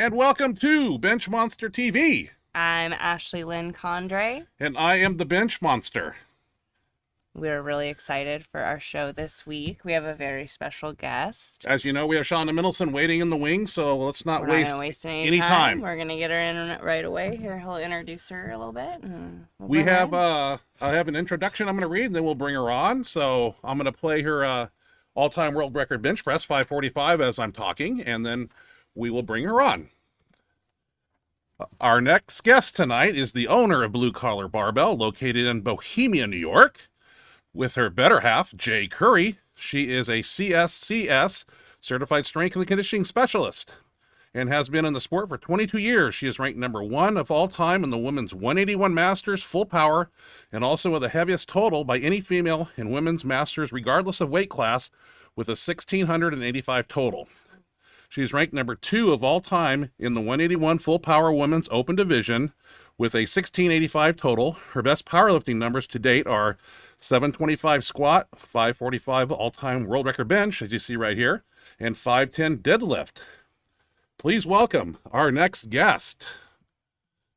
And welcome to Benchmonster TV. I'm Ashley Lynn Condre. And I am the Bench Monster. We're really excited for our show this week. We have a very special guest. As you know, we have Shawna Mendelson waiting in the wings, so let's not We're not going to waste any time. We're going to get her in right away. Here, he'll introduce her a little bit. I have an introduction I'm going to read, and then we'll bring her on. So I'm going to play her all-time world record bench press, 545, as I'm talking, and then we will bring her on. Our next guest tonight is the owner of Blue Collar Barbell, located in Bohemia, New York. With her better half, Jay Curry, she is a CSCS, Certified Strength and Conditioning Specialist, and has been in the sport for 22 years. She is ranked number 1 of all time in the women's 181 Masters full power, and also with the heaviest total by any female in women's Masters, regardless of weight class, with a 1,685 total. She's ranked number 2 of all time in the 181 full power women's open division with a 1,685 total. Her best powerlifting numbers to date are 725 squat, 545 all-time world record bench, as you see right here, and 510 deadlift. Please welcome our next guest,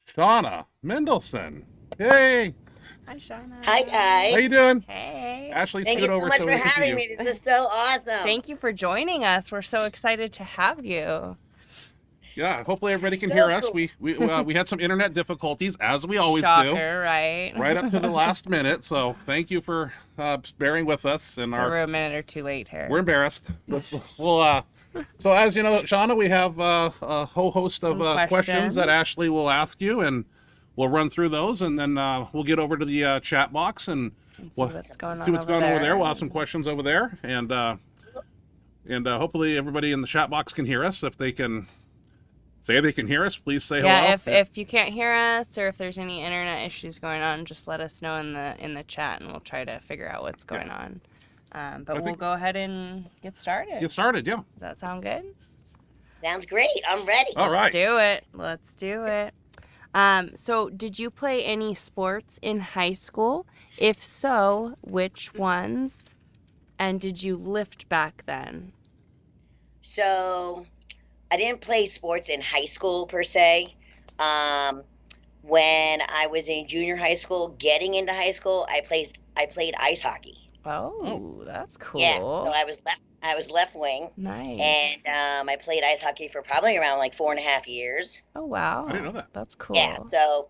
Shawna Mendelson. Hey. Hi, Shawna. Hi, guys. How you doing? Hey. Ashley, Thank you scoot so over much so for we can see having you. me. This is so awesome. Thank you for joining us. We're so excited to have you. Yeah, hopefully everybody can So hear us. cool. We had some internet difficulties, as we always Shocker, do. right? Right up to the last minute, so thank you for bearing with us. And So we're a minute or two late here. we're embarrassed. So as you know, Shawna, we have a whole host of Some questions that Ashley will ask you, and we'll run through those, and then we'll get over to the chat box and see we'll what's going on see what's over going on over there. there. We'll have some questions over there, and hopefully everybody in the chat box can hear us. If they can say they can hear us, please say hello. Yeah, if you can't hear us or if there's any internet issues going on, just let us know in the chat and we'll try to figure out what's going on. But we'll go ahead and get started. Get started, yeah. Does that sound good? Sounds great. I'm ready. All right. Let's do it. So did you play any sports in high school? If so, which ones? And did you lift back then? So, I didn't play sports in high school per se. When I was in junior high school, getting into high school, I played ice hockey. Oh, that's cool. Yeah. So I was left wing. Nice. And I played ice hockey for probably around like 4.5 years. Oh, wow. I didn't know that. That's cool. So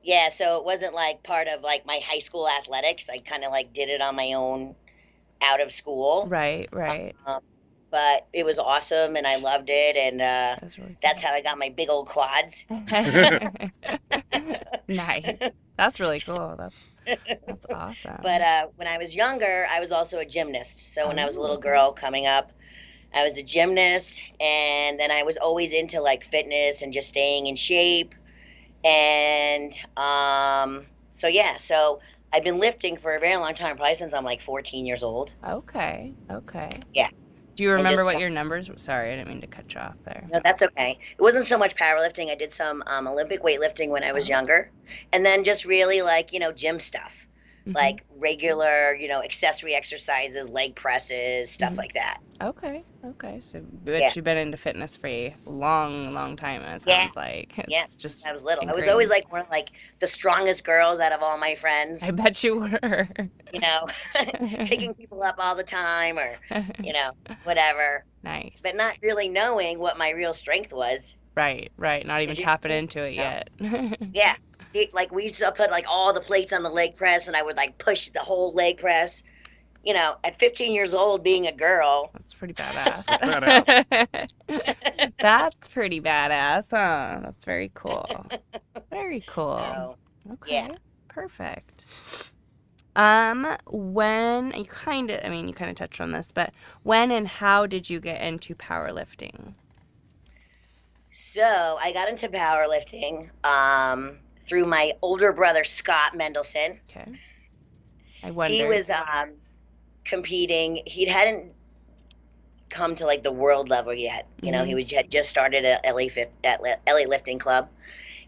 it wasn't like part of like my high school athletics. I kind of like did it on my own out of school. Right. But it was awesome and I loved it. And That's really that's how I got my big old quads. Nice. That's really cool. That's awesome. But when I was younger, I was also a gymnast. So when I was a little okay. girl coming up, I was a gymnast. And then I was always into like fitness and just staying in shape. And so I've been lifting for a very long time, probably since I'm like 14 years old. Okay. Yeah. Do you remember just what got- your numbers were? Sorry, I didn't mean to cut you off there. No, that's okay. It wasn't so much powerlifting. I did some Olympic weightlifting when I was younger. And then just really like, gym stuff. Mhm. Like regular, accessory exercises, leg presses, stuff like that. Okay. So, but you've been into fitness for a long time, it sounds like. It's just I was little. I was ingrained. always like one of like the strongest girls out of all my friends, I bet you were. picking people up all the time or, whatever, Nice. but not really knowing what my real strength was. Right. Not even you- tapping into it yet. Yeah. Like we used to put like all the plates on the leg press and I would like push the whole leg press. At 15 years old, being a girl. That's pretty badass. Badass. That's pretty badass, huh? That's very cool. Very cool. So, Okay. yeah. Perfect. When you kind of touched on this, but when and how did you get into powerlifting? So I got into powerlifting through my older brother, Scott Mendelson. Okay. I wonder. He was competing. He hadn't come to like the world level yet. He had just started at LA Lifting Club.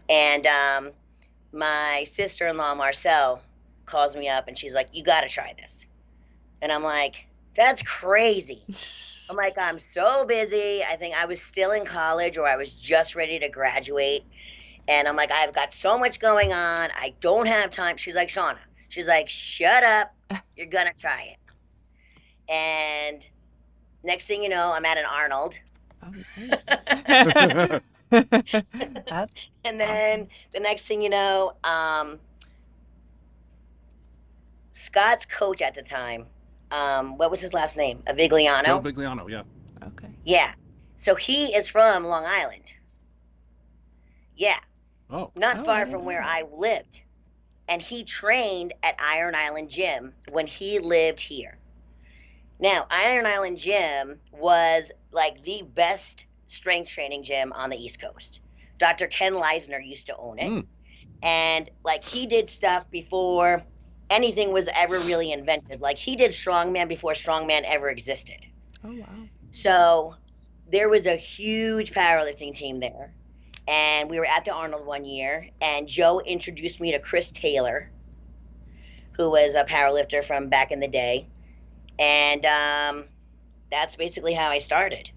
And my sister-in-law, Marcel, calls me up and she's like, you got to try this. And I'm like, That's crazy. I'm like, I'm so busy. I think I was still in college or I was just ready to graduate. And I'm like, I've got so much going on. I don't have time. She's like, Shawna, she's like, shut up. You're going to try it. And next thing you know, I'm at an Arnold. Oh, nice. That's And then the next thing you know, Scott's coach at the time, what was his last name? Joe Avigliano? Bigliano, yeah. okay. Yeah. So he is from Long Island. Yeah. Oh. Not Oh, I far didn't from know where that. I lived. And he trained at Iron Island Gym when he lived here. Now, Iron Island Gym was like the best strength training gym on the East Coast. Dr. Ken Leisner used to own it. Mm. And like he did stuff before anything was ever really invented. Like he did strongman before strongman ever existed. Oh, wow. So there was a huge powerlifting team there. And we were at the Arnold one year, and Joe introduced me to Chris Taylor, who was a powerlifter from back in the day. And that's basically how I started.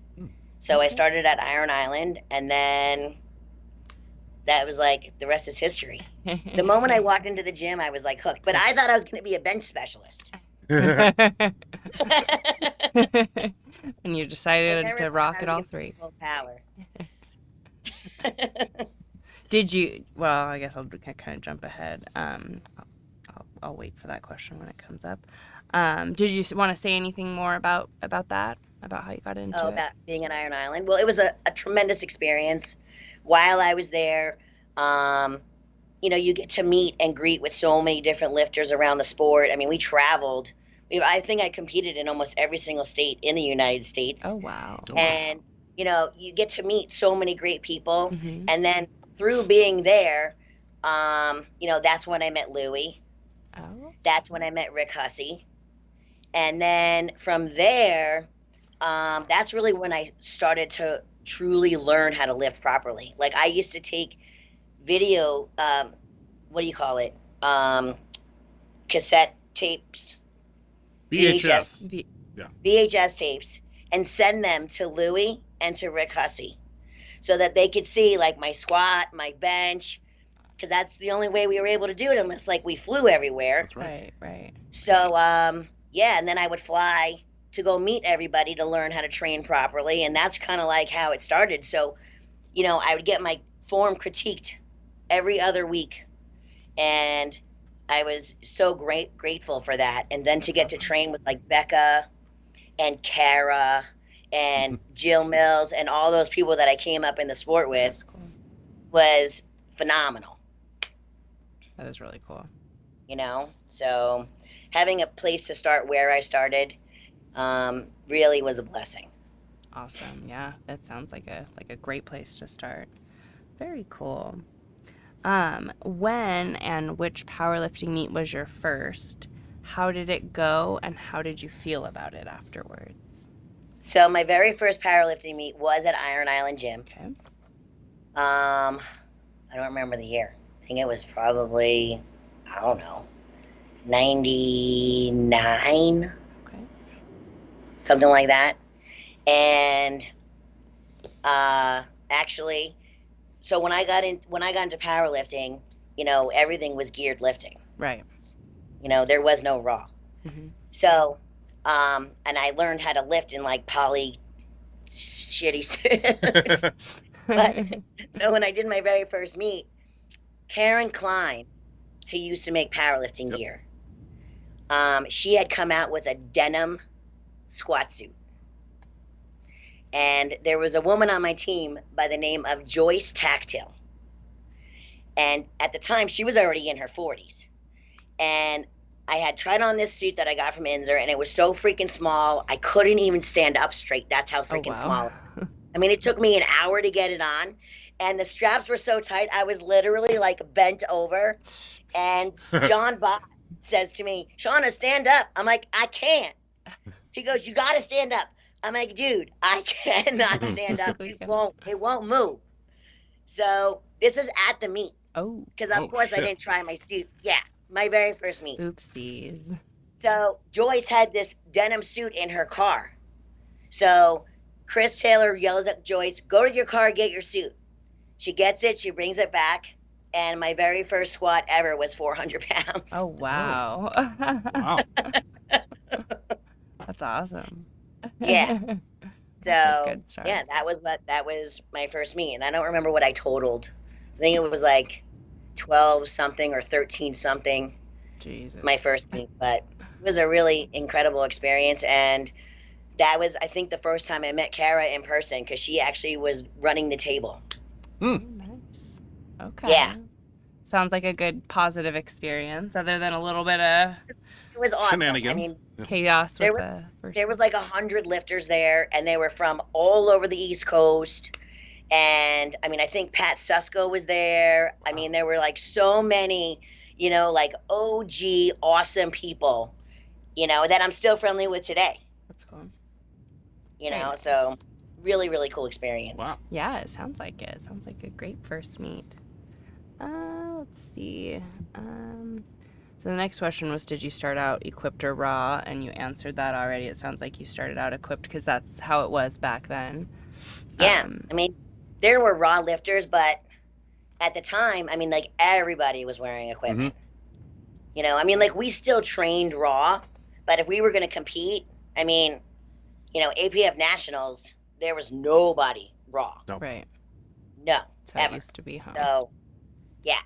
So I Okay. started at Iron Island, and then that was like the rest is history. The moment I walked into the gym, I was like hooked. But I thought I was going to be a bench specialist. And you I decided never to thought rock I it was all gonna be three. full power. Did you? Well, I guess I'll kind of jump ahead. I'll wait for that question when it comes up. Did you want to say anything more about that? About how you got into Oh, it? about being at Iron Island. Well, it was a tremendous experience. While I was there, you get to meet and greet with so many different lifters around the sport. I mean, we traveled. I think I competed in almost every single state in the United States. Oh, wow. Oh, wow. And, you get to meet so many great people. Mhm. And then through being there, that's when I met Louie. Oh. That's when I met Rick Hussey. And then from there, that's really when I started to truly learn how to lift properly. Like I used to take video, what do you call it? Cassette tapes, VHS. VHS tapes, and send them to Louie and to Rick Hussey so that they could see like my squat, my bench, because that's the only way we were able to do it unless like we flew everywhere. That's right. Right. So, yeah, and then I would fly to go meet everybody to learn how to train properly, and that's kind of like how it started. So, I would get my form critiqued every other week, and I was so grateful for that. And then to get to train with like Becca and Kara and Jill Mills and all those people that I came up in the sport with That's cool. was phenomenal, That is really cool. So having a place to start where I started really was a blessing. Awesome. Yeah, that sounds like a great place to start. Very cool. When and which powerlifting meet was your first? How did it go, and how did you feel about it afterwards? So my very first powerlifting meet was at Iron Island Gym. Okay. I don't remember the year. I think it was probably, I don't know, 99, Okay. something like that. And actually, so when I got into powerlifting, everything was geared lifting. Right. There was no raw. Mhm. So, and I learned how to lift in like poly shitty suits. But so when I did my very first meet, Karen Klein, who used to make powerlifting Yep. gear, she had come out with a denim squat suit. And there was a woman on my team by the name of Joyce Tactile. And at the time, she was already in her 40s. And I had tried on this suit that I got from Inzer, and it was so freaking small, I couldn't even stand up straight. That's how freaking small it was. I mean, it took me an hour to get it on, and the straps were so tight, I was literally like bent over. And John Bott says to me, Shawna, stand up. I'm like, I can't. He goes, you got to stand up. I'm like, dude, I cannot stand up. It won't move. So this is at the meet. Oh. Because, of course, shit. I didn't try my suit. Yeah, my very first meet. Oopsies. So Joyce had this denim suit in her car. So Chris Taylor yells at Joyce, "Go to your car, get your suit." She gets it, she brings it back, and my very first squat ever was 400 pounds. Oh, wow. Wow. That's awesome. Yeah. That's a So good start. yeah, that was my first meet, and I don't remember what I totaled. I think it was like 12 something or 13 something Jesus. my first meet, but it was a really incredible experience, and that was, I think, the first time I met Kara in person because she actually was running the table. Oh, nice. Okay. Yeah. Sounds like a good positive experience, other than a little bit of It was awesome. Shenanigans. I mean, chaos There with was- the first. there was like 100 lifters there, and they were from all over the East Coast. And I mean, I think Pat Susko was there. I mean, there were like so many, like OG awesome people, that I'm still friendly with today. Let's go. Very nice. So really, really cool experience. Wow. Yeah, it sounds like it. Sounds like a great first meet. Let's see. So the next question was, did you start out equipped or raw? And you answered that already. It sounds like you started out equipped because that's how it was back then. Yeah. I mean, there were raw lifters, but at the time, I mean, like everybody was wearing equipment. I mean, like we still trained raw, but if we were going to compete, I mean, APF Nationals, there was nobody raw. No. Right. No, That's how it ever. used to be, huh? So, yeah.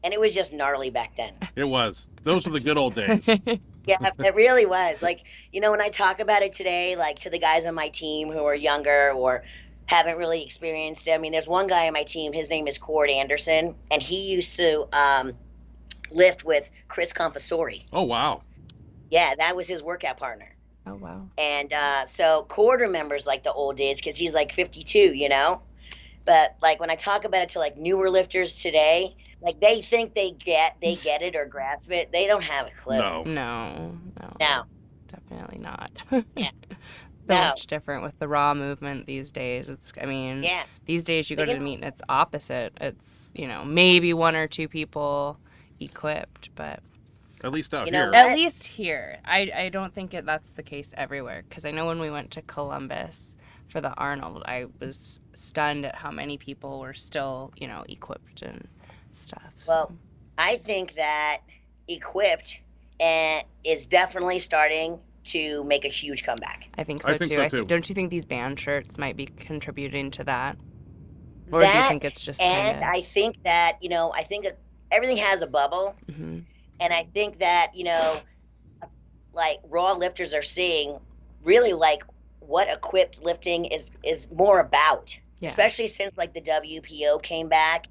And it was just gnarly back then. It was. Those were the good old days. Yeah, it really was. Like, when I talk about it today, like to the guys on my team who are younger or haven't really experienced it. I mean, there's one guy on my team, his name is Cord Anderson, and he used to lift with Chris Confessori. Oh, wow. Yeah, that was his workout partner. Oh, wow. And so Cord remembers like the old days because he's like 52, But like when I talk about it to like newer lifters today, like they think they get it or grasp it. They don't have a clue. No. No. Definitely not. Yeah. So No. much different with the raw movement these days. Yeah. These days you go But, to the meet and it's opposite. It's, maybe one or two people equipped, but At least out You know here. what? at least here. I don't think that's the case everywhere, because I know when we went to Columbus for the Arnold, I was stunned at how many people were still, equipped and stuff. Well, I think that equipped is definitely starting to make a huge comeback. I think so I think too. so, too. Don't you think these band shirts might be contributing to that? Or do you That, think it's just and kind I think that, I think everything has a bubble. of... hmm And I think that, like raw lifters are seeing really like what equipped lifting is more about. Yeah. Especially since like the WPO came back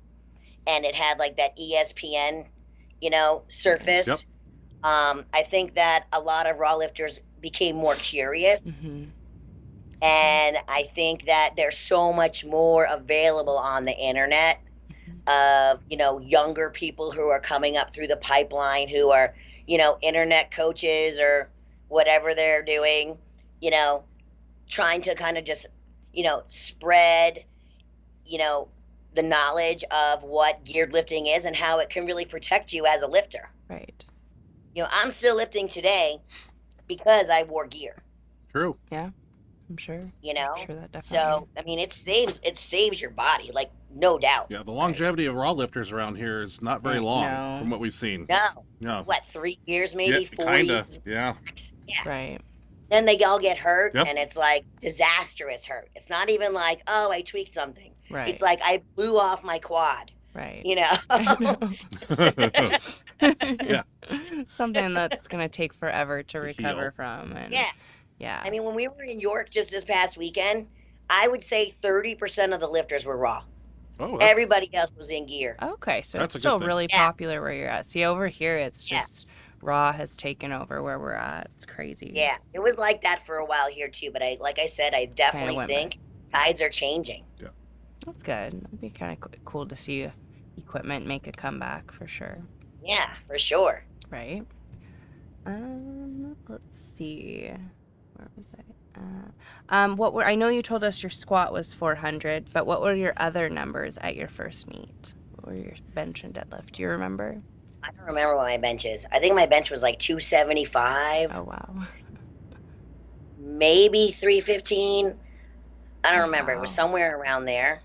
and it had like that ESPN, surface. Yep. I think that a lot of raw lifters became more curious. hmm And I think that there's so much more available on the internet of, younger people who are coming up through the pipeline who are, internet coaches or whatever they're doing, trying to kind of just, spread, the knowledge of what geared lifting is and how it can really protect you as a lifter. Right. I'm still lifting today because I wore gear, True. I'm sure. I'm sure that definitely. So, I mean, it saves your body, like, no doubt. Yeah, the longevity of raw lifters around here is not very long No. from what we've seen. No. No. What, 3 years, maybe? Yeah, 4 kinda. years? Yeah. Yeah. Right. Then they all get hurt, Yep. and it's like disastrous hurt. It's not even like, oh, I tweaked something. Right. It's like I blew off my quad, right. I know. Yeah. Something that's gonna take forever to recover heal. from. And Yeah. yeah. I mean, when we were in York just this past weekend, I would say 30% of the lifters were raw. Oh, Everybody else was in gear. Okay, so That's it's a good still thing. really Yeah. popular where you're at. See, over here, it's Yeah. just raw has taken over where we're at. It's crazy. Yeah, it was like that for a while here too. But like I said, I definitely went think tides are changing. That's good. It'd be kind of cool to see equipment make a comeback for sure. Yeah, for sure. Right. Let's see. Where was I? What were, I know you told us your squat was 400, but what were your other numbers at your first meet? What were your bench and deadlift? Do you remember? I don't remember what my bench is. I think my bench was like 275, Oh, wow. maybe 315. I don't remember. It was Wow. somewhere around there.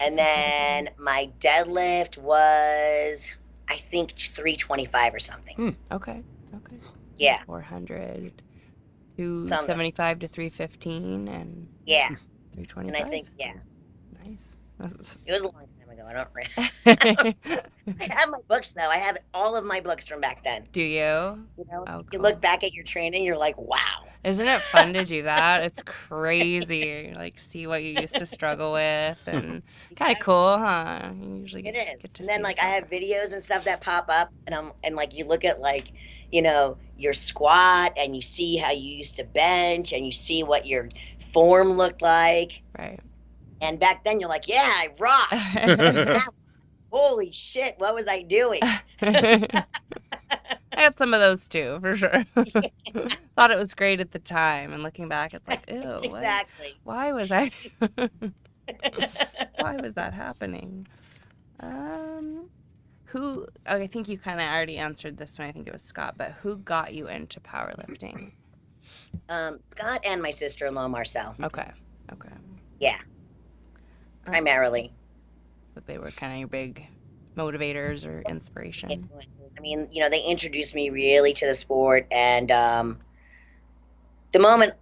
And That's then my deadlift was, I think, 325 or something. Okay. Okay. Yeah. 400, Something. 275 to 315, and Yeah. 325. And I think, yeah. Nice. It was a long time ago. I have my books, though. I have all of my books from back then. Do you? You know, Oh, you cool. look back at your training, you're like, wow. Isn't it fun to do that? It's crazy. Like, see what you used to struggle with, and kind of cool, huh? You usually It get is. to And then see like the I have progress. videos and stuff that pop up, and like you look at like, you know, your squat, and you see how you used to bench, and you see what your form looked like. Right. And back then you're like, yeah, I rock. Now, holy shit, what was I doing? I had some of those too, for sure. Thought it was great at the time, and looking back, it's like, ew, what? Exactly. Why was I? Why was that happening? Who? Oh, I think you kind of already answered this one. I think it was Scott, but who got you into powerlifting? Scott and my sister-in-law Marcel. Okay. Yeah, primarily. But they were kind of your big motivators or inspiration. Influences. I mean, you know, they introduced me really to the sport, and the moment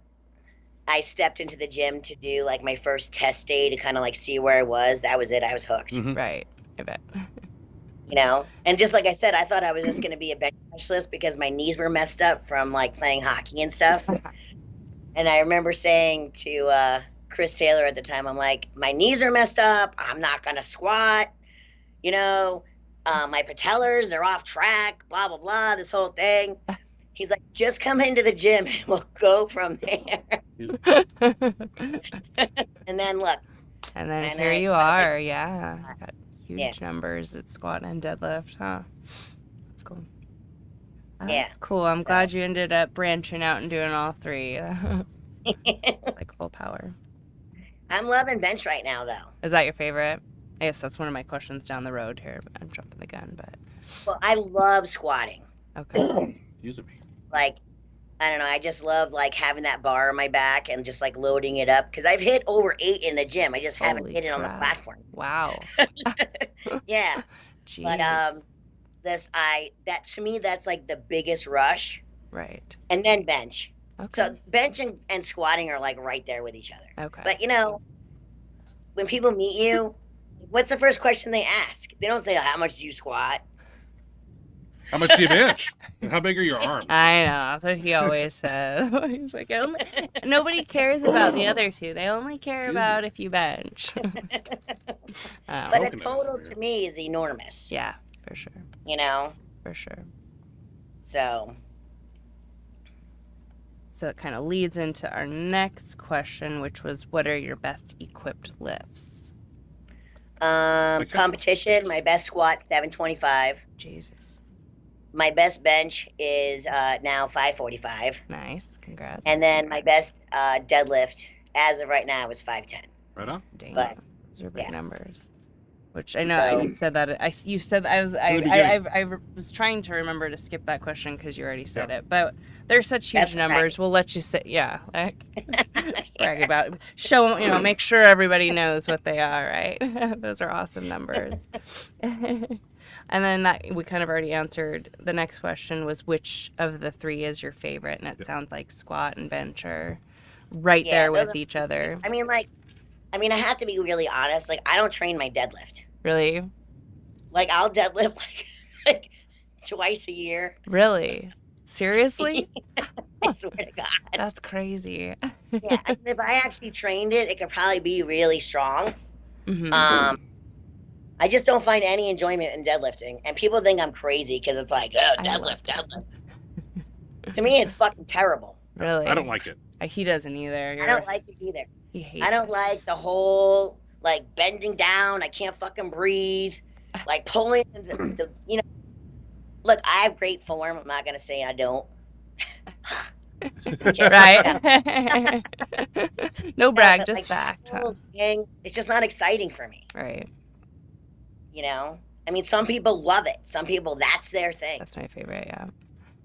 I stepped into the gym to do like my first test day to kind of like see where I was, that was it. I was hooked. Right. I bet. You know, and just like I said, I thought I was just going to be a bench specialist because my knees were messed up from like playing hockey and stuff. And I remember saying to Chris Taylor at the time, I'm like, my knees are messed up. I'm not going to squat. You know, my patellars, they're off track, blah, blah, blah, this whole thing. He's like, just come into the gym and we'll go from there. And then look. And then And here I you squatted are. like- Yeah. Got huge Yeah. numbers at squat and deadlift, huh? That's cool. Yeah. That's cool. I'm So- glad you ended up branching out and doing all three. Like full power. I'm loving bench right now, though. Is that your favorite? I guess that's one of my questions down the road here. I'm jumping the gun, but Well, I love squatting. okay. Excuse me. Like, I don't know. I just love like having that bar on my back and just like loading it up because I've hit over 8 in the gym. I just haven't Holy hit it on the crap. platform. Wow. Yeah, Jeez. but that to me that's like the biggest rush, Right. and then bench. Okay. So bench and squatting are like right there with each other. Okay. But you know, when people meet you, what's the first question they ask? They don't say, "How much do you squat?" How much do you bench? And how big are your arms? I know. That's what he always says. He's like, nobody cares about the other two. They only care about if you bench. Oh. But a Coconut total over here. to me is enormous. Yeah, for sure. You know, For sure. so So it kind of leads into our next question, which was, what are your best equipped lifts? competition. My best squat 725. Jesus. My best bench is now 545. Nice. Congrats. And then my best deadlift as of right now is 510. Right on. Dang. but- Those are big yeah. numbers. Which I know So- you said that. You said I was. In the beginning. I was trying to remember to skip that question because you already said it. But they're such huge That's numbers. We'll let you say. Yeah. Like, brag about it. Show, make sure everybody knows what they are, right? Those are awesome numbers. And then that we kind of already answered. The next question was, which of the three is your favorite? And it sounds like squat and bench are right Yeah, there those with are- each other. I have to be really honest. Like, I don't train my deadlift. Really? Like, I'll deadlift like twice a year. Really? Seriously? I swear to God. That's crazy. Yeah, I mean, if I actually trained it, it could probably be really strong. Mhm. I just don't find any enjoyment in deadlifting, and people think I'm crazy because it's like, oh, I love deadlift. To me, it's fucking terrible. Really? I don't like it. He doesn't either. I don't like it either. He hates I don't it. like the whole like bending down. I can't fucking breathe. Like pulling the Look, I have great form. I'm not gonna say I don't. Right? No brag, but, just like, fact. Huh? whole thing, it's just not exciting for me. Right. You know. I mean, some people love it. Some people, that's their thing. That's my favorite, yeah.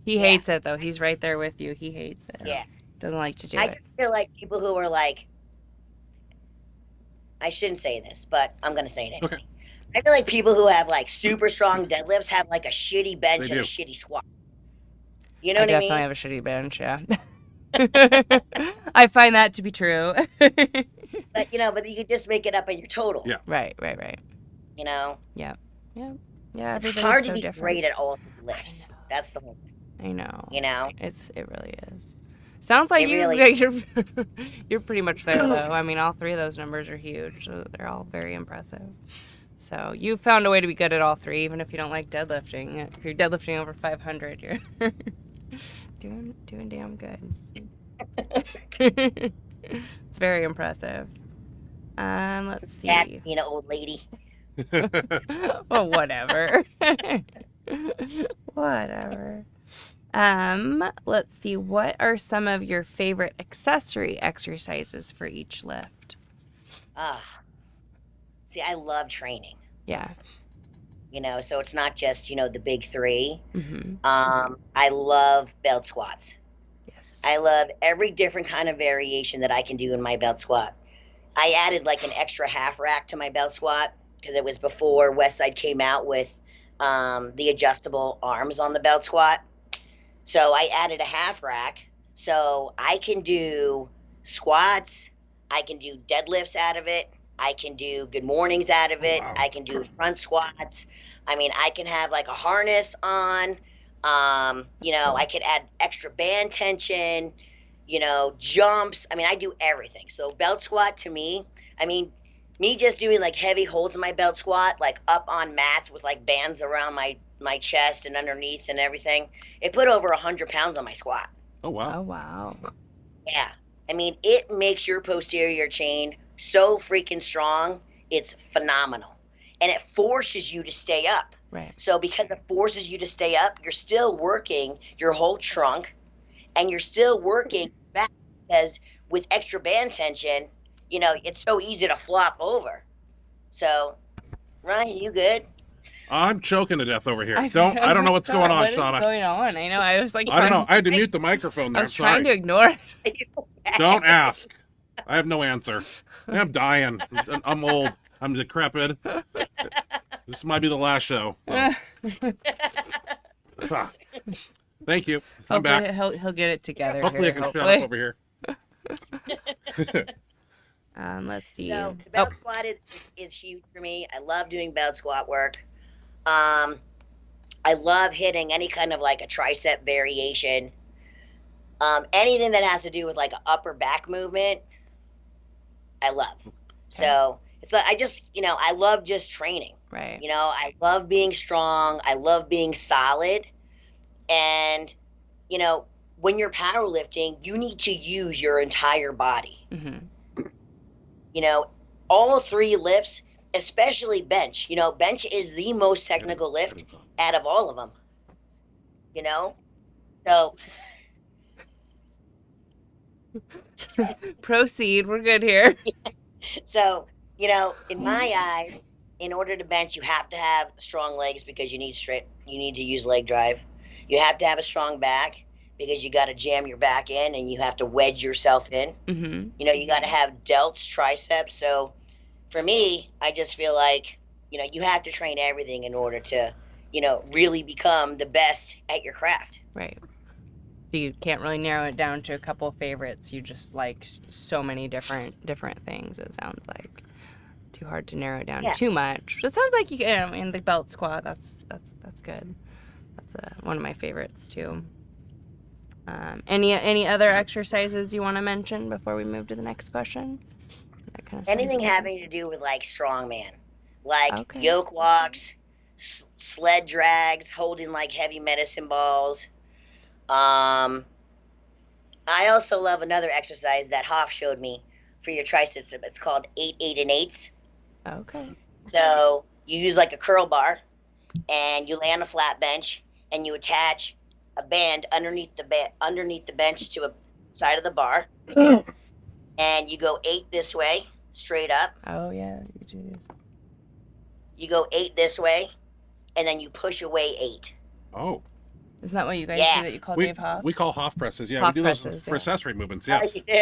He Yeah. hates it, though. He's right there with you. He hates it. Yeah. Doesn't like to do I it. just feel like people who are like, I shouldn't say this, but I'm going to say it anyway. Okay. I feel like people who have like super strong deadlifts have like a shitty bench They and a do. shitty squat. You know I what I definitely mean? have a shitty bench, yeah. I find that to be true. But, you know, but you could just make it up in your total. Yeah. Right. You know? Yeah. It's Everybody's hard so to be different. great at all three lifts. That's the whole thing. I know. You know? It really is. Sounds like It really- you're pretty much there though. I mean, all three of those numbers are huge. So they're all very impressive. So you found a way to be good at all three, even if you don't like deadlifting. If you're deadlifting over 500, you're doing damn good. It's very impressive. Let's see. That, you know, old lady. Well, whatever. Whatever. Let's see. What are some of your favorite accessory exercises for each lift? See, I love training. Yeah. You know, so it's not just, you know, the big three. Mm-hmm. I love belt squats. Yes. I love every different kind of variation that I can do in my belt squat. I added like an extra half rack to my belt squat because it was before Westside came out with the adjustable arms on the belt squat. So I added a half rack so I can do squats, I can do deadlifts out of it, I can do good mornings out of it, Wow. I can do front squats. I mean, I can have like a harness on. You know, I could add extra band tension, you know, jumps. I mean, I do everything. So belt squat to me, I mean, me just doing like heavy holds in my belt squat, like up on mats with like bands around my chest and underneath and everything, it put over 100 pounds on my squat. Oh, wow. Oh, wow. Yeah. I mean, it makes your posterior chain so freaking strong. It's phenomenal. And it forces you to stay up. Right. So because it forces you to stay up, you're still working your whole trunk and you're still working back because with extra band tension, you know, it's so easy to flop over. So, Ryan, you good? I'm choking to death over here. I I don't know what's going on, What is Shawna. going on? I know. I was like, I don't know. I had to mute the microphone there. I was I'm trying to sorry. ignore it. Don't ask. I have no answer. I'm dying. I'm old. I'm decrepit. This might be the last show. So. Ah. Thank you. I'm Hopefully back. he'll get it together. Hopefully I here, can shut up over here. Let's see. So the belt squat is huge for me. I love doing belt squat work. I love hitting any kind of like a tricep variation. Anything that has to do with like an upper back movement, I love. So it's like I love just training. Right. You know, I love being strong. I love being solid. And, you know, when you're powerlifting, you need to use your entire body. Mm-hmm. You know, all three lifts, especially bench. You know, bench is the most technical lift out of all of them. You know? So, Proceed. We're good here. you know, in my eyes, in order to bench, you have to have strong legs because you need to use leg drive. You have to have a strong back because you got to jam your back in and you have to wedge yourself in. Mm-hmm. You know, you got to have delts, triceps. So for me, I just feel like, you know, you have to train everything in order to, you know, really become the best at your craft. Right. So you can't really narrow it down to a couple of favorites. You just like so many different things. It sounds like too hard to narrow it down too much. It sounds like you can. I mean, the belt squat. That's good. That's one of my favorites too. Any other exercises you want to mention before we move to the next question? That kind of Anything having to do with like strongman, like Okay. yoke walks, sled drags, holding like heavy medicine balls. I also love another exercise that Hoff showed me for your triceps. It's called 8, 8, and 8s. Okay. So you use like a curl bar and you lay on a flat bench and you attach a band underneath the bench to a side of the bar. And you go 8 this way, straight up. Oh yeah, you do. You go 8 this way, and then you push away 8. Oh, Isn't that what you guys Yeah. do that you call we Dave Hoffs? we call Hoff presses. Yeah, Hoff we do those presses, for yeah. accessory movements. Oh, Yes. you do?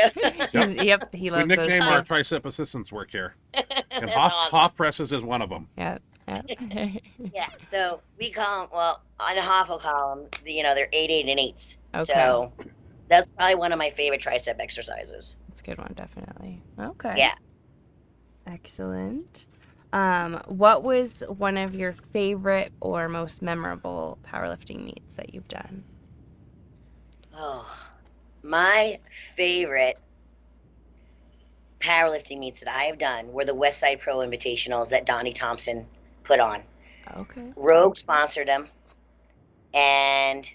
Yep, he We loves those nickname our too. tricep assistants work here, and That's Hoff, awesome. Hoff presses is one of them. Yeah. Yeah, so we call them, well, on the Hoff will call them, they're 8, 8, and 8s. Okay. So that's probably one of my favorite tricep exercises. That's a good one, definitely. Okay. Yeah. Excellent. What was one of your favorite or most memorable powerlifting meets that you've done? Oh, my favorite powerlifting meets that I have done were the Westside Pro Invitationals that Donnie Thompson put on. Okay. Rogue sponsored them, and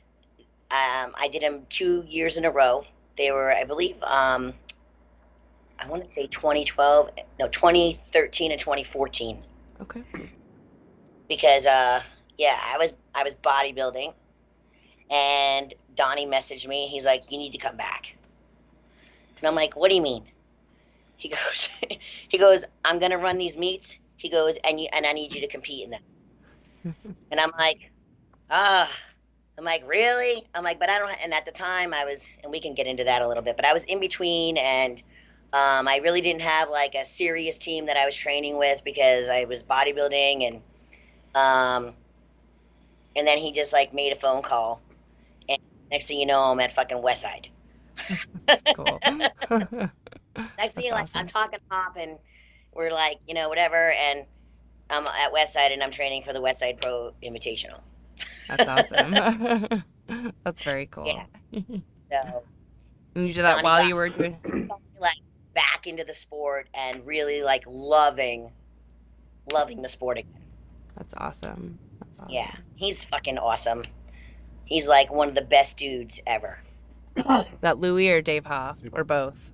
I did them 2 years in a row. They were, I believe, I want to say 2013 and 2014. Okay. Because I was bodybuilding, and Donnie messaged me. He's like, "You need to come back," and I'm like, "What do you mean?" He goes, "I'm gonna run these meets." He goes, and I need you to compete in them. And I'm like, I'm like, really? I'm like, but I don't. And at the time, I was, and we can get into that a little bit, but I was in between, and I really didn't have like a serious team that I was training with because I was bodybuilding, and then he just like made a phone call, and next thing you know, I'm at fucking Westside. Cool. Next thing you know, like, awesome. I'm talking Hop, and we're like, whatever, and I'm at Westside, and I'm training for the Westside Pro Invitational. That's awesome. That's very cool. Yeah. So And you did that Donnie while got- you were doing. like back into the sport and really like loving the sport again. That's awesome. That's awesome. Yeah, he's fucking awesome. He's like one of the best dudes ever. That Louis or Dave Hoff or both?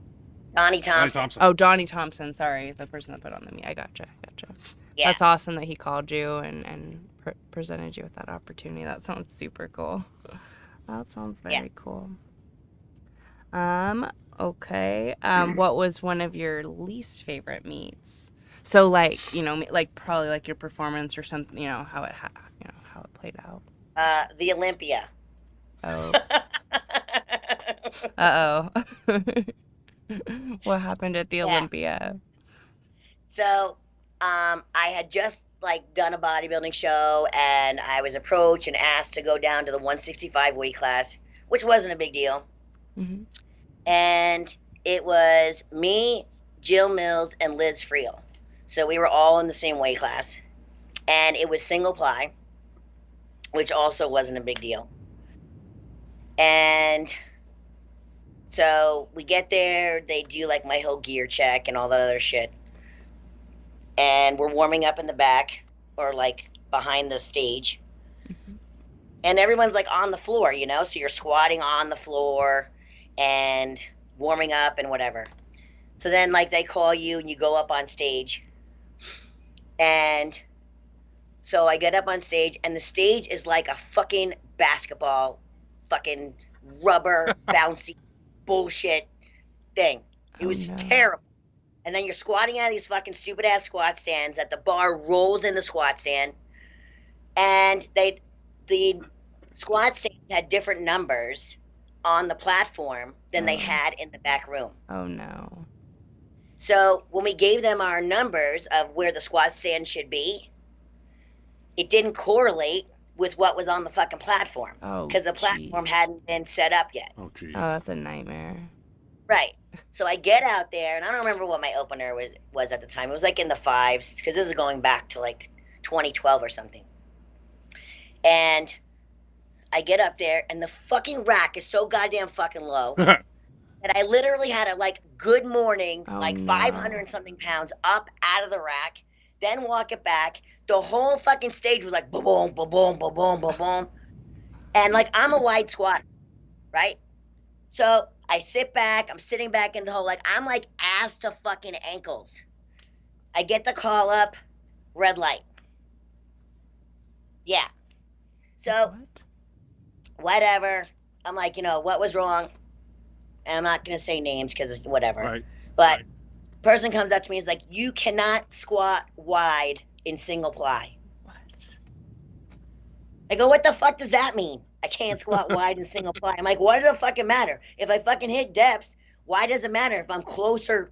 Donnie Donnie Thompson. Thompson. Oh, Donnie Thompson. Sorry, the person that put on the meet. I gotcha. Yeah. That's awesome that he called you and presented you with that opportunity. That sounds super cool. That sounds very cool. Okay. What was one of your least favorite meets? So like, like probably like your performance or something, how it how it played out. The Olympia. Oh. Uh-oh. What happened at the Olympia? So, I had just like done a bodybuilding show, and I was approached and asked to go down to the 165 weight class, which wasn't a big deal. Mm-hmm. And it was me, Jill Mills, and Liz Friel. So we were all in the same weight class, and it was single ply, which also wasn't a big deal. And so we get there, they do like my whole gear check and all that other shit. And we're warming up in the back or like behind the stage. Mm-hmm. And everyone's like on the floor, so you're squatting on the floor and warming up and whatever. So then like they call you and you go up on stage. And so I get up on stage, and the stage is like a fucking basketball, fucking rubber, bouncy bullshit thing. It was terrible. And then you're squatting out of these fucking stupid ass squat stands that the bar rolls in the squat stand. And the squat stands had different numbers on the platform than they had in the back room. Oh no. So when we gave them our numbers of where the squat stand should be, it didn't correlate with what was on the fucking platform. Oh, because the platform hadn't been set up yet. Oh, geez. Oh, that's a nightmare. Right. So I get out there, and I don't remember what my opener was at the time. It was like in the 5s, because this is going back to like 2012 or something. And I get up there, and the fucking rack is so goddamn fucking low that I literally had a like good morning, like 500 and something pounds up out of the rack, then walk it back. The whole fucking stage was like boom, boom, boom, boom, boom, boom, boom. And like I'm a wide squat, right? So I sit back, I'm sitting back in the hole, like I'm like ass to fucking ankles. I get the call up, red light. Yeah. So whatever. I'm like, what was wrong? And I'm not gonna say names because whatever. Right. But person comes up to me and is like, you cannot squat wide in single ply. What? I go, what the fuck does that mean? I can't squat wide and single ply. I'm like, what does it fucking matter? If I fucking hit depth, why does it matter if I'm close or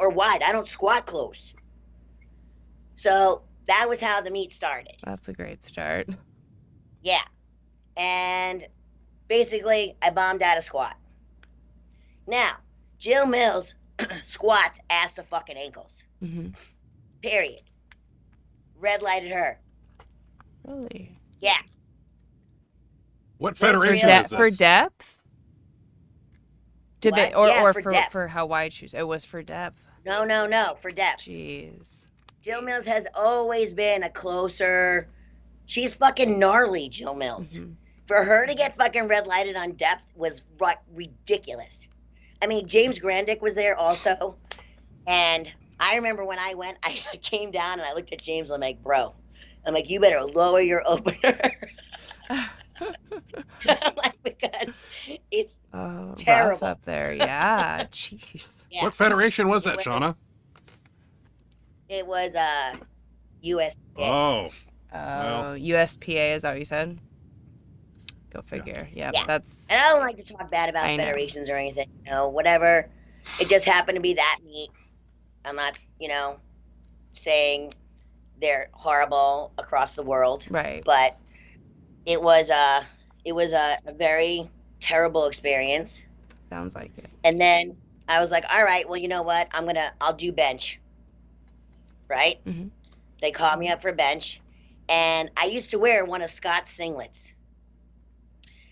wide? I don't squat close. So that was how the meet started. That's a great start. Yeah. And basically, I bombed out of squat. Now, Jill Mills squats ass to fucking ankles. Mm-hmm. Period. Red lighted her. Really? Yeah. What That's federation real. is this? For depth? Did they What? Yeah, or for depth. for how wide shoes? It was for depth. No, for depth. Jeez. Jill Mills has always been a closer. She's fucking gnarly, Jill Mills. Mm-hmm. For her to get fucking red lighted on depth was ridiculous. I mean, James Grandick was there also. And I remember when I went, I came down and I looked at James and I'm like, bro, you better lower your opener. I'm like, because it's terrible rough up there. Yeah. Jeez. Yeah. What federation was that, Shawna? It was US. Oh, Oh, USPA, is that what you said? Go figure. Yeah, Yeah. that's. And I don't like to talk bad about I know. federations or anything. Whatever. It just happened to be that meet. I'm not, saying they're horrible across the world. Right. But it was a very terrible experience. Sounds like it. And then I was like, all right, well, you know what? I'll do bench. Right? Mm-hmm. They called me up for bench. And I used to wear one of Scott's singlets.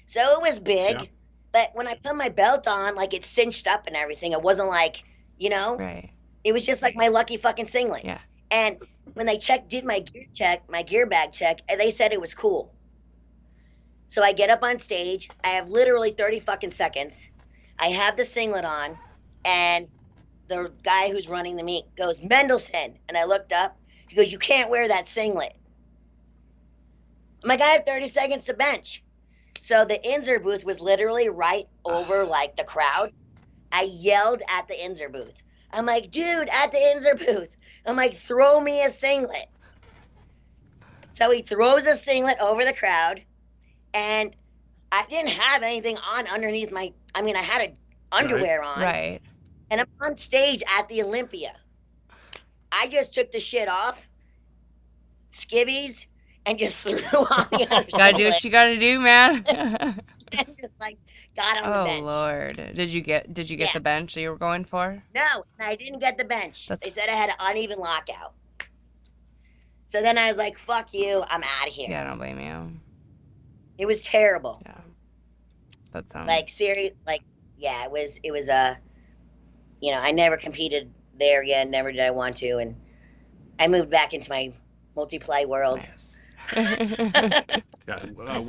So it was big. Yeah. But when I put my belt on, like it cinched up and everything. It wasn't like, Right. it was just like my lucky fucking singlet. Yeah. And when they did my gear bag check, and they said it was cool. So I get up on stage. I have literally 30 fucking seconds. I have the singlet on, and the guy who's running the meet goes, Mendelson. And I looked up. He goes, you can't wear that singlet. I'm like, I have 30 seconds to bench. So the Inzer booth was literally right over like the crowd. I yelled at the Inzer booth. I'm like, dude, at the Inzer booth. I'm like, throw me a singlet. So he throws a singlet over the crowd, and I didn't have anything on underneath I had an underwear on. Right. And I'm on stage at the Olympia. I just took the shit off, skivvies, and just threw on the other Gotta do singlet. what you gotta do, man. And just like got on the Oh bench. Lord. Did you get Yeah. the bench that you were going for? No, I didn't get the bench. That's- They said I had an uneven lockout. So then I was like, fuck you, I'm out of here. Yeah, I don't blame you. It was terrible. Yeah. That sounds Like serious, yeah, it was I never competed there again, never did I want to, and I moved back into my multiply world. nice. yeah.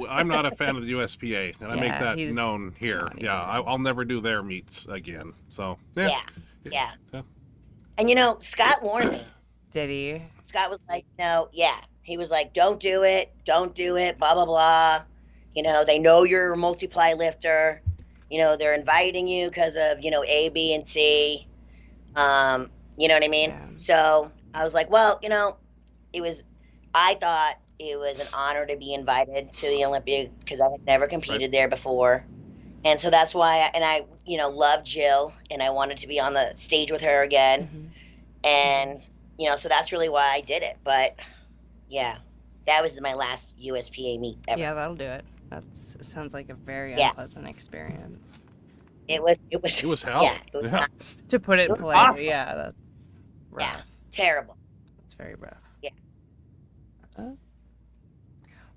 I'm not a fan of the USPA, and I make Yeah, that he's known here. not Yeah, either. I'll never do their meets again. So Yeah. And Scott warned me. Did he? Scott was like, no, yeah. He was like, don't do it, blah, blah, blah. They know you're a multiply lifter. They're inviting you because of, A, B, and C. You know what I mean? Yeah. So I was like, well, I thought it was an honor to be invited to the Olympia because I had never competed there before. And so that's why, I love Jill, and I wanted to be on the stage with her again. Mhm. And, so that's really why I did it. But, yeah, that was my last USPA meet ever. Yeah, that'll do it. Sounds like a very Yeah. unpleasant experience. It was it was hell. Yeah, it was not To put it It was politely, awful. yeah, that's rough. Yeah. terrible. That's very rough. Yeah.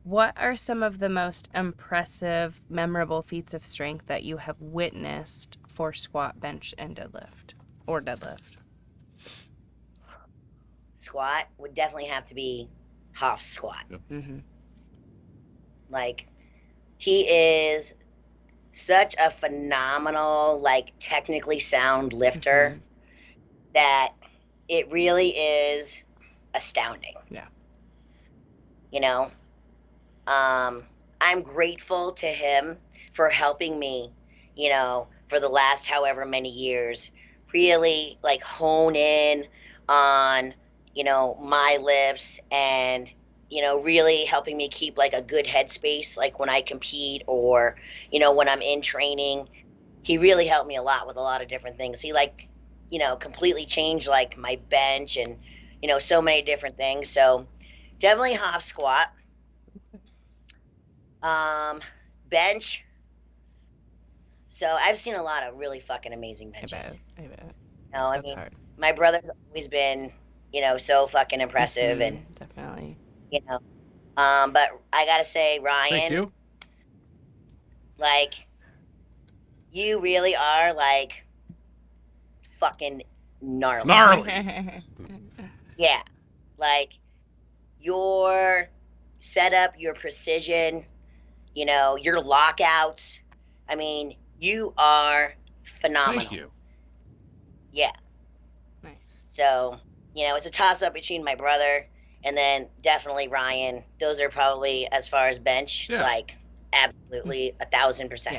What are some of the most impressive, memorable feats of strength that you have witnessed for squat, bench, and deadlift? Or deadlift? Squat would definitely have to be Hoff's squat. Mm-hmm. Like, he is such a phenomenal, technically sound lifter that it really is astounding. Yeah. I'm grateful to him for helping me, for the last however many years, really hone in on, my lifts and, really helping me keep like a good headspace, like when I compete or, when I'm in training. He really helped me a lot with a lot of different things. He like, completely changed like my bench and, so many different things. So definitely half squat. Bench. So I've seen a lot of really fucking amazing benches. I bet. I That's mean, hard. my brother's always been, so fucking impressive and, Definitely. but I gotta say, Ryan, Thank you. like, you really are like fucking gnarly. Gnarly. Yeah. Like your setup, your precision, your lockouts. I mean, you are phenomenal. Thank you. Yeah. Nice. So, it's a toss up between my brother and then definitely Ryan. Those are probably, as far as bench, Yeah. like absolutely 1,000%.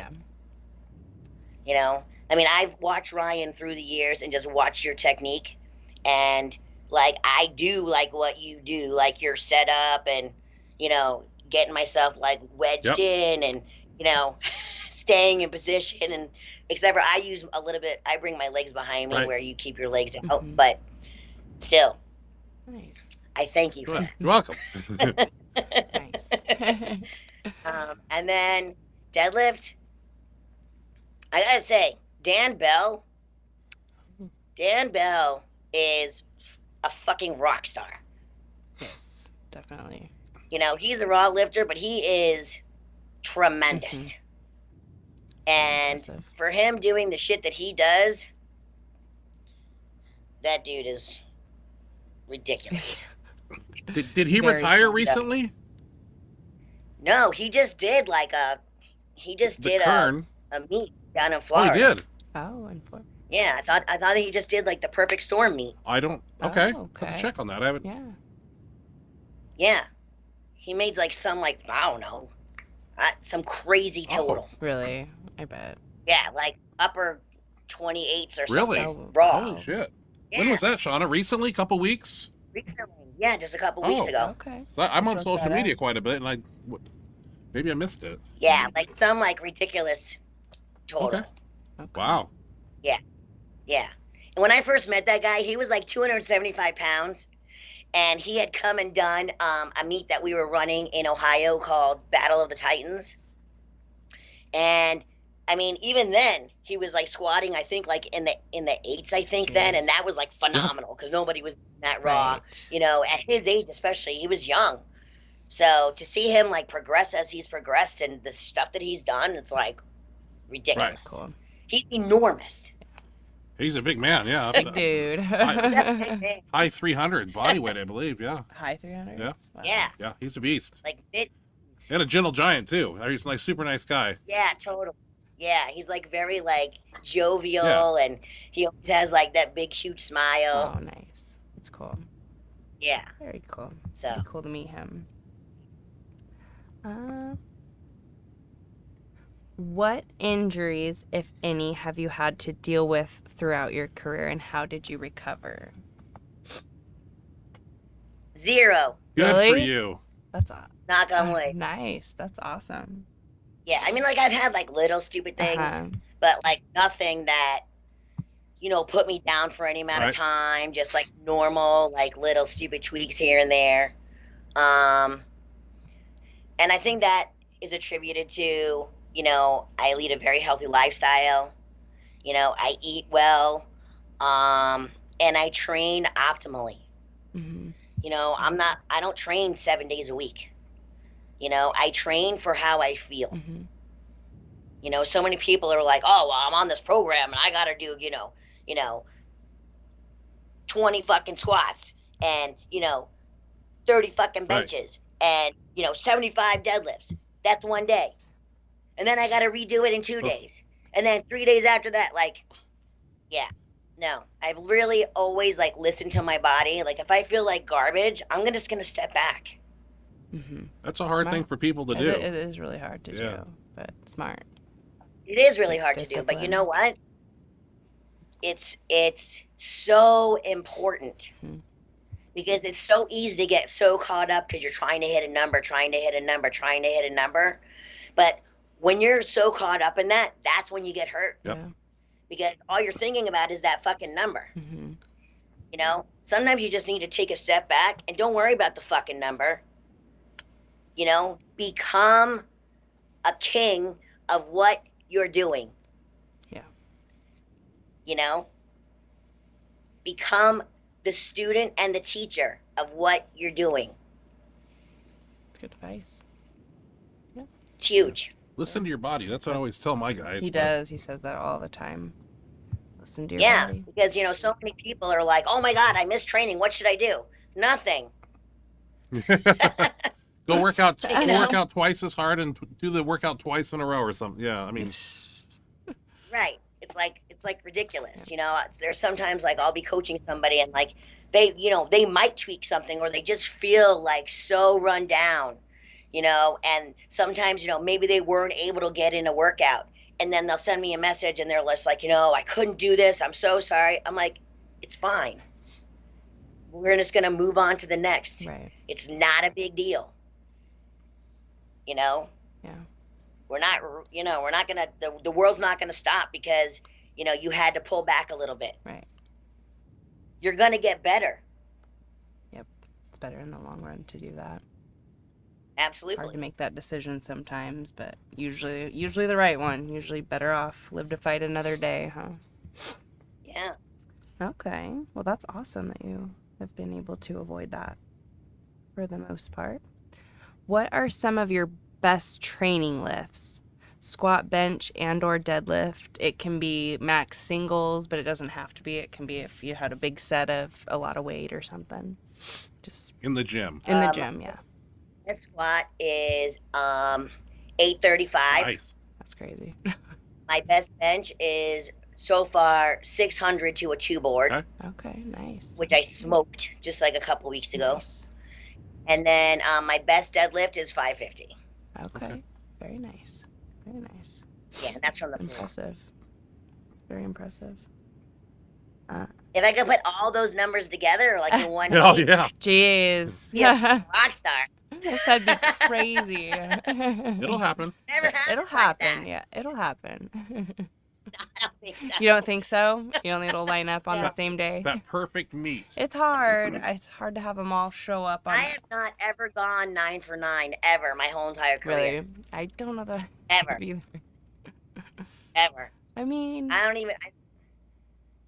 Yeah. I mean, I've watched Ryan through the years and just watched your technique, and like I do like what you do, like your setup and getting myself like wedged in and staying in position, and except for I use a little bit, I bring my legs behind me where you keep your legs out, but still, Nice. I thank you for that. You're welcome. Nice. And then deadlift, I gotta say, Dan Bell is a fucking rock star. Yes, definitely. He's a raw lifter, but he is tremendous. And Impressive. for him doing the shit that he does, that dude is ridiculous. Did he Very retire strong. recently? No, he just did like a meet down in Oh, Florida. he did. Oh, and four. Yeah, I thought he just did like the Perfect Storm meet. I don't. Okay. Oh, Have okay. to check on that. I haven't. Yeah. Yeah, he made like some like I don't know, some crazy total. Really? I bet. Yeah, like upper 28s or Really? something. Raw. Holy shit. Yeah. When was that, Shawna? Recently? Couple weeks? Recently. Yeah, just a couple weeks ago. Okay. I'm on Check social that media out. quite a bit, and maybe I missed it. Yeah, like some like ridiculous total. Okay. Okay. Wow. Yeah. And when I first met that guy, he was like 275 pounds. And he had come and done a meet that we were running in Ohio called Battle of the Titans. And I mean, even then, he was like squatting, I think, like in the 8s, I think, then, and that was like phenomenal because nobody was that raw. Right. At his age, especially, he was young. So to see him like progress as he's progressed and the stuff that he's done, it's like ridiculous. Right. Cool. He's enormous. He's a big man, yeah. Big dude. High 300 body weight, I believe, yeah. High 300s? Yeah. Wow. Yeah, Yeah, he's a beast. like mid. And a gentle giant, too. He's like super nice guy. Yeah, totally. Yeah, he's like very like jovial, and he always has like that big huge smile. Oh, nice. That's cool. Yeah. Very cool. So It'd be cool to meet him. What injuries, if any, have you had to deal with throughout your career, and how did you recover? 0. Good for Really? you. That's Knock on wood. nice. That's awesome. Yeah, I mean, like I've had like little stupid things, but like nothing that put me down for any amount of time. Just like normal, like little stupid tweaks here and there. And I think that is attributed to I lead a very healthy lifestyle. I eat well, and I train optimally. Mm-hmm. I don't train 7 days a week. I train for how I feel. Mm-hmm. So many people are like, oh, well, I'm on this program and I got to do, 20 fucking squats and, 30 fucking benches and, 75 deadlifts. That's one day. And then I got to redo it in 2 days. And then 3 days after that, like, yeah. No, I've really always like listened to my body. Like if I feel like garbage, I'm just gonna step back. Mm-hmm. That's a hard thing for people to do. It is really hard to do, but smart. It is really hard to do, but you know what? It's so important because it's so easy to get so caught up because you're trying to hit a number, trying to hit a number, trying to hit a number. But when you're so caught up in that, that's when you get hurt. Yep. Yeah. Because all you're thinking about is that fucking number. Mm-hmm. You know, sometimes you just need to take a step back and don't worry about the fucking number. You know, become a king of what you're doing. Yeah. You know, become the student and the teacher of what you're doing. That's good advice. It's huge. Listen to your body. That's what I always tell my guys. He does. He says that all the time. Listen to your Yeah, body. because, you know, so many people are like, oh my God, I missed training. What should I do? Nothing. Go work out. Go You know? work out twice as hard and do the workout twice in a row or something. Yeah, I mean, Right. It's like ridiculous. You know, there's sometimes like I'll be coaching somebody and like they, you know, they might tweak something or they just feel like so run down, you know, and sometimes, you know, maybe they weren't able to get in a workout and then they'll send me a message and they're just like, you know, I couldn't do this. I'm so sorry. I'm like, it's fine. We're just going to move on to the next. Right. It's not a big deal. You know? Yeah. We're not, you know, we're not going to, the world's not going to stop because, you know, you had to pull back a little bit. Right. You're going to get better. Yep. It's better in the long run to do that. Absolutely. Hard to make that decision sometimes, but usually the right one. Usually better off. Live to fight another day, huh? Yeah. Okay. Well, that's awesome that you have been able to avoid that for the most part. What are some of your best training lifts? Squat, bench, and or deadlift. It can be max singles, but it doesn't have to be. It can be if you had a big set of a lot of weight or something. Just in the gym. in the gym, yeah. This squat is 835. Nice. That's crazy. My best bench is so far 600 to a 2 board, Okay. Okay, nice. which I smoked just like a couple weeks ago. Nice. And then my best deadlift is 550. Okay. Very nice. Very nice. Yeah, and that's from the pool. Impressive. Very impressive. If I could put all those numbers together like in one Oh week, yeah. Jeez. yeah, rock star. That'd be crazy. It'll happen. Never happened It'll like happen. that. Yeah, it'll happen. I don't think so. You don't think so? You don't think it'll line up on the same day? That perfect meat. It's hard. It's hard to have them all show up on. I have not ever gone 9 for 9 ever my whole entire career. Really? I don't know that Ever. either. Ever. I mean, I don't even.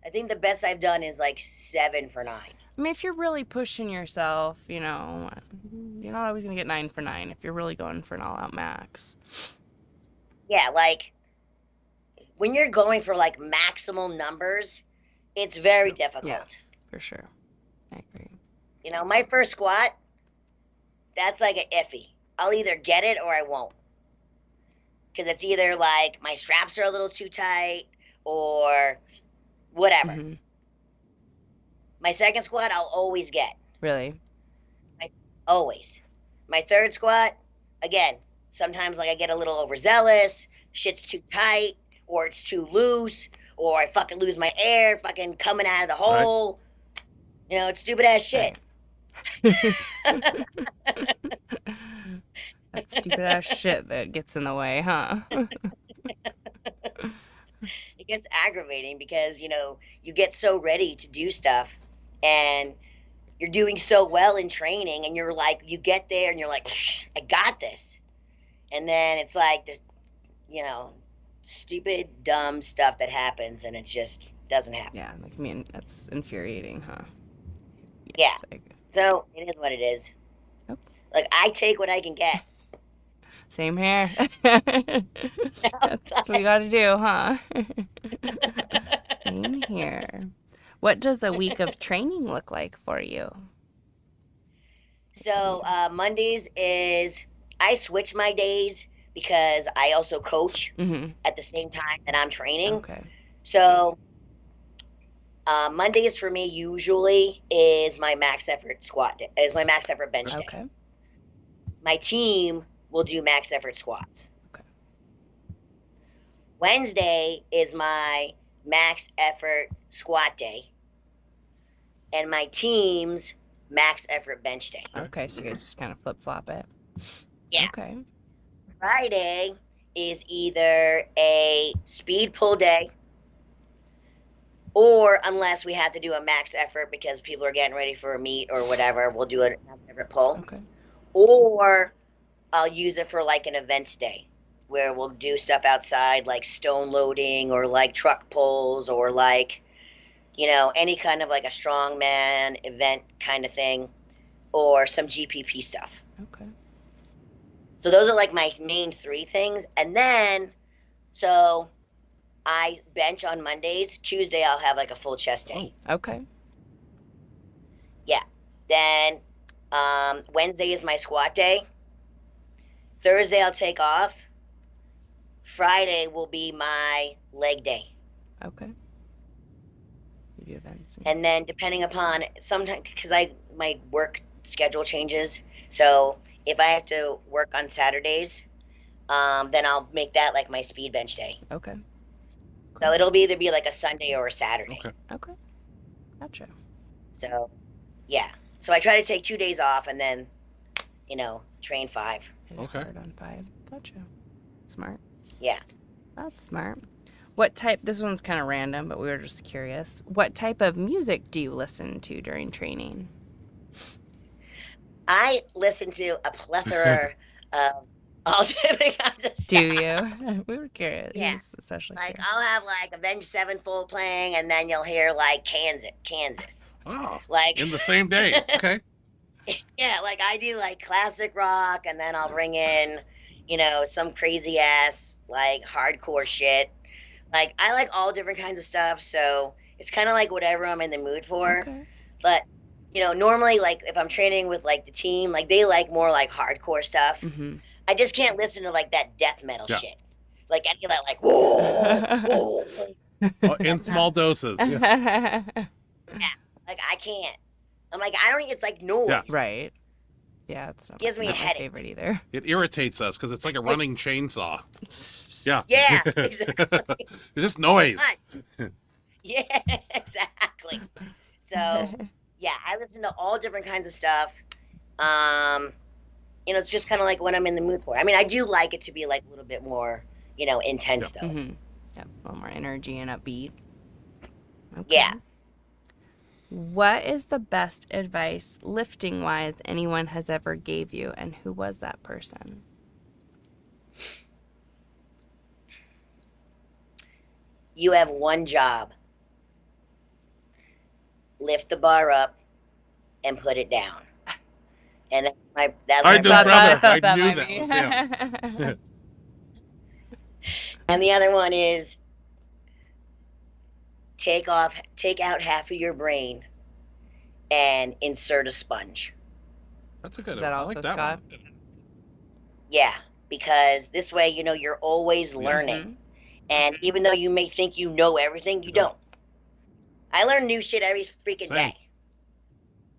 I think the best I've done is like 7 for 9. if you're really pushing yourself, you're not always gonna get 9 for 9 if you're really going for an all-out max. Yeah, like when you're going for like maximal numbers, it's very difficult. Yeah. For sure. I agree. You know, my first squat, that's like a iffy. I'll either get it or I won't. Because it's either like my straps are a little too tight or whatever. Mm-hmm. My second squat, I'll always get. Really? Always. My third squat, again, sometimes like I get a little overzealous, shit's too tight, or it's too loose, or I fucking lose my air, fucking coming out of the hole. Right. You know, it's stupid ass shit. Right. That stupid ass shit that gets in the way, huh? It gets aggravating because, you know, you get so ready to do stuff and you're doing so well in training and you're like, you get there and you're like, I got this. And then it's like this, you know, stupid, dumb stuff that happens and it just doesn't happen. Yeah, that's infuriating, huh? Yes, Yeah. So it is what it is. Nope. Like, I take what I can get. Same here. That's what we gotta do, huh? Same here. What does a week of training look like for you? So Mondays is, I switch my days because I also coach at the same time that I'm training. Okay. So Mondays for me usually is my max effort squat day, is my max effort bench day. Okay. My team will do max effort squats. Okay. Wednesday is my max effort squat day. And my teams max effort bench day. Okay, so you just kind of flip flop it. Yeah. Okay. Friday is either a speed pull day, or unless we have to do a max effort because people are getting ready for a meet or whatever, we'll do a max effort pull. Okay. Or I'll use it for like an events day where we'll do stuff outside like stone loading or like truck pulls or like, you know, any kind of like a strongman event kind of thing or some GPP stuff. Okay. So those are like my main three things. And then, so I bench on Mondays. Tuesday, I'll have like a full chest day. Okay. Yeah. Then Wednesday is my squat day. Thursday, I'll take off. Friday will be my leg day. Okay. You do events. And then depending upon sometimes, because my work schedule changes. So if I have to work on Saturdays, then I'll make that like my speed bench day. Okay. So it'll either be like a Sunday or a Saturday. Okay. Gotcha. So, yeah. So I try to take 2 days off and then, you know, train 5. Hit it hard on 5. Gotcha. Smart. Yeah. That's smart. What type, this one's kind of random, but we were just curious. What type of music do you listen to during training? I listen to a plethora of all different kinds of stuff. Do you? We were curious. Yeah. Especially Like curious. I'll have like Avenged Sevenfold playing, and then you'll hear like Kansas. Oh, Like in the same day. Okay. yeah, like I do like classic rock, and then I'll bring in, you know, some crazy ass like hardcore shit. Like I like all different kinds of stuff, so it's kind of like whatever I'm in the mood for. Okay. But you know, normally like if I'm training with like the team, like they like more like hardcore stuff. Mm-hmm. I just can't listen to like that death metal Yeah. shit. Like any of that like whoa, whoa. In small doses. Yeah. Like I can't. I'm like I don't. It's like noise. Yeah. Right. Yeah, it's not, Gives me a not my headache. favorite either. It irritates us because it's like a running chainsaw. Yeah. Yeah. Exactly. It's just noise. Yeah. Exactly. So yeah, I listen to all different kinds of stuff. You know, it's just kind of like what I'm in the mood for. I mean, I do like it to be like a little bit more, you know, intense though. Mm-hmm. Yep, a little more energy and upbeat. Okay. Yeah. What is the best advice lifting wise anyone has ever gave you, and who was that person? You have one job. Lift the bar up and put it down. And that's my I just brother. rather- thought I knew might that be. was him. And the other one is take out half of your brain and insert a sponge. That's a good Is that one. I also like that Scott? one. Yeah, because this way, you know, you're always learning. Mhm. And even though you may think you know everything, you don't. I learn new shit every freaking Same. day.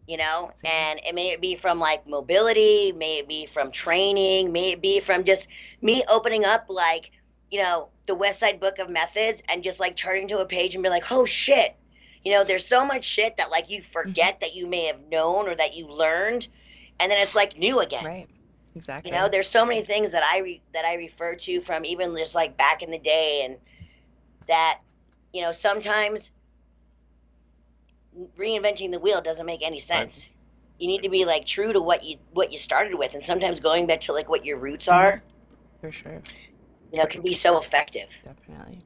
You know, and it may be from like mobility, may it be from training, may it be from just me opening up like, you know, the West Side Book of Methods and just like turning to a page and be like, oh shit. You know, there's so much shit that like you forget that you may have known or that you learned, and then it's like new again. Right. Exactly. You know, there's so many things that I refer to from even just like back in the day, and that, you know, sometimes reinventing the wheel doesn't make any sense. Right. You need to be like true to what you started with, and sometimes going back to like what your roots are, for sure, you know, can be so effective. Definitely.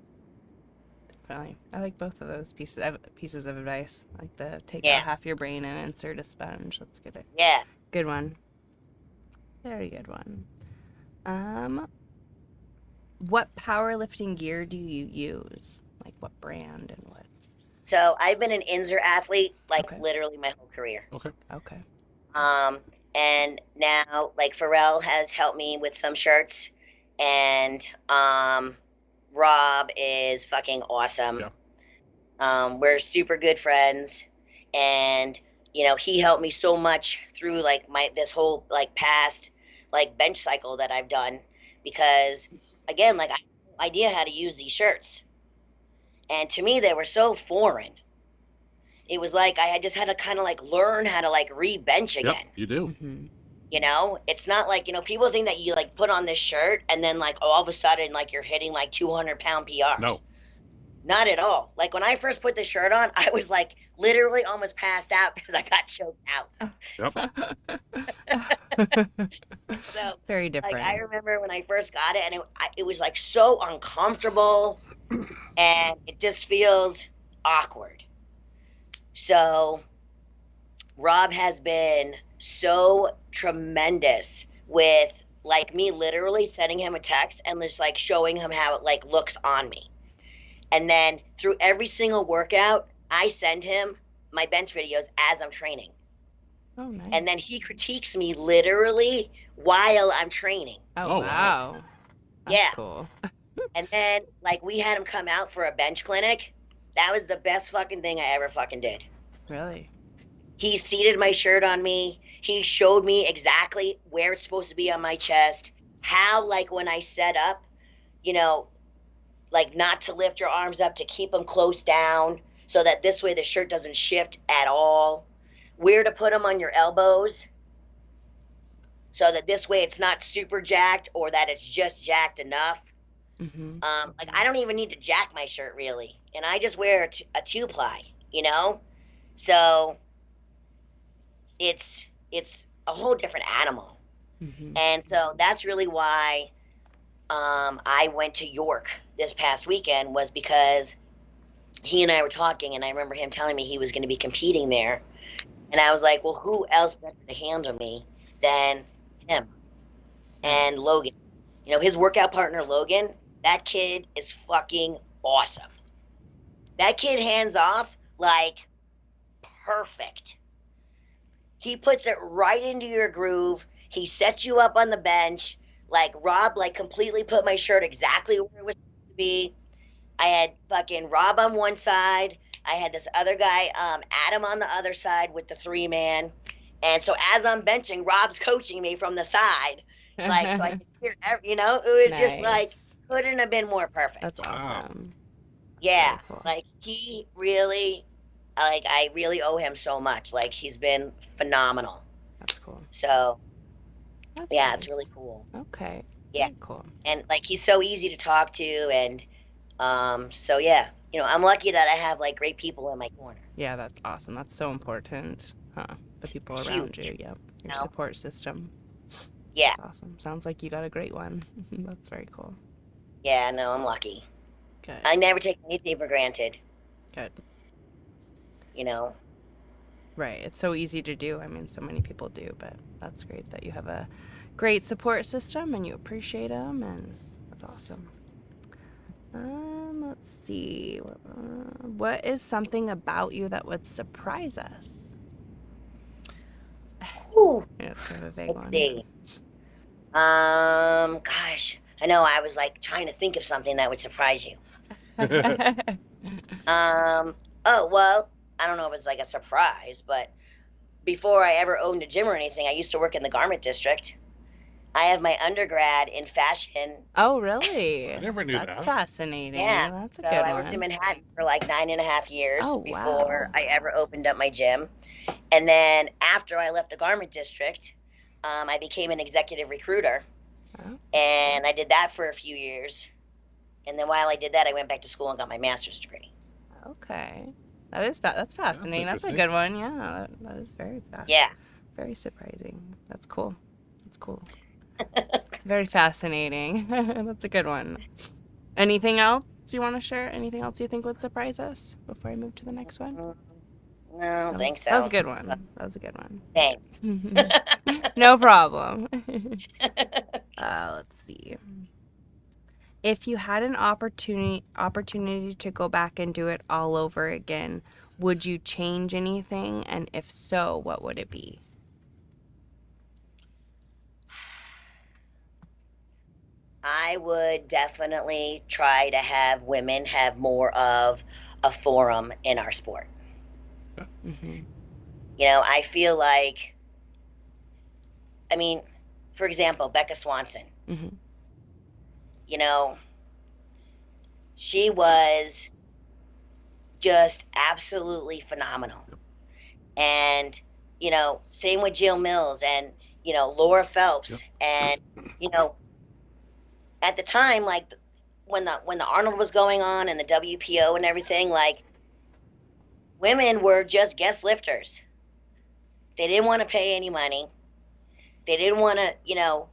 I like both of those pieces of advice. Like the take out half your brain and insert a sponge. That's good. Yeah. Good one. Very good one. What powerlifting gear do you use? Like what brand and what? So I've been an Inzer athlete like literally my whole career. Okay. And now like Pharrell has helped me with some shirts, and Rob is fucking awesome. Yeah. We're super good friends, and you know, he helped me so much through like this whole like past like bench cycle that I've done, because again, like I had no idea how to use these shirts. And to me, they were so foreign. it was like I had just had to kind of like learn how to like re-bench Yep, again. you do. Mm-hmm. You know, it's not like, you know, people think that you like put on this shirt and then like all of a sudden like you're hitting like 200-pound PRs. No. Not at all. Like when I first put the shirt on, I was like literally almost passed out because I got choked out. Yep. So Very like different. I remember when I first got it, and it was like so uncomfortable, and it just feels awkward. So Rob has been so tremendous with like me literally sending him a text and just like showing him how it like looks on me. And then through every single workout, I send him my bench videos as I'm training. Oh, nice. And then he critiques me literally while I'm training. Oh, Oh, wow. wow. That's Yeah. cool. And then like we had him come out for a bench clinic. That was the best fucking thing I ever fucking did. Really? He seated my shirt on me. He showed me exactly where it's supposed to be on my chest. How, like, when I set up, you know, like not to lift your arms up, to keep them close down so that this way the shirt doesn't shift at all. Where to put them on your elbows so that this way it's not super jacked or that it's just jacked enough. Mm-hmm. Like, I don't even need to jack my shirt really. And I just wear a two-ply, you know? So it's a whole different animal. Mm-hmm. And so that's really why I went to York this past weekend, was because he and I were talking, and I remember him telling me he was going to be competing there. And I was like, well, who else better to handle me than him and Logan? You know, his workout partner, Logan, that kid is fucking awesome. That kid hands off like perfect. He puts it right into your groove. He sets you up on the bench. Like Rob, like completely put my shirt exactly where it was supposed to be. I had fucking Rob on one side. I had this other guy, Adam, on the other side with the 3-man. And so as I'm benching, Rob's coaching me from the side, like so I could hear. You know, it was just like Nice. couldn't have been more perfect. That's Wow. awesome. Yeah, very cool. like he really, like I really owe him so much. Like he's been phenomenal. That's cool. So That's yeah, nice. it's really cool. Okay. Yeah. Very cool. And like he's so easy to talk to, and so yeah, you know, I'm lucky that I have like great people in my corner. Yeah, that's awesome. That's so important. Huh. The people It's around huge, you. Yep. Your know? support system. Yeah, That's awesome. Sounds like you got a great one. That's very cool. yeah, no, I'm lucky. Good. I never take anything for granted, Good. you know. Right. It's so easy to do. I mean, so many people do, but that's great that you have a great support system and you appreciate them, and that's awesome. Let's see. What is something about you that would surprise us? Whew. Yeah, it's kind of a big Let's one. see. Gosh, I know I was like trying to think of something that would surprise you. Oh, well, I don't know if it's like a surprise, but before I ever owned a gym or anything, I used to work in the garment district. I have my undergrad in fashion. Oh, really? I never knew That's that. fascinating. Yeah. That's a So good I worked in one. Manhattan for like 9.5 years Oh, before wow. I ever opened up my gym. And then after I left the garment district, I became an executive recruiter. Oh. And I did that for a few years. And then while I did that, I went back to school and got my master's degree. Okay. That's fascinating. That's a interesting. good one. Yeah, that is very Yeah. very surprising. That's cool. That's cool. It's very fascinating. That's a good one. Anything else you want to share? Anything else you think would surprise us before I move to the next one? No, I don't think so. That was a good one. That was a good one. Thanks. No problem. Let's see. If you had an opportunity to go back and do it all over again, would you change anything? And if so, what would it be? I would definitely try to have women have more of a forum in our sport. Mm-hmm. You know, I feel like, I mean, for example, Becca Swanson, Mm-hmm. you know, she was just absolutely phenomenal. And, you know, same with Jill Mills and, you know, Laura Phelps. And, you know, at the time, like when the Arnold was going on and the WPO and everything, like women were just guest lifters. They didn't want to pay any money. They didn't want to, you know,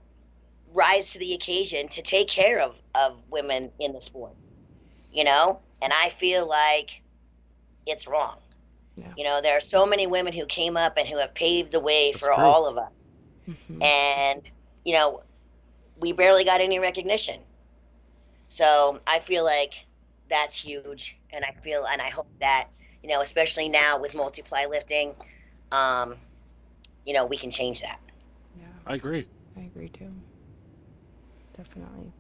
rise to the occasion to take care of women in the sport, you know? And I feel like it's wrong. Yeah. You know, there are so many women who came up and who have paved the way for true. all of us. Mm-hmm. And, you know, we barely got any recognition. So I feel like that's huge. And I hope that, you know, especially now with multiply lifting, you know, we can change that. Yeah, I agree. I agree too. Definitely.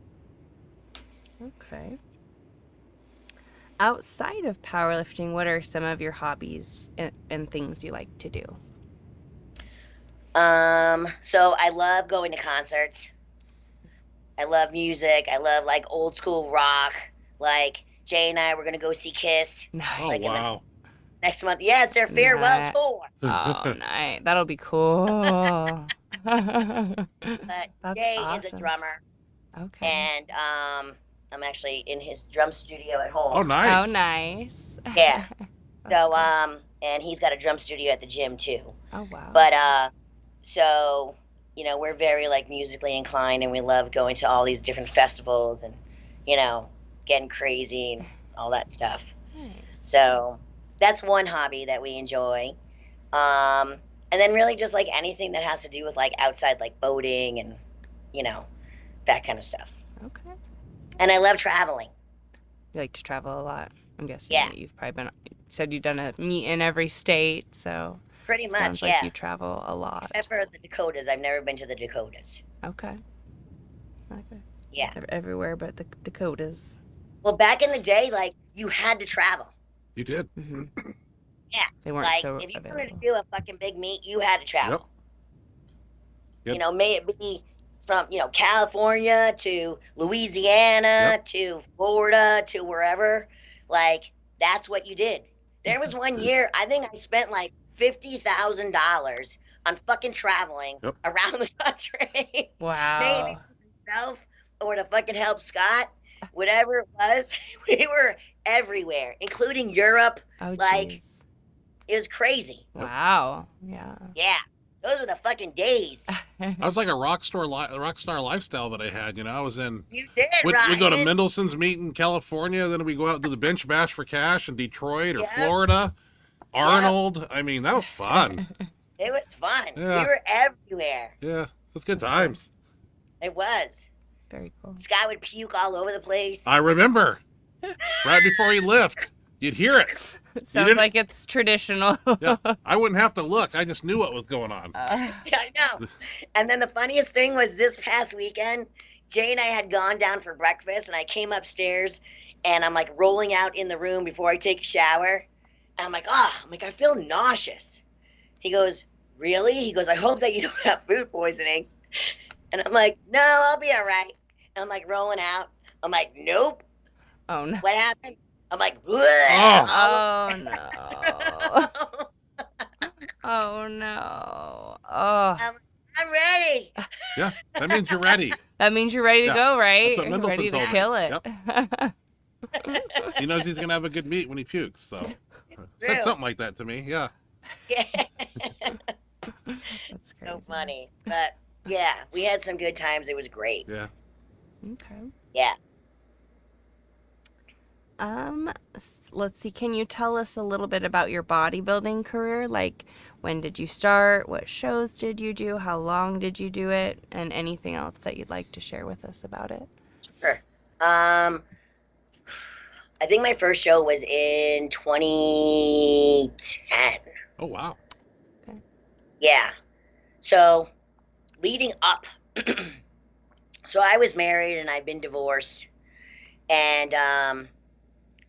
Okay. Outside of powerlifting, what are some of your hobbies and things you like to do? So I love going to concerts. I love music. I love like old school rock. Like Jay and I were gonna go see Kiss Nice. Oh, Like in the- wow. next month. Yeah, it's their farewell Nice. tour. Oh, nice. That'll be cool. But That's Jay is a awesome. drummer, Okay. and I'm actually in his drum studio at home. Oh, nice. Oh, nice. Yeah. That's So cool. and he's got a drum studio at the gym too. Oh, wow. But so you know, we're very like musically inclined, and we love going to all these different festivals and, you know, getting crazy and all that stuff. Nice. So that's one hobby that we enjoy. And then really just like anything that has to do with like outside, like boating and, you know, that kind of stuff. Okay. And I love traveling. You like to travel a lot. I'm guessing Yeah. that you've probably said you've done a meet in every state, so Pretty much, sounds yeah. like you travel a lot. Except for the Dakotas. I've never been to the Dakotas. Okay. Okay. Yeah. Everywhere but the Dakotas. Well, back in the day, like, you had to travel. You did. Mm-hmm. Yeah. They weren't Like, so if you wanted available. to do a fucking big meet, you had to travel. Yep. You know, may it be from, you know, California to Louisiana Yep. to Florida to wherever. Like, that's what you did. There was one year, I think I spent like $50,000 on fucking traveling Yep. around the country. Wow. Maybe myself or to fucking help Scott, whatever it was. We were everywhere, including Europe. Oh, like, geez. It was crazy. Wow. Yeah. Yeah. Those were the fucking days. I was like a rock star lifestyle that I had. You know, I was in. You did, We go to Ryan. Mendelson's meet in California, then we go out to the bench bash for cash in Detroit or Yep. Florida. Arnold. I mean, that was fun. It was fun. Yeah. We were everywhere. Yeah, it was good times. It was. Very cool. Scott would puke all over the place. I remember. Right before he left, you'd hear it. Sounds didn't- like it's traditional. Yeah, I wouldn't have to look. I just knew what was going on. I know. And then the funniest thing was this past weekend, Jay and I had gone down for breakfast, and I came upstairs, and I'm like rolling out in the room before I take a shower. And I'm like, I feel nauseous. He goes, really? He goes, I hope that you don't have food poisoning. And I'm like, no, I'll be all right. And I'm like rolling out. I'm like, nope. Oh, no. What happened? I'm like, Oh, no. Oh, no. Oh. I'm ready. Yeah, that means you're ready. That means you're ready to Yeah, go, right? that's what Mendelson Ready to told me. kill it. He knows he's gonna have a good meet when he pukes. So said True. something like that to me. Yeah. Yeah. That's crazy. So funny. But yeah, we had some good times. It was great. Yeah. Okay. Yeah. Let's see. Can you tell us a little bit about your bodybuilding career? Like, when did you start? What shows did you do? How long did you do it? And anything else that you'd like to share with us about it? Sure. I think my first show was in 2010. Oh wow. Yeah. So, leading up, so I was married and I've been divorced. And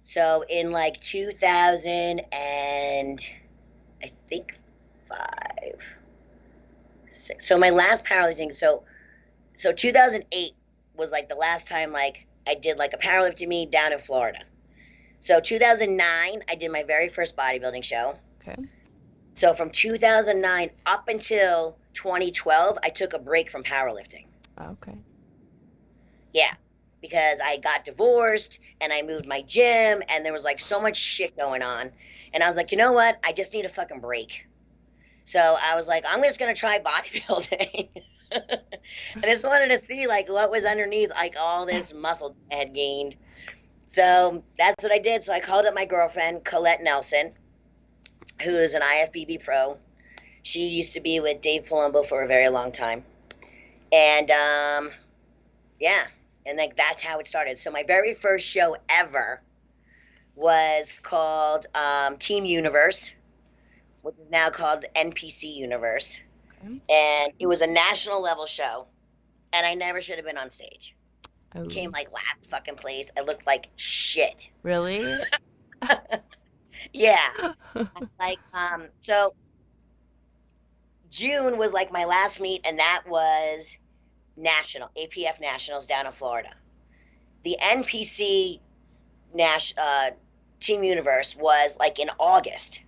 so in like 2000 and I think 5, 6. So my last powerlifting, so 2008 was like the last time like I did like a powerlifting meet down in Florida. So 2009, I did my very first bodybuilding show. Okay. So from 2009 up until 2012, I took a break from powerlifting. Okay. Yeah, because I got divorced and I moved my gym and there was like so much shit going on. And I was like, you know what? I just need a fucking break. So I was like, I'm just gonna try bodybuilding. I just wanted to see like what was underneath like all this muscle I had gained. So that's what I did. So I called up my girlfriend, Colette Nelson, who is an IFBB pro. She used to be with Dave Palumbo for a very long time. And yeah, and like that's how it started. So my very first show ever was called Team Universe, which is now called NPC Universe. Okay. And it was a national level show. And I never should have been on stage. Oh. Came like last fucking place. I looked like shit. Really? Yeah. Like, so June was like my last meet, and that was national, APF Nationals down in Florida. The NPC Team Universe was like in August.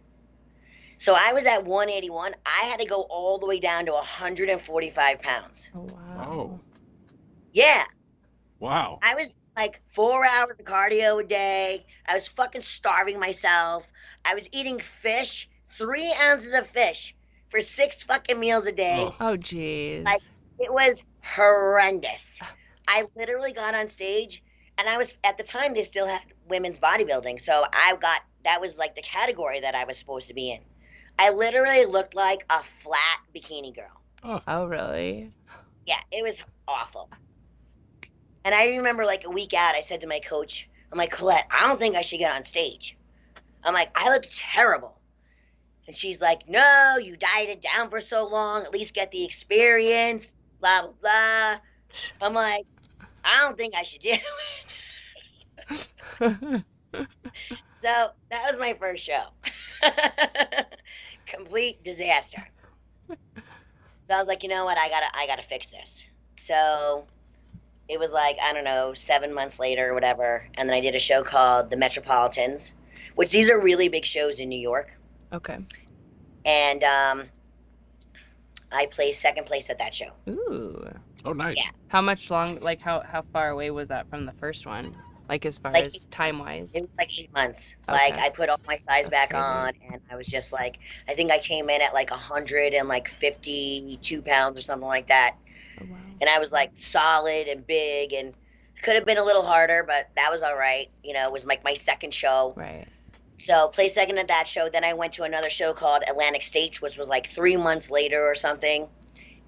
So I was at 181. I had to go all the way down to 145 pounds. Oh, wow. Oh, Yeah. wow. I was like 4 hours of cardio a day. I was fucking starving myself. I was eating fish, 3 ounces of fish for 6 fucking meals a day. Oh. Oh, jeez. Like, it was horrendous. I literally got on stage, and I was, at the time, they still had women's bodybuilding. So that was like the category that I was supposed to be in. I literally looked like a flat bikini girl. Oh, really? Yeah, it was awful. And I remember like a week out, I said to my coach, I'm like, Colette, I don't think I should get on stage. I'm like, I look terrible. And she's like, no, you dieted down for so long, at least get the experience, blah, blah, blah. I'm like, I don't think I should do it. So that was my first show. Complete disaster. So I was like, you know what, I gotta fix this. So it was like, I don't know, 7 months later or whatever. And then I did a show called The Metropolitans, which these are really big shows in New York. Okay. And I placed second place at that show. Ooh. Oh, nice. Yeah. How much like how far away was that from the first one? Like as far Like as time-wise? It was like 8 months. Okay. Like I put all my size That's back crazy. on, and I was just like, I think I came in at like 152 pounds or something like that. Oh, wow. And I was like solid and big, and could have been a little harder, but that was all right. You know, it was like my second show. Right. So placed second at that show. Then I went to another show called Atlantic States, which was like 3 months later or something,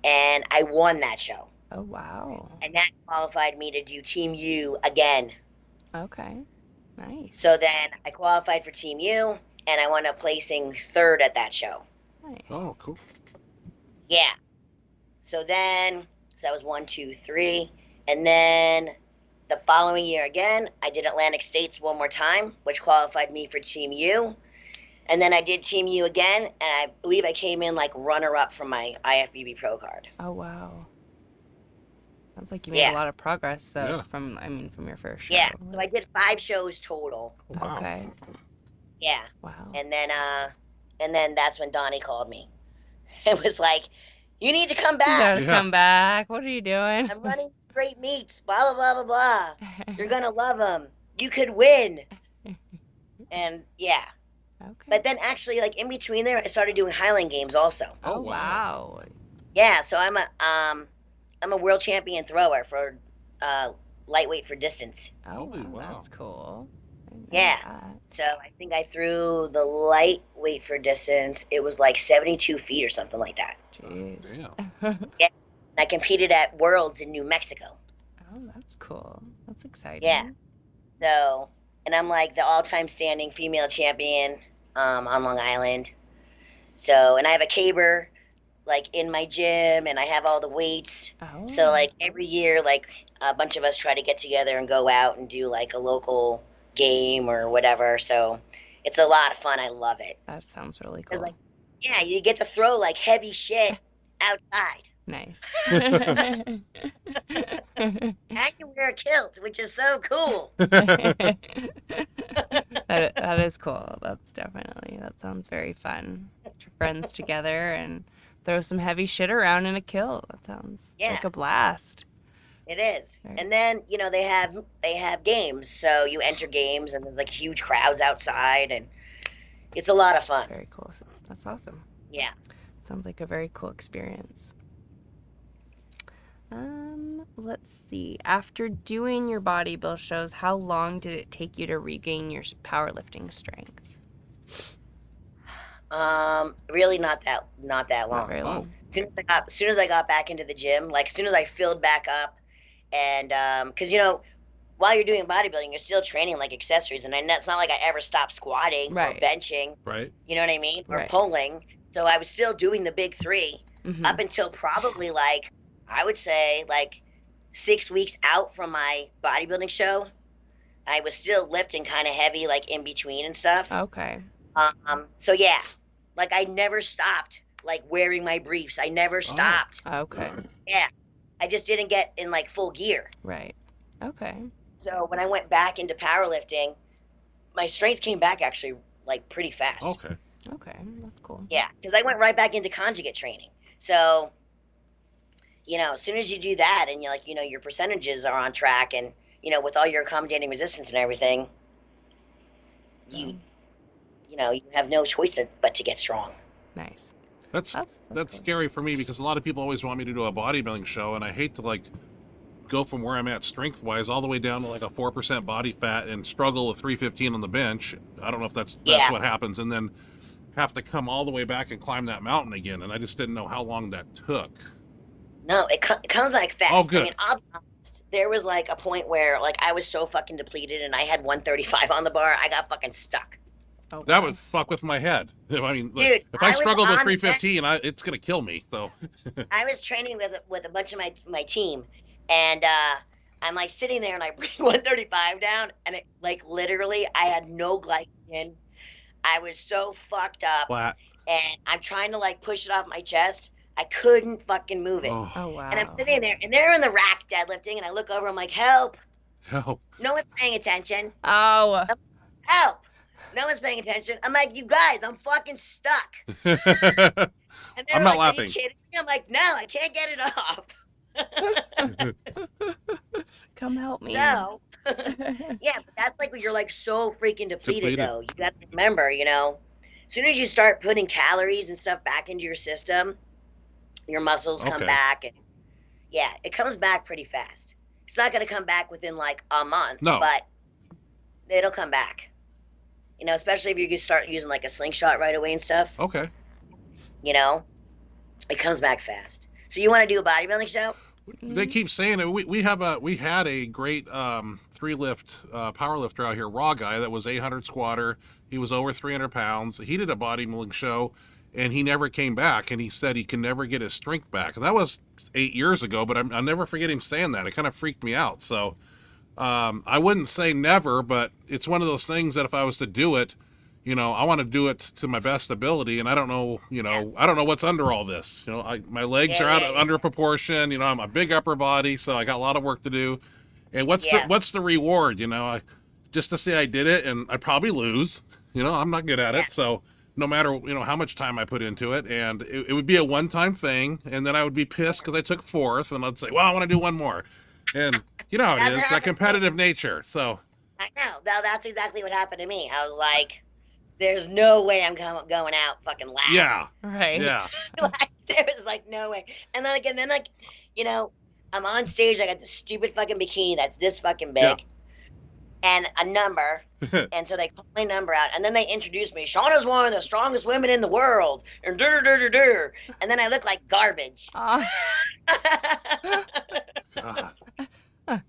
and I won that show. Oh, wow. And that qualified me to do Team U again. Okay. Nice. So then I qualified for Team U, and I wound up placing third at that show. Nice. Oh, cool. Yeah. So that was 1, 2, 3. And then the following year again, I did Atlantic States one more time, which qualified me for Team U. And then I did Team U again, and I believe I came in like runner-up from my IFBB Pro card. Oh, wow. Sounds like you made Yeah. a lot of progress though Yeah. from your first show. Yeah. So I did 5 shows total. Wow. Okay. Yeah. Wow. And then that's when Donnie called me. It was like, you need to come You back. gotta Yeah. come back. What are you doing? I'm running great meets, blah, blah, blah, blah, blah. You're going to love them. You could win. And yeah. Okay. But then actually, like in between there, I started doing Highland Games also. Oh, Oh, wow. wow. Yeah, so I'm a world champion thrower for lightweight for distance. Oh, Holy wow. wow. That's cool. I didn't know Yeah. that. So I think I threw the lightweight for distance. It was like 72 feet or something like that. Jeez. Damn. And I competed at Worlds in New Mexico. Oh, that's cool. That's exciting. Yeah. So, and I'm like the all-time standing female champion on Long Island. So, and I have a caber like in my gym, and I have all the weights. Oh. So like every year, like a bunch of us try to get together and go out and do like a local game or whatever. So it's a lot of fun. I love it. That sounds really 'Cause, cool. like, yeah, you get to throw like heavy shit outside. Nice. And you wear a kilt, which is so cool. That is cool. That sounds very fun. Get your friends together and throw some heavy shit around in a kilt. That sounds like a blast. It is. Right. And then, you know, they have games. So you enter games and there's like huge crowds outside and it's a lot of fun. That's very cool. That's awesome. Yeah. Sounds like a very cool experience. Let's see. After doing your bodybuild shows, how long did it take you to regain your powerlifting strength? Really not that long. Not very long. As soon as I got back into the gym, like as soon as I filled back up, and because you know, while you're doing bodybuilding, you're still training like accessories, and it's not like I ever stopped squatting or benching. Right. You know what I mean? Or pulling. So I was still doing the big three up until probably like I would say like 6 weeks out from my bodybuilding show. I was still lifting kind of heavy, like in between and stuff. Okay. So yeah, like I never stopped like wearing my briefs. I never stopped. Okay. Yeah. I just didn't get in like full gear. Right. Okay. So when I went back into powerlifting, my strength came back actually like pretty fast. Okay. Okay. That's cool. Yeah. Because I went right back into conjugate training. So, you know, as soon as you do that and you're like, you know, your percentages are on track and, you know, with all your accommodating resistance and everything, you know, you have no choice but to get strong. Nice. That's cool. scary for me because a lot of people always want me to do a bodybuilding show, and I hate to like go from where I'm at strength wise all the way down to like a 4% body fat and struggle with 315 on the bench. I don't know if that's what happens, and then have to come all the way back and climb that mountain again. And I just didn't know how long that took. No, it comes back fast. Oh, good. I mean, I'll be honest, there was like a point where like I was so fucking depleted and I had 135 on the bar, I got fucking stuck. Oh, that would fuck with my head. I mean, dude, if I struggled with 315, it's gonna kill me. So I was training with a bunch of my team, and I'm like sitting there and I bring 135 down, and it like literally I had no glycogen. I was so fucked up, flat. And I'm trying to like push it off my chest. I couldn't fucking move it. Oh wow. And I'm sitting there, and they're in the rack deadlifting, and I look over, I'm like, help. Help. No one's paying attention. Oh. Help. No one's paying attention. I'm like, you guys, I'm fucking stuck. And I'm not like, laughing. Are you kidding me? I'm like, no, I can't get it off. Come help me. So, yeah, but that's like when you're like so freaking depleted. Though. You got to remember, you know, as soon as you start putting calories and stuff back into your system, your muscles come back. And yeah, it comes back pretty fast. It's not going to come back within like a month, but it'll come back. You know, especially if you can start using like a slingshot right away and stuff. Okay. You know, it comes back fast. So you want to do a bodybuilding show? They keep saying it. We had a great 3-lift power lifter out here, raw guy that was 800 squatter. He was over 300 pounds. He did a bodybuilding show, and he never came back. And he said he can never get his strength back. And that was 8 years ago. But I'll never forget him saying that. It kind of freaked me out. So. I wouldn't say never, but it's one of those things that if I was to do it, you know, I want to do it to my best ability, and I don't know, you know, I don't know what's under all this. You know, my legs are under proportion. You know, I'm a big upper body, so I got a lot of work to do. And what's the reward? You know, just to say I did it, and I'd probably lose. You know, I'm not good at it, so no matter how much time I put into it, and it would be a one-time thing, and then I would be pissed because I took fourth, and I'd say, well, I want to do one more, and. You know how it is, that competitive nature, so. I know. That's exactly what happened to me. I was like, there's no way I'm going out fucking last. Yeah. Right. Yeah. Like, there was like no way. And then you know, I'm on stage, I got this stupid fucking bikini that's this fucking big. And a number. And so they call my number out. And then they introduce me. Shawna's one of the strongest women in the world. And and then I look like garbage.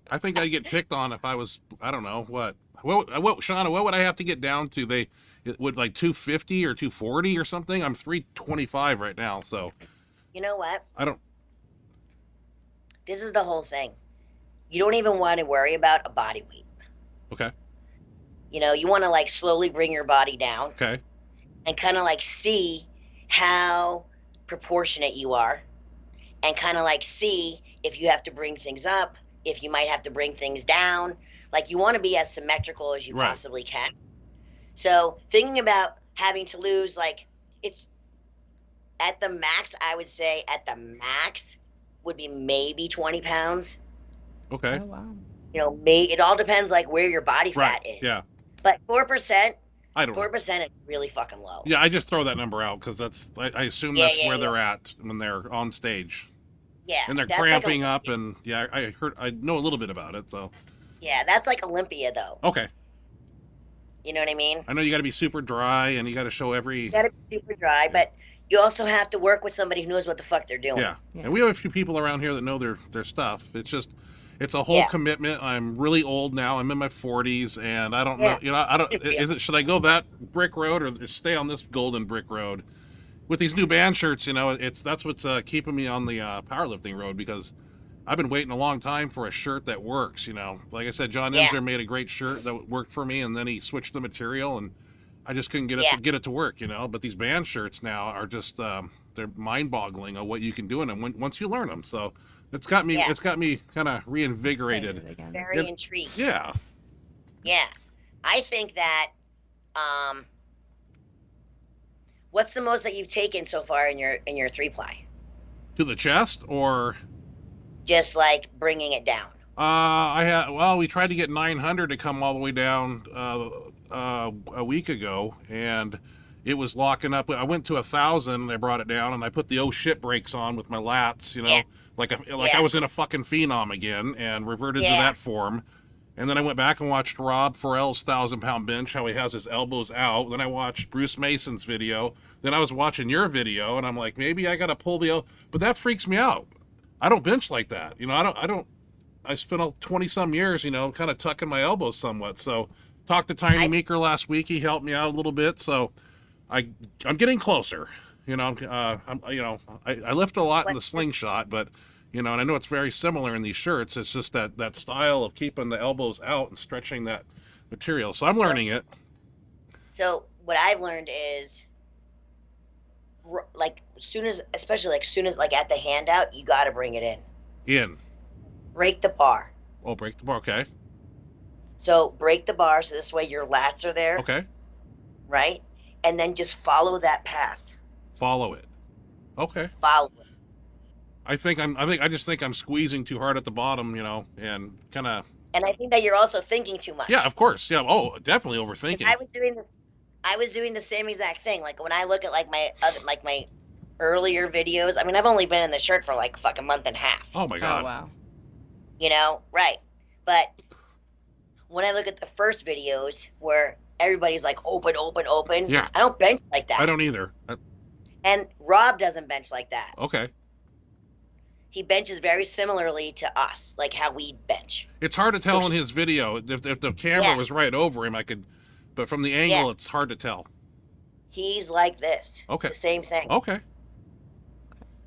I think I'd get picked on if I was, I don't know, what Shawna, what would I have to get down to? Would like 250 or 240 or something? I'm 325 right now, so. You know what? This is the whole thing. You don't even want to worry about a body weight. Okay. You know, you want to like slowly bring your body down. Okay. And kind of like see how proportionate you are. and kind of like see if you have to bring things up, if you might have to bring things down. Like, you want to be as symmetrical as you Right. possibly can. So thinking about having to lose, like, it's at the max, I would say at the max would be maybe 20 pounds. Okay. Oh, wow. You know, it all depends like where your body Right. fat is. Yeah. But 4%, I don't know. 4% is really fucking low. Yeah, I just throw that number out because I assume Yeah, that's yeah, where yeah. they're at when they're on stage. Yeah. And they're that's like cramping a- up, and yeah, I know a little bit about it, so. Yeah, that's like Olympia though. Okay. You know what I mean? I know you got to be super dry, and you got to show every. You gotta be super dry, but you also have to work with somebody who knows what the fuck they're doing. Yeah. Yeah. And we have a few people around here that know their stuff. It's a whole Yeah. commitment. I'm really old now. I'm in my 40s, and I don't Yeah. know. You know, I don't. Yeah. Should I go that brick road or stay on this golden brick road? With these new band shirts, you know, that's what's keeping me on the powerlifting road, because I've been waiting a long time for a shirt that works. You know, like I said, John Yeah. Inzer made a great shirt that worked for me, and then he switched the material, and I just couldn't get it Yeah. to get it to work. You know, but these band shirts now are just they're mind-boggling of what you can do in them once you learn them. So it's got me kind of reinvigorated. Excited again. Very Yep. intrigued. Yeah. Yeah. I think that what's the most that you've taken so far in your 3-ply? To the chest, or Just like bringing it down. we tried to get 900 to come all the way down a week ago, and it was locking up. I went to 1,000, I brought it down, and I put the oh shit brakes on with my lats, you know, Yeah. like Yeah. I was in a fucking phenom again, and reverted to Yeah. that form. And then I went back and watched Rob Farrell's 1,000-pound bench, how he has his elbows out. Then I watched Bruce Mason's video. Then I was watching your video, and I'm like, maybe I got to pull but that freaks me out. I don't bench like that. You know, I spent 20-some years, you know, kind of tucking my elbows somewhat. So talked to Tiny Meeker last week. He helped me out a little bit. So I'm getting closer. You know, I lift a lot in the slingshot, but, you know, and I know it's very similar in these shirts. It's just that style of keeping the elbows out and stretching that material. So I'm learning it. So what I've learned is, like, especially like at the handout, you got to bring it in. Break the bar. Oh, break the bar. Okay. So break the bar so this way your lats are there. Okay. Right? And then just follow that path. Follow it. Okay. Follow it. I just think I'm squeezing too hard at the bottom, you know, and kind of. And I think that you're also thinking too much. Yeah, of course. Yeah. Oh, definitely overthinking. I was doing the same exact thing. Like, when I look at like my earlier videos, I mean, I've only been in the shirt for like a fucking month and a half. Oh my God. Oh, wow. You know, right? But when I look at the first videos where everybody's like open, Yeah. I don't bench like that. I don't either. And Rob doesn't bench like that. Okay. He benches very similarly to us, like how we bench. It's hard to tell So in his video. If the camera Yeah. was right over him, I could, but from the angle, it's hard to tell. He's like this. Okay. The same thing. Okay.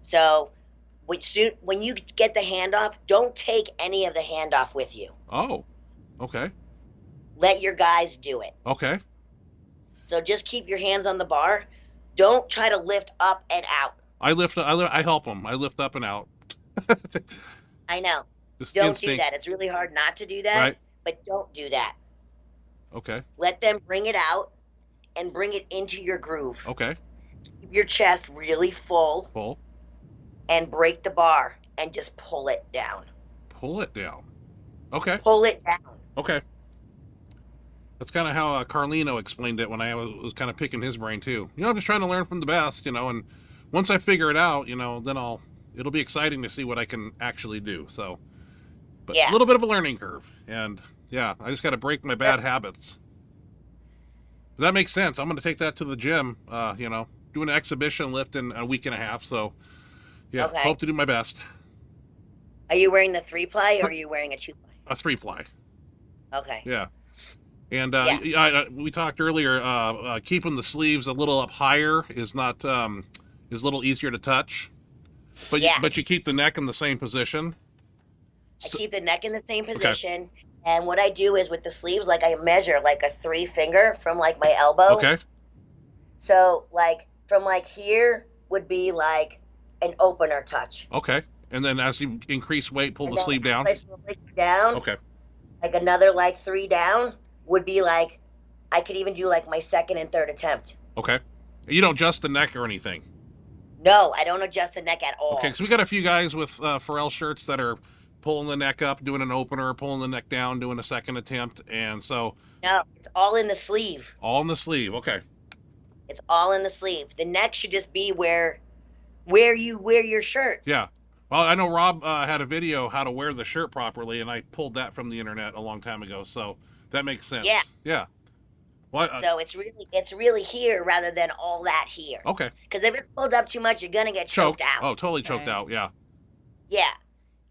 So when you get the handoff, don't take any of the handoff with you. Oh. Okay. Let your guys do it. Okay. So just keep your hands on the bar. Don't try to lift up and out. I help him. I lift up and out. I know. Just Don't instinct. do that. It's really hard not to do that. Right. But don't do that. Okay. Let them bring it out and bring it into your groove. Okay. Keep your chest really full Pull. and break the bar and just pull it down. Pull it down. Okay. Pull it down. Okay. That's kind of how Carlino explained it when I was kind of picking his brain too. You know, I'm just trying to learn from the best, you know, and once I figure it out, you know, then it'll be exciting to see what I can actually do. So, but Yeah. a little bit of a learning curve, and yeah, I just got to break my bad habits. But that makes sense. I'm going to take that to the gym, you know, do an exhibition lift in a week and a half. So yeah, Okay. hope to do my best. Are you wearing the 3-ply or are you wearing a 2-ply? A 3-ply. Okay. Yeah. And Yeah. we talked earlier, keeping the sleeves a little up higher is not is a little easier to touch, but Yeah. you keep the neck in the same position. I keep the neck in the same position. And what I do is with the sleeves, like I measure like a 3-finger from like my elbow. Okay. So like from like here would be like an opener touch. Okay. And then as you increase weight, pull And the then sleeve down. I slowly down. Okay. Like another like 3 down would be like, I could even do like my second and third attempt. Okay. You don't adjust the neck or anything. No, I don't adjust the neck at all. Okay, because we got a few guys with Pharrell shirts that are pulling the neck up, doing an opener, pulling the neck down, doing a second attempt, and so No, it's all in the sleeve. all in the sleeve. Okay. It's all in the sleeve. The neck should just be where you wear your shirt. Yeah. Well, I know Rob had a video how to wear the shirt properly, and I pulled that from the internet a long time ago, so that makes sense. Yeah. Yeah. Well, So it's really here rather than all that here. okay. Because if it's pulled up too much, you're gonna get choked out. Oh, totally choked Right. out. Yeah. Yeah.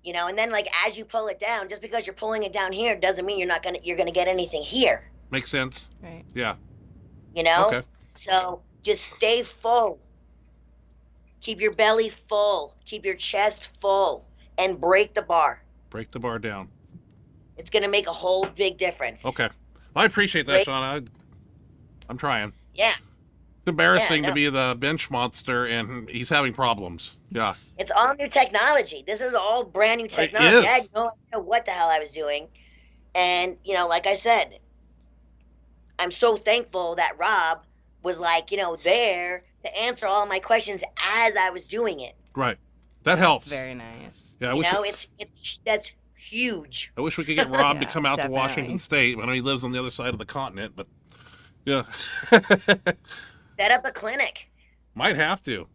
You know, and then like as you pull it down, just because you're pulling it down here doesn't mean you're gonna get anything here. Makes sense. Right. Yeah. You know? Okay. So just stay full. Keep your belly full. Keep your chest full. And break the bar. Break the bar down. It's gonna make a whole big difference. Okay. Well, I appreciate that, Break- Shawna. I'm trying. Yeah. It's embarrassing Yeah, to no. be the bench monster, and he's having problems. Yeah. It's all new technology. This is all brand new It technology. is. I had no idea what the hell I was doing. And, you know, like I said, I'm so thankful that Rob was like, you know, there to answer all my questions as I was doing it. Right. That helps. It's very nice. Yeah. You know, that's huge. I wish we could get Rob to Yeah, come out to definitely. Washington State. I know he lives on the other side of the continent, but yeah. Set up a clinic Might have to.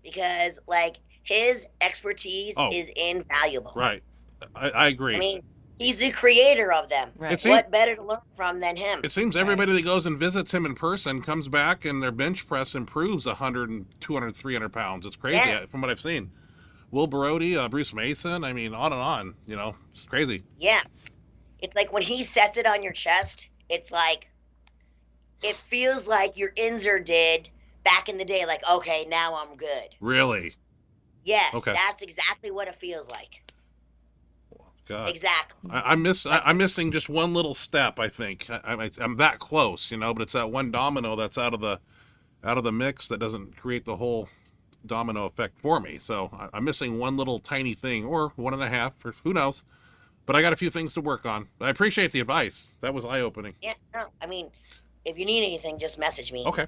because, like, his expertise Oh. is invaluable. Right. I agree. I mean, he's the creator of them. Right. It's- What better to learn from than him? It seems everybody that goes and visits him in person comes back and their bench press improves 100 and 200, 300 pounds. It's crazy Yeah. from what I've seen. Will Brody, Bruce Mason, I mean, on and on. You know, it's crazy. Yeah. It's like when he sets it on your chest, it's like, it feels like your Inzer did back in the day. Like, okay, now I'm good. Really. Yes, Okay. that's exactly what it feels like. God. Exactly. I'm missing just one little step. I think I'm that close, you know. But it's that one domino that's out of the mix that doesn't create the whole domino effect for me. So I'm missing one little tiny thing, or 1.5, or who knows. But I got a few things to work on. I appreciate the advice. That was eye opening. Yeah, no, I mean, if you need anything, just message me. Okay.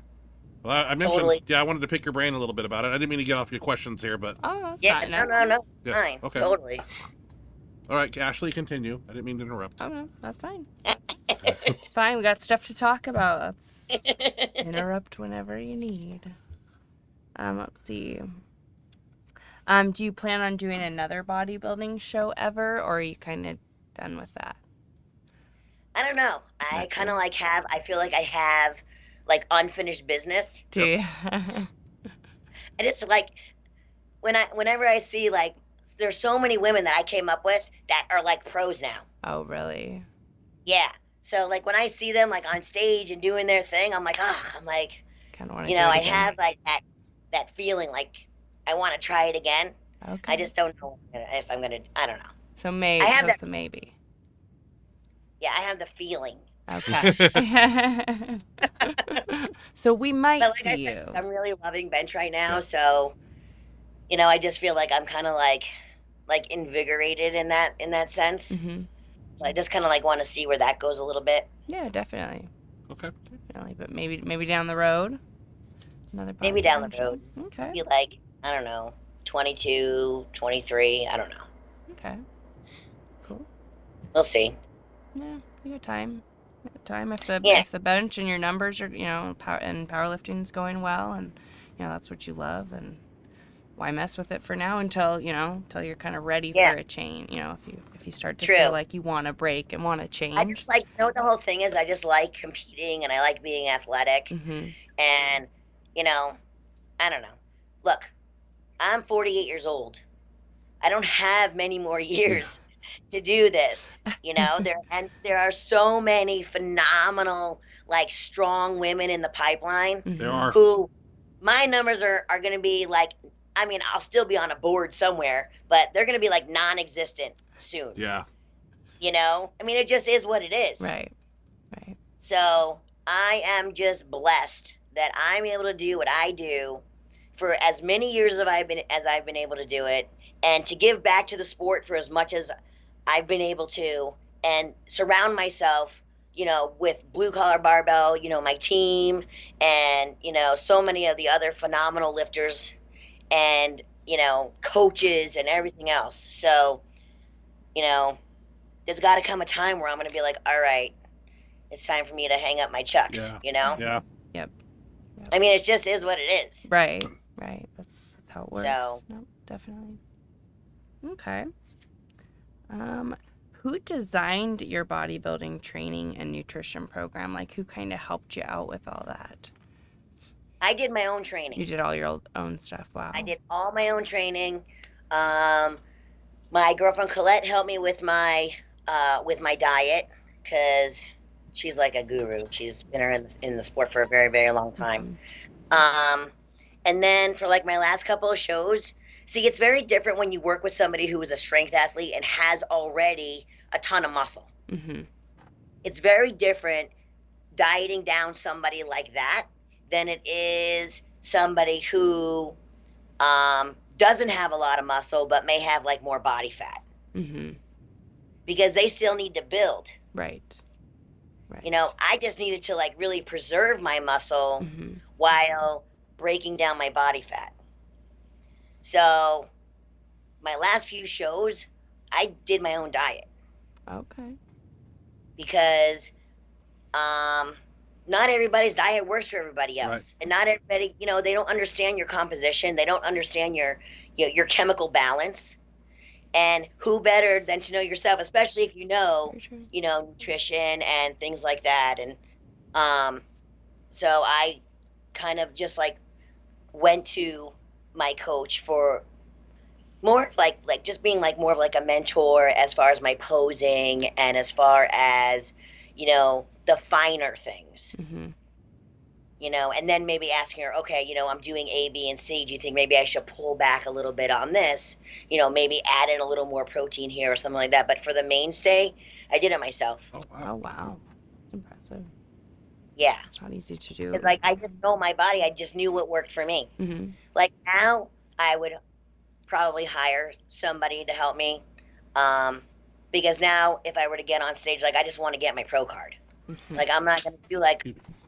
Well, I mentioned, Totally. yeah, I wanted to pick your brain a little bit about it. I didn't mean to get off your questions here, but Oh, that's Yeah, fine. no, Yeah, fine, okay. totally. all right, Ashley, continue. I didn't mean to interrupt. Oh no, that's fine. It's fine. We got stuff to talk about. Let's interrupt whenever you need. Let's see. Do you plan on doing another bodybuilding show ever, or are you kind of done with that? I don't know. I Not kind of like I feel like I have like unfinished business. Do you? And it's like whenever I see like there's so many women that I came up with that are like pros now. Oh, really? Yeah. So like when I see them like on stage and doing their thing, I'm like, I'm like, Kind of want to. you know, I have like that feeling like I want to try it again. Okay. I just don't know if I'm gonna. I don't know. So maybe. I have That's a maybe. Yeah, I have the feeling. Okay. So we might But like do I you. said, I'm really loving bench right now. So, you know, I just feel like I'm kind of like invigorated in that sense. Hmm. So I just kind of like want to see where that goes a little bit. Yeah, definitely. Okay. Definitely. But maybe down the road. Another Maybe down the bodybuilding show. road. Okay. Be like, I don't know, 22, 23. I don't know. Okay. Cool. We'll see. Yeah, you got time. You got time if Yeah. the bench and your numbers are, you know, and powerlifting's going well, and you know that's what you love, then why mess with it for now until you're kind of ready Yeah. for a change. You know, if you start to True. feel like you want to break and want to change. I just like, you know what the whole thing is? I just like competing and I like being athletic. Hmm. And, you know, I don't know. Look, I'm 48 years old. I don't have many more years to do this. You know, there are so many phenomenal, like strong women in the pipeline There are. who my numbers are going to be like, I mean, I'll still be on a board somewhere, but they're going to be like non-existent soon. Yeah. You know, I mean, it just is what it is. Right. Right. So I am just blessed that I'm able to do what I do for as many years as I've been able to do it, and to give back to the sport for as much as I've been able to, and surround myself, with Blue Collar Barbell, my team, and so many of the other phenomenal lifters, and coaches and everything else. So, there's got to come a time where I'm going to be like, all right, it's time for me to hang up my chucks. Yeah. Yep. I mean, it just is what it is. Right. That's how it works. So, no, definitely. Okay. Who designed your bodybuilding training and nutrition program? Like, who kind of helped you out with all that? I did my own training. You did all your own stuff. Wow. I did all my own training. My girlfriend Colette helped me with my diet, because she's like a guru. She's been in the sport for a very, very long time. And then for like my last couple of shows, see, it's very different when you work with somebody who is a strength athlete and has already a ton of muscle. Mm-hmm. It's very different dieting down somebody like that than it is somebody who doesn't have a lot of muscle but may have like more body fat. Mm-hmm. Because they still need to build. Right. I just needed to like really preserve my muscle Mm-hmm. while breaking down my body fat. So my last few shows, I did my own diet. Okay. Because not everybody's diet works for everybody else. Right. And not everybody, they don't understand your composition. They don't understand your chemical balance. And who better than to know yourself, especially if nutrition and things like that. And so I kind of just like went to my coach for more like just being like more of like a mentor as far as my posing and as far as the finer things. Mm-hmm. And then maybe asking her, okay, I'm doing A, B, and C. Do you think maybe I should pull back a little bit on this? Maybe add in a little more protein here or something like that. But for the mainstay, I did it myself. Oh, wow. That's impressive. Yeah. It's not easy to do. It's like, I just know my body. I just knew what worked for me. Mm-hmm. Like now, I would probably hire somebody to help me. Because now, if I were to get on stage, like I just want to get my pro card. Mm-hmm. Like I'm not going to do like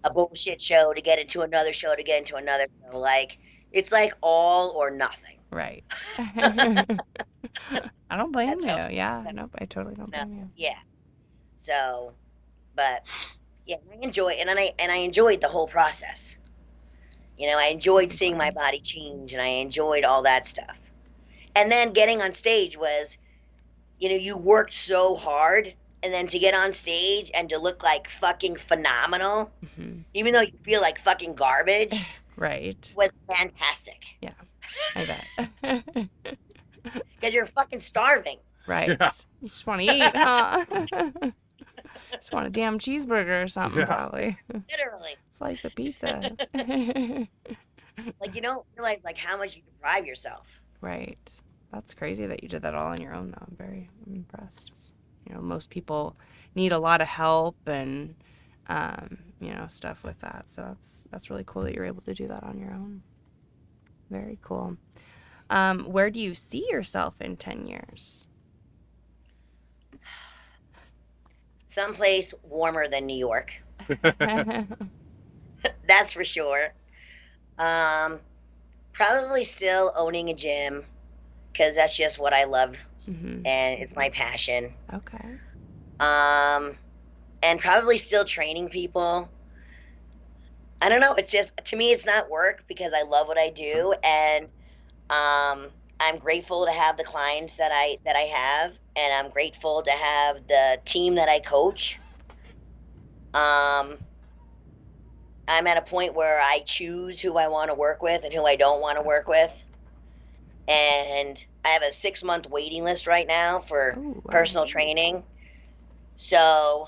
a bullshit show to get into another show to get into another show. Like it's like all or nothing. Right. I don't blame you. How, Yeah. Nope. I totally don't blame you. Yeah. So, but yeah, I enjoy it, and I enjoyed the whole process. I enjoyed seeing my body change, and I enjoyed all that stuff. And then getting on stage was, you worked so hard. And then to get on stage and to look like fucking phenomenal, Mm-hmm. even though you feel like fucking garbage, right, was fantastic. Yeah, I bet. Because you're fucking starving. Right. Yeah. You just want to eat, huh? Just want a damn cheeseburger or something, probably. Literally. Slice of pizza. Like, you don't realize, like, how much you deprive yourself. Right. That's crazy that you did that all on your own, though. I'm impressed. Most people need a lot of help and, stuff with that. So that's really cool that you're able to do that on your own. Very cool. Where do you see yourself in 10 years? Someplace warmer than New York. That's for sure. Probably still owning a gym, because that's just what I love. Mm-hmm. And it's my passion. Okay. And probably still training people. I don't know. It's just, to me, it's not work because I love what I do. And I'm grateful to have the clients that I have. And I'm grateful to have the team that I coach. I'm at a point where I choose who I want to work with and who I don't want to work with. And I have a 6-month waiting list right now for personal training. So,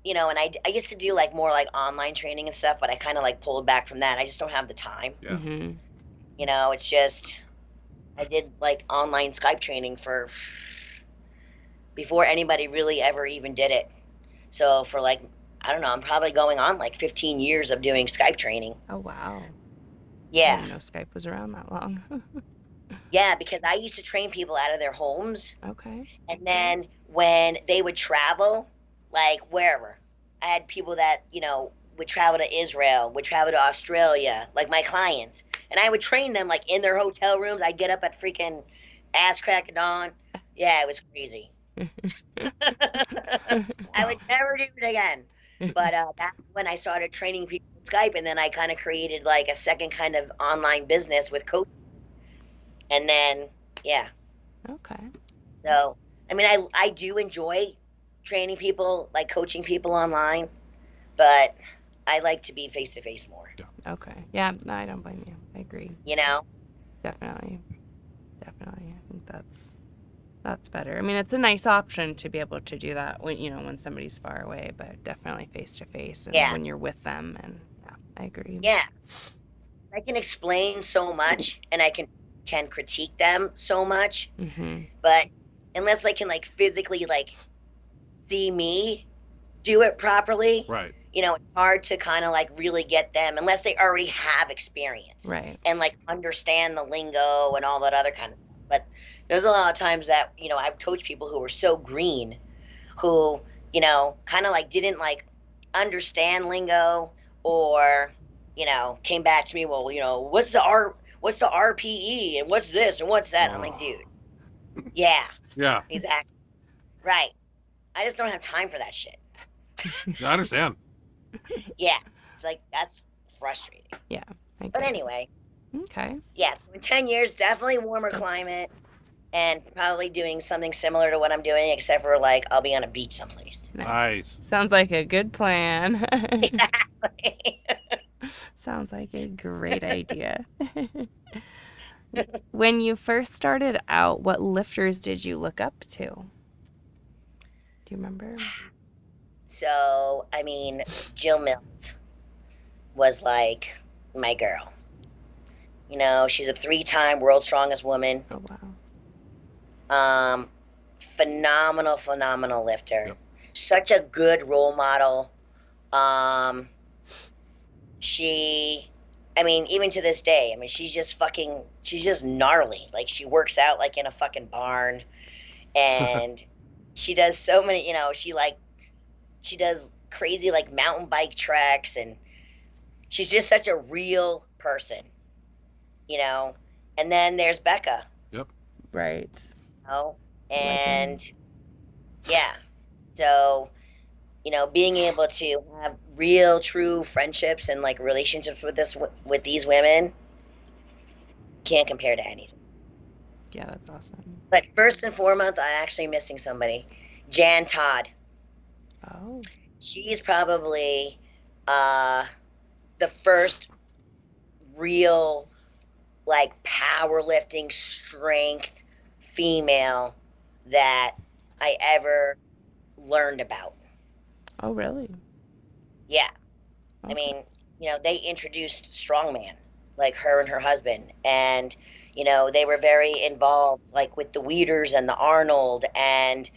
and I used to do like more like online training and stuff, but I kind of like pulled back from that. I just don't have the time. Yeah. Mm-hmm. It's just, I did like online Skype training before anybody really ever even did it. So for like, I don't know, I'm probably going on like 15 years of doing Skype training. Oh, wow. Yeah. didn't know Skype was around that long. Yeah, because I used to train people out of their homes. Okay. And then when they would travel, like wherever, I had people that, would travel to Israel, would travel to Australia, like my clients. And I would train them like in their hotel rooms. I'd get up at freaking ass crack of dawn. Yeah, it was crazy. I would never do it again. But that's when I started training people with Skype. And then I kind of created like a second kind of online business with coaching. And then, yeah. Okay. So, I mean, I do enjoy training people, like coaching people online, but I like to be face to face more. Okay. Yeah, no, I don't blame you. I agree. Definitely. Definitely. I think that's better. I mean, it's a nice option to be able to do that when somebody's far away, but definitely face to face and when you're with them. And yeah, I agree. Yeah. I can explain so much and I can critique them so much, but unless they can like physically like see me do it properly, right? It's hard to kind of like really get them unless they already have experience, right? And like understand the lingo and all that other kind of stuff. But there's a lot of times that I've coached people who were so green, who kind of like didn't like understand lingo, or came back to me, well, what's the RPE and what's this and what's that? I'm like, dude, yeah, exactly, right. I just don't have time for that shit. I understand. Yeah, it's like that's frustrating. Yeah, but anyway. Okay. Yeah, so in 10 years, definitely warmer climate, and probably doing something similar to what I'm doing, except for like I'll be on a beach someplace. Nice. Sounds like a good plan. Exactly. Sounds like a great idea. When you first started out, what lifters did you look up to? Do you remember? So, I mean, Jill Mills was like my girl. She's a 3-time world's strongest woman. Oh, wow. Phenomenal lifter. Yep. Such a good role model. Even to this day, she's just gnarly. Like, she works out like in a fucking barn, and she does so many, she does crazy like mountain bike treks, and she's just such a real person, and then there's Becca. Yep. Right. And yeah, so being able to have real, true friendships and like relationships with these women can't compare to anything. Yeah, that's awesome. But first and foremost, I'm actually missing somebody. Jan Todd. Oh. She's probably the first real like powerlifting strength female that I ever learned about. Oh, really? Yeah. Okay. They introduced strongman, like her and her husband, and they were very involved like with the Weeders and the Arnold, and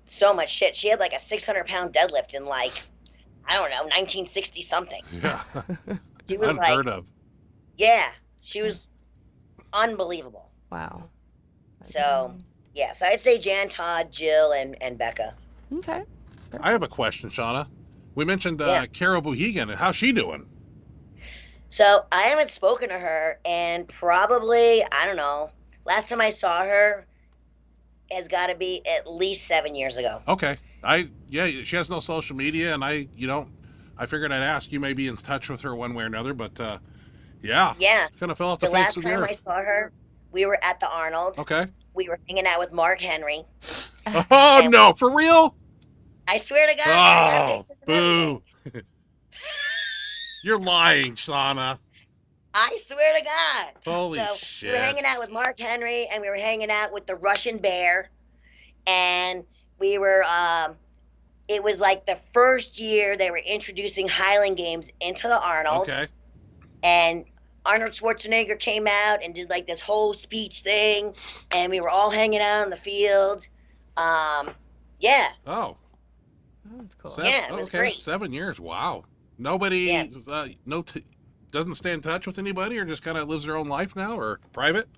so much shit. She had like a 600-pound deadlift in like, I don't know, 1960 something. Yeah. She was unheard like, of. yeah, she was unbelievable. Wow. So yeah, so I'd say Jan Todd, Jill, and Becca. Okay. I have a question, Shawna. We mentioned Carol Buhigan. How's she doing? So I haven't spoken to her, and probably, I don't know, last time I saw her has got to be at least 7 years ago. Okay. She has no social media, and I figured I'd ask. You may be in touch with her one way or another, but yeah. Kind of fell off the face of the earth. The last time I saw her, we were at the Arnold. Okay. We were hanging out with Mark Henry. Oh, no, for real? I swear to God. Oh, boo. You're lying, Shawna. I swear to God. Holy shit. We were hanging out with Mark Henry, and we were hanging out with the Russian Bear, and we were, it was like the first year they were introducing Highland Games into the Arnold. Okay. And Arnold Schwarzenegger came out and did like this whole speech thing, and we were all hanging out on the field. Yeah. Oh. That's cool. It was great. 7 years. Wow. Nobody, doesn't stay in touch with anybody, or just kind of lives her own life now, or private?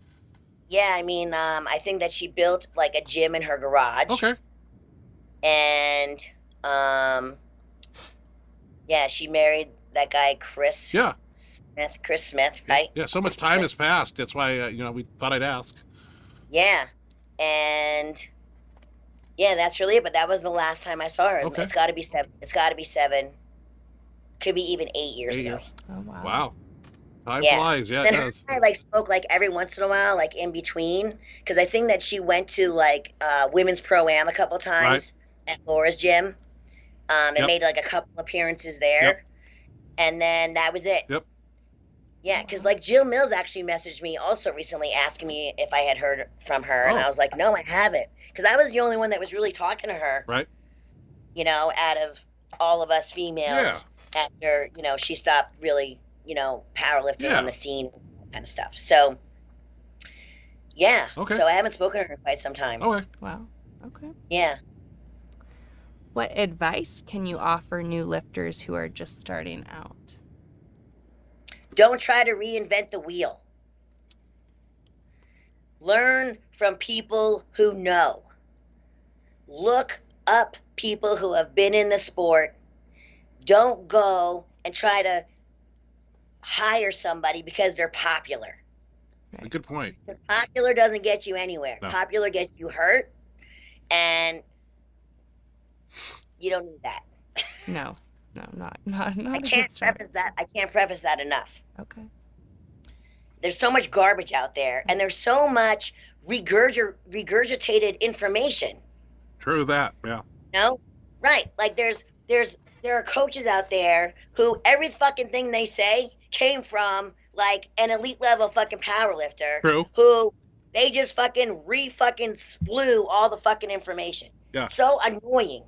Yeah, I mean, I think that she built like a gym in her garage. Okay. And yeah, she married that guy Chris Yeah. Smith, right? Yeah. So much time has passed. That's why we thought I'd ask. Yeah, and yeah, that's really it. But that was the last time I saw her. Okay. It's got to be 7. It's got to be 7. Could be even 8 years ago. Oh, wow. Wow. Time Yeah. flies. Yeah, Then it her does. and I like spoke like every once in a while, like in between, because I think that she went to like women's pro-am a couple times at Laura's gym, and Yep. made like a couple appearances there, Yep. and then that was it. Yep. Yeah, because like Jill Mills actually messaged me also recently asking me if I had heard from her, and Oh. I was like, no, I haven't, because I was the only one that was really talking to her, Right. out of all of us females after she stopped really powerlifting on the scene, kind of stuff. So yeah, Okay. so I haven't spoken to her in quite some time. Okay. Wow. Okay. Yeah. What advice can you offer new lifters who are just starting out? Don't try to reinvent the wheel. Learn from people who know. Look up people who have been in the sport. Don't go and try to hire somebody because they're popular. Good point. Because popular doesn't get you anywhere. No. Popular gets you hurt, and you don't need that. No, not I a can't good start. preface that. I can't preface that enough. Okay. There's so much garbage out there, and there's so much regurgitated information. True that. Yeah. Right? Like there are coaches out there who every fucking thing they say came from like an elite level fucking powerlifter. True. Who they just fucking splew all the fucking information. Yeah. So annoying.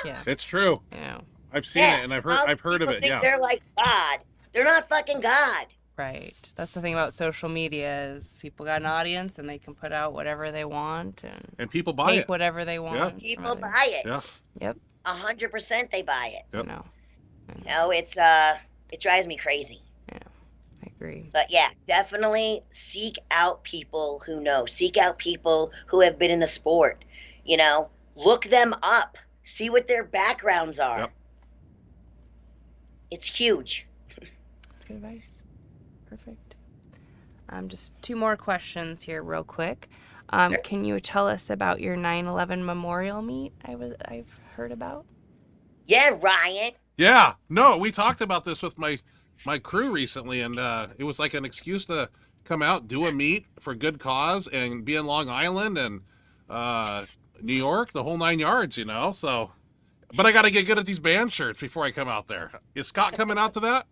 Yeah. It's true. Yeah. I've seen it, and I've heard of People it. think Yeah. They're like God. They're not fucking God. Right. That's the thing about social media is people got an audience and they can put out whatever they want and And people buy take it. whatever they want. from People others. buy it. Yeah. Yep. 100% they buy it. Yep. No. It's it drives me crazy. I agree. But yeah, definitely seek out people who know. Seek out people who have been in the sport. Look them up. See what their backgrounds are. Yep. It's huge. That's good advice. Perfect. Just 2 more questions here real quick. Sure. Can you tell us about your 9/11 memorial meet I've heard about? Yeah, Ryan. Yeah. No, we talked about this with my crew recently, and it was like an excuse to come out, do a meet for good cause, and be in Long Island and New York, the whole 9 yards, So, but I got to get good at these band shirts before I come out there. Is Scott coming out to that?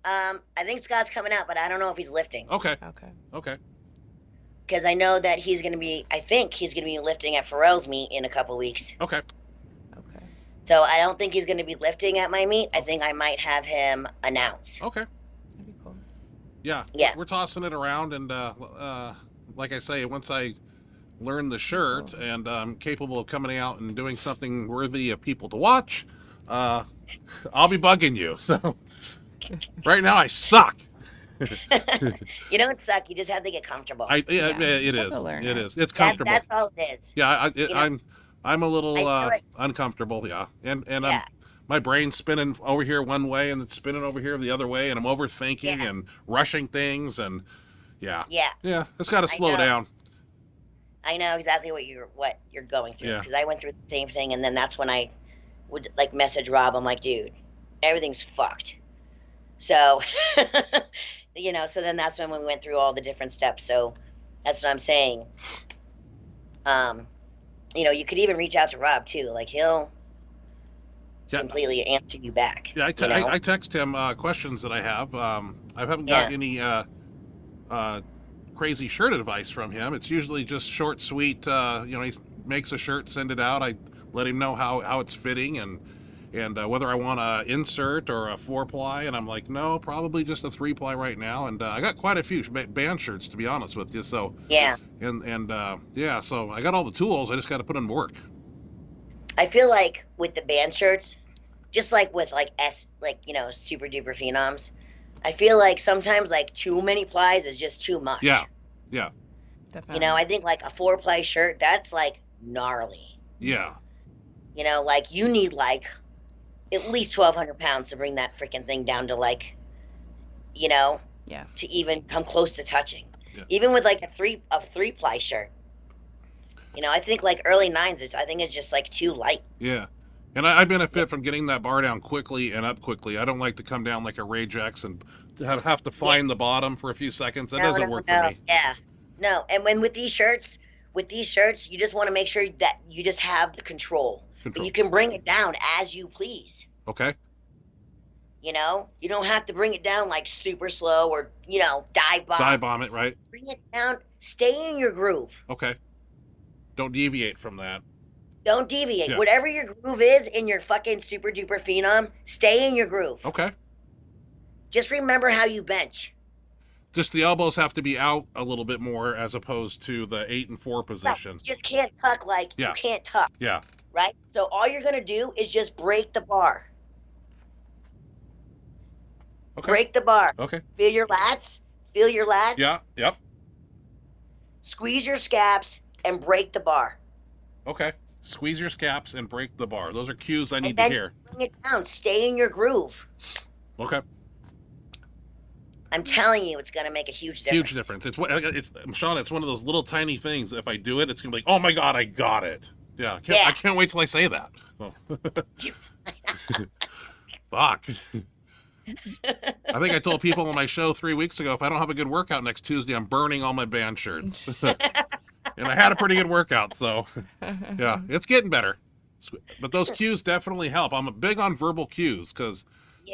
I think Scott's coming out, but I don't know if he's lifting. Okay. Okay. Because I know that I think he's going to be lifting at Pharrell's meet in a couple weeks. Okay. Okay. So I don't think he's going to be lifting at my meet. I think I might have him announce. Okay. That'd be cool. Yeah. Yeah. We're tossing it around, and like I say, once I learn the shirt and I'm capable of coming out and doing something worthy of people to watch, I'll be bugging you. So right now I suck. You don't suck. You just have to get comfortable. It you have is. to learn It it. is. It's comfortable. That's all it is. Yeah, know, I'm a little I feel like- uncomfortable. Yeah, and Yeah. my brain's spinning over here one way and it's spinning over here the other way, and I'm overthinking Yeah. and rushing things, and yeah, Yeah. it's got to I slow know. down. I know exactly what you're going through, Yeah. because I went through the same thing, and then that's when I would like message Rob. I'm like, dude, everything's fucked. So, so then that's when we went through all the different steps. So that's what I'm saying. You could even reach out to Rob too. Like he'll Yeah. completely answer you back. Yeah, you know? I text him questions that I have. I haven't got any crazy shirt advice from him. It's usually just short, sweet. He makes a shirt, send it out. I let him know how it's fitting and whether I want a insert or a 4-ply. And I'm like, no, probably just a 3-ply right now. And I got quite a few band shirts, to be honest with you. So Yeah. so I got all the tools. I just got to put them to work. I feel like with the band shirts, just like with super duper phenoms, I feel like sometimes like too many plies is just too much. Yeah. Definitely. You know, I think like a 4-ply shirt, that's like gnarly. Yeah. You know, like you need like at least 1,200 pounds to bring that freaking thing down to like, you know, Yeah. to even come close to touching. Yeah. Even with like a 3-ply shirt. You know, I think like early 9s, I think it's just like too light. Yeah. And I benefit from getting that bar down quickly and up quickly. I don't like to come down like a Ray X and have to find the bottom for a few seconds. That doesn't work for me. Yeah. No, and when with these shirts, you just want to make sure that you just have the control. But you can bring it down as you please. Okay. You know, you don't have to bring it down like super slow or, you know, dive bomb. Dive bomb it, right? Bring it down. Stay in your groove. Okay. Don't deviate from that. Don't deviate. Yeah. Whatever your groove is in your fucking super duper phenom, stay in your groove. Okay. Just remember how you bench. Just the elbows have to be out a little bit more as opposed to the 8 and 4 position. Right. You just can't tuck like you can't tuck. Yeah. Right? So all you're going to do is just break the bar. Okay. Break the bar. Okay. Feel your lats. Feel your lats. Yeah. Yep. Squeeze your scaps and break the bar. Okay. Squeeze your scaps and break the bar. Those are cues I need And to then hear. bring it down. Stay in your groove. Okay. I'm telling you, it's going to make a huge difference. Huge difference. It's Shawna, it's one of those little tiny things. If I do it, it's gonna be like, oh my god, I got it. Yeah. I can't wait till I say that. Oh. Fuck. I think I told people on my show 3 weeks ago, if I don't have a good workout next Tuesday, I'm burning all my band shirts. And I had a pretty good workout, so yeah, it's getting better. But those cues definitely help. I'm big on verbal cues because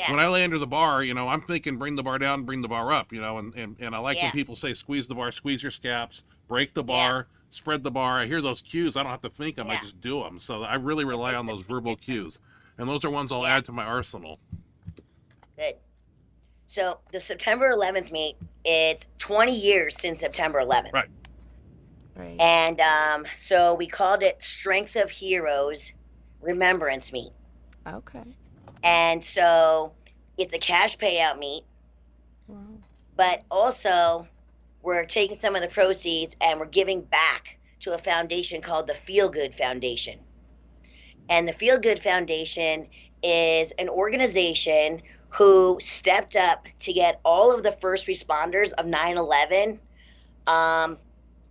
when I lay under the bar, you know, I'm thinking bring the bar down, bring the bar up, you know, and I like when people say squeeze the bar, squeeze your scaps, break the bar, spread the bar. I hear those cues. I don't have to think them. I just do them. So I really rely on those verbal cues. And those are ones I'll add to my arsenal. Good. So the September 11th meet, it's 20 years since September 11th. Right. Right. And so we called it Strength of Heroes Remembrance Meet. Okay. And so it's a cash payout meet. Wow. But also we're taking some of the proceeds and we're giving back to a foundation called the Feel Good Foundation. And the Feel Good Foundation is an organization who stepped up to get all of the first responders of 9/11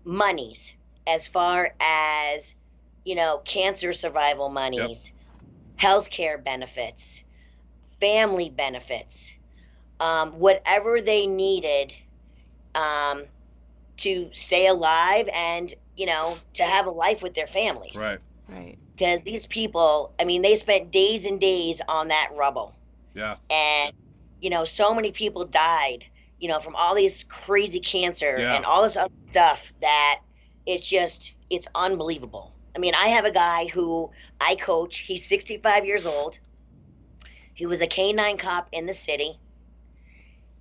monies, as far as, you know, cancer survival monies, healthcare benefits, family benefits, whatever they needed to stay alive and, you know, to have a life with their families. Right. Right. Because these people, I mean, they spent days and days on that rubble. Yeah. And, you know, so many people died, you know, from all these crazy cancer and all this other stuff that it's unbelievable. I mean, I have a guy who I coach. He's 65 years old. He was a K-9 cop in the city.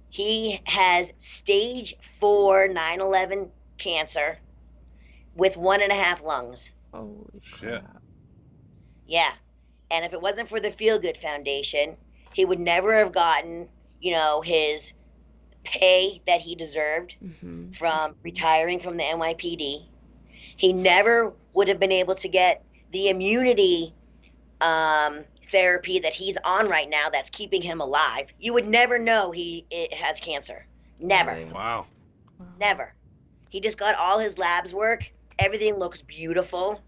He has stage 4 9/11 cancer with 1.5 lungs. Holy Shit. crap. Yeah. And if it wasn't for the Feel Good Foundation, he would never have gotten, you know, his pay that he deserved from retiring from the NYPD. He never would have been able to get the immunity therapy that he's on right now that's keeping him alive. You would never know he has cancer. Never. Really? Wow. Never. He just got all his labs work. Everything looks beautiful.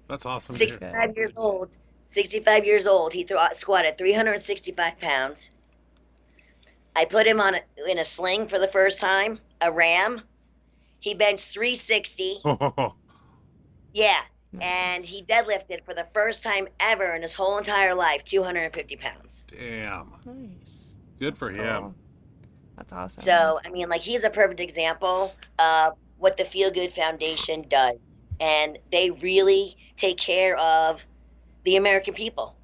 That's awesome. 65 years old. 65 years old. He squatted 365 pounds. I put him in a sling for the first time, a ram. He benched 360. Yeah. Nice. And he deadlifted for the first time ever in his whole entire life, 250 pounds. Damn. Nice. Good for him. Cool. That's awesome. So, I mean, like, he's a perfect example of what the Feel Good Foundation does. And they really take care of the American people.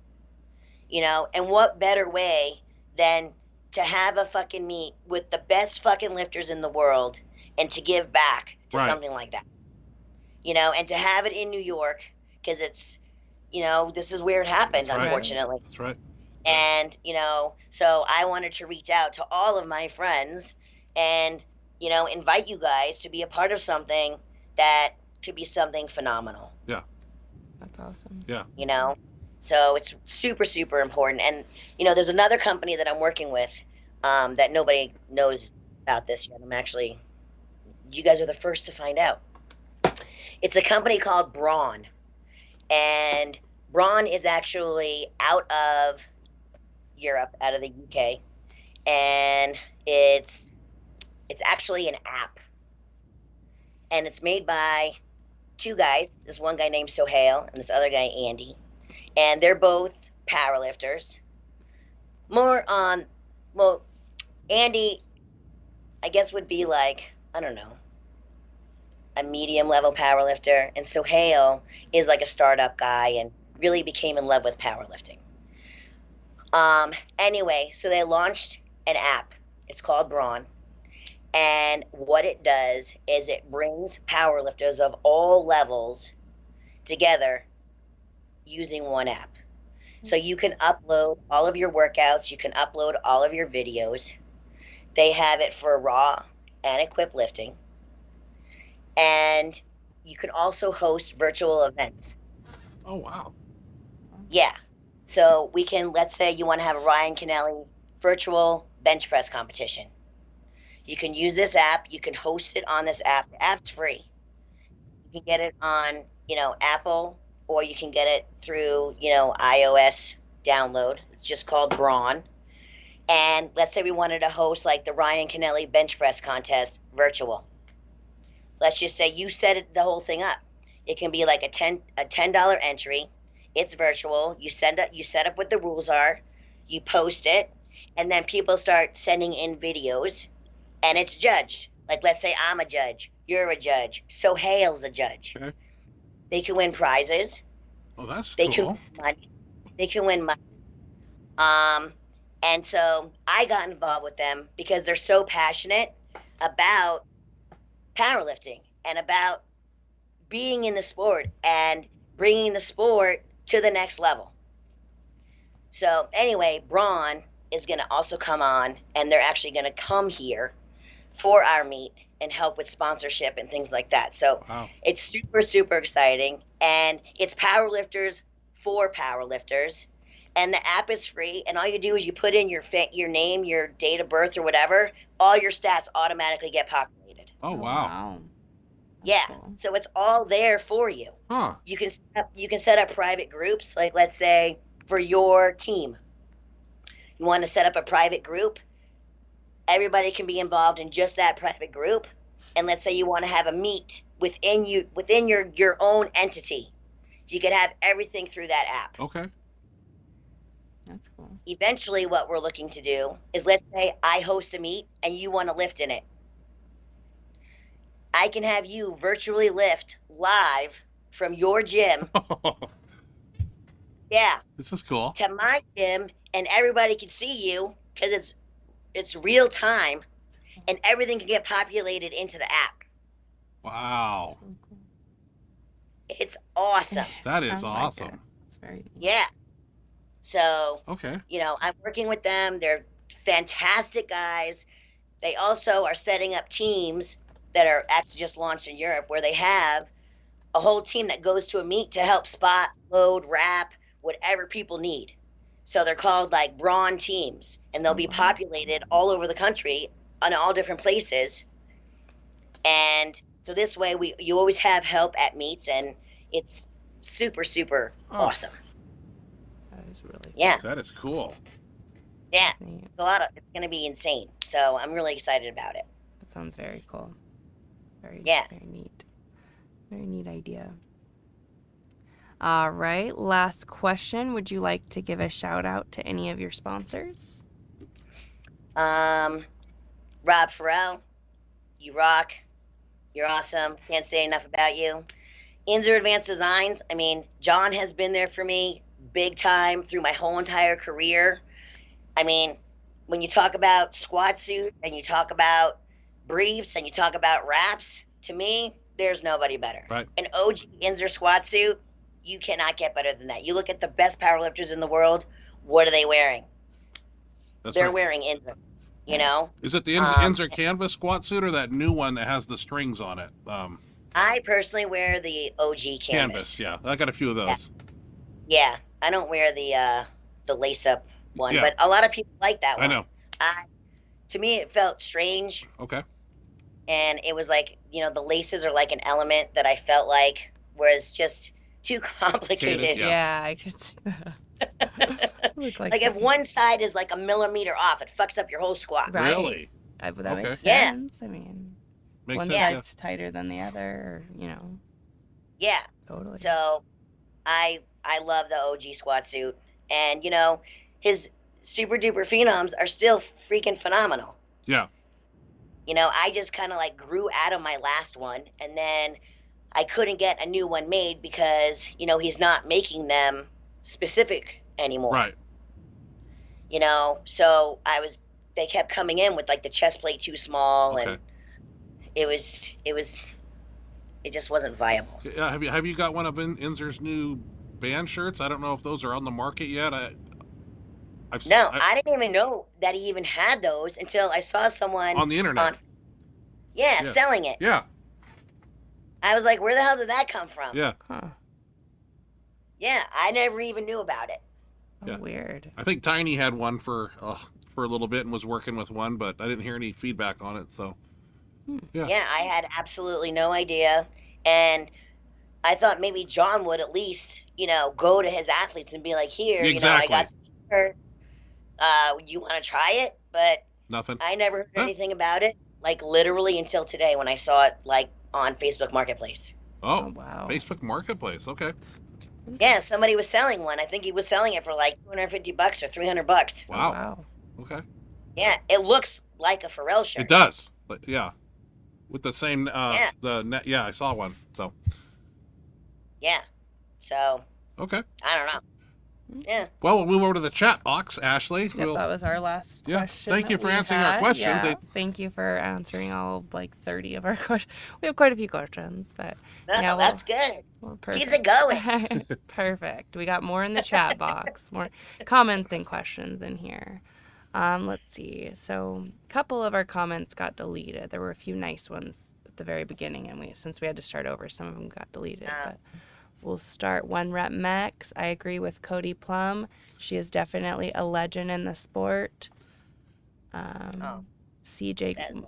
You know, and what better way than to have a fucking meet with the best fucking lifters in the world and to give back to something like that. You know, and to have it in New York, because it's, you know, this is where it happened, unfortunately. That's right. And, so I wanted to reach out to all of my friends and, invite you guys to be a part of something that could be something phenomenal. Yeah. That's awesome. Yeah. So it's super, super important. And, there's another company that I'm working with that nobody knows about this yet. You guys are the first to find out. It's a company called Braun. And Braun is actually out of Europe, out of the UK. And it's actually an app. And it's made by two guys. This one guy named Sohail and this other guy, Andy. And they're both powerlifters. Well, Andy, I guess, would be like, I don't know, a medium level powerlifter. And Sohail is like a startup guy and really became in love with powerlifting. Anyway, so they launched an app. It's called Braun. And what it does is it brings powerlifters of all levels together using one app. So you can upload all of your workouts. You can upload all of your videos. They have it for raw and equipped lifting. And you can also host virtual events. Oh, wow. Yeah. So let's say you want to have a Ryan Kennelly virtual bench press competition. You can use this app. You can host it on this app. The app's free. You can get it on, Apple, or you can get it through, iOS download. It's just called Braun. And let's say we wanted to host like the Ryan Kennelly bench press contest virtual. Let's just say you set the whole thing up. It can be like a $10 entry. It's virtual. You set up what the rules are. You post it, and then people start sending in videos, and it's judged. Like, let's say I'm a judge, you're a judge, Sohail's a judge. Okay. They can win prizes. Oh, that's They cool. can win money. They can win money. And so I got involved with them because they're so passionate about powerlifting and about being in the sport and bringing the sport to the next level. So anyway, Braun is going to also come on, and they're actually going to come here for our meet and help with sponsorship and things like that. So Wow. It's super, super exciting, and it's powerlifters for powerlifters. And the app is free, and all you do is you put in your name, your date of birth, or whatever. All your stats automatically get populated. Oh, wow. Yeah, Cool. so it's all there for you. Huh. You can set up private groups, like let's say for your team. You want to set up a private group. Everybody can be involved in just that private group. And let's say you want to have a meet within your own entity. You can have everything through that app. Okay. That's cool. Eventually, what we're looking to do is, let's say I host a meet and you want to lift in it. I can have you virtually lift live from your gym. Yeah. This is cool. To my gym, and everybody can see you because it's real time, and everything can get populated into the app. Wow. So cool. It's awesome. That is Sounds like awesome. it. It's very neat. Yeah. So, Okay. I'm working with them. They're fantastic guys. They also are setting up teams that are actually just launched in Europe, where they have a whole team that goes to a meet to help spot, load, wrap, whatever people need. So they're called like Braun teams, and they'll be populated all over the country on all different places. And so this way you always have help at meets, and it's super, super awesome. That is really cool. Yeah. That is cool. Yeah. That's neat. It's going to be insane. So I'm really excited about it. That sounds very cool. Very neat. Very neat idea. All right. Last question. Would you like to give a shout out to any of your sponsors? Rob Farrell, you rock. You're awesome. Can't say enough about you. Inzer Advanced Designs. I mean, John has been there for me big time through my whole entire career. I mean, when you talk about squat suit and you talk about briefs and you talk about wraps, to me, there's nobody better. Right. An OG Inzer squat suit, you cannot get better than that. You look at the best powerlifters in the world, what are they wearing? That's They're right. wearing Inzer, you know? Is it the Inzer canvas squat suit or that new one that has the strings on it? I personally wear the OG canvas. Yeah. I got a few of those. Yeah, I don't wear the lace up one, Yeah. but a lot of people like that one. I know. To me, it felt strange, Okay. and it was like, you know, the laces are like an element that I felt like was just too complicated. Yeah. I could see that. Look Like if one side is like a millimeter off, it fucks up your whole squat. Right. Really? That Okay. makes Yeah. sense. I mean, Makes one sense. side's tighter than the other, or, you know. Yeah. Totally. So I love the OG squat suit, and you know, his super duper phenoms are still freaking phenomenal. Yeah. You know, I just kind of like grew out of my last one, and then I couldn't get a new one made because, you know, he's not making them specific anymore. Right. You know, so they kept coming in with like the chest plate too small, Okay. and it just wasn't viable. Yeah. Have you got one of Inzer's new band shirts? I don't know if those are on the market yet. I didn't even know that he even had those until I saw someone on the internet. Yeah, selling it. Yeah. I was like, where the hell did that come from? Yeah. Huh. Yeah, I never even knew about it. Oh, Yeah. weird. I think Tiny had one for a little bit and was working with one, but I didn't hear any feedback on it. So. Yeah. Yeah, I had absolutely no idea, and I thought maybe John would at least, you know, go to his athletes and be like, here, Exactly. you know, I got the shirt. You want to try it? But Nothing. I never heard anything about it, like literally until today when I saw it like on Facebook Marketplace. Oh, wow. Facebook Marketplace. Okay. Yeah, somebody was selling one. I think he was selling it for like $250 or $300. Wow. Oh, wow. Okay. Yeah, it looks like a Pharrell shirt. It does. But yeah. With the same Yeah. I saw one. So. Yeah. So, Okay. I don't know. Yeah. Well, we'll move over to the chat box, Ashley. Yep, We'll, that was our last Yeah, question. thank you that for we answering our had. questions. Yeah, thank you for answering all like 30 of our questions. We have quite a few questions, but No, yeah, that's good. perfect. Keeps it going. Perfect. We got more in the chat box, more comments and questions in here. Let's see. So a couple of our comments got deleted. There were a few nice ones at the very beginning, and since we had to start over, some of them got deleted. But we'll start One Rep Max. I agree with Cody Plum. She is definitely a legend in the sport. CJ.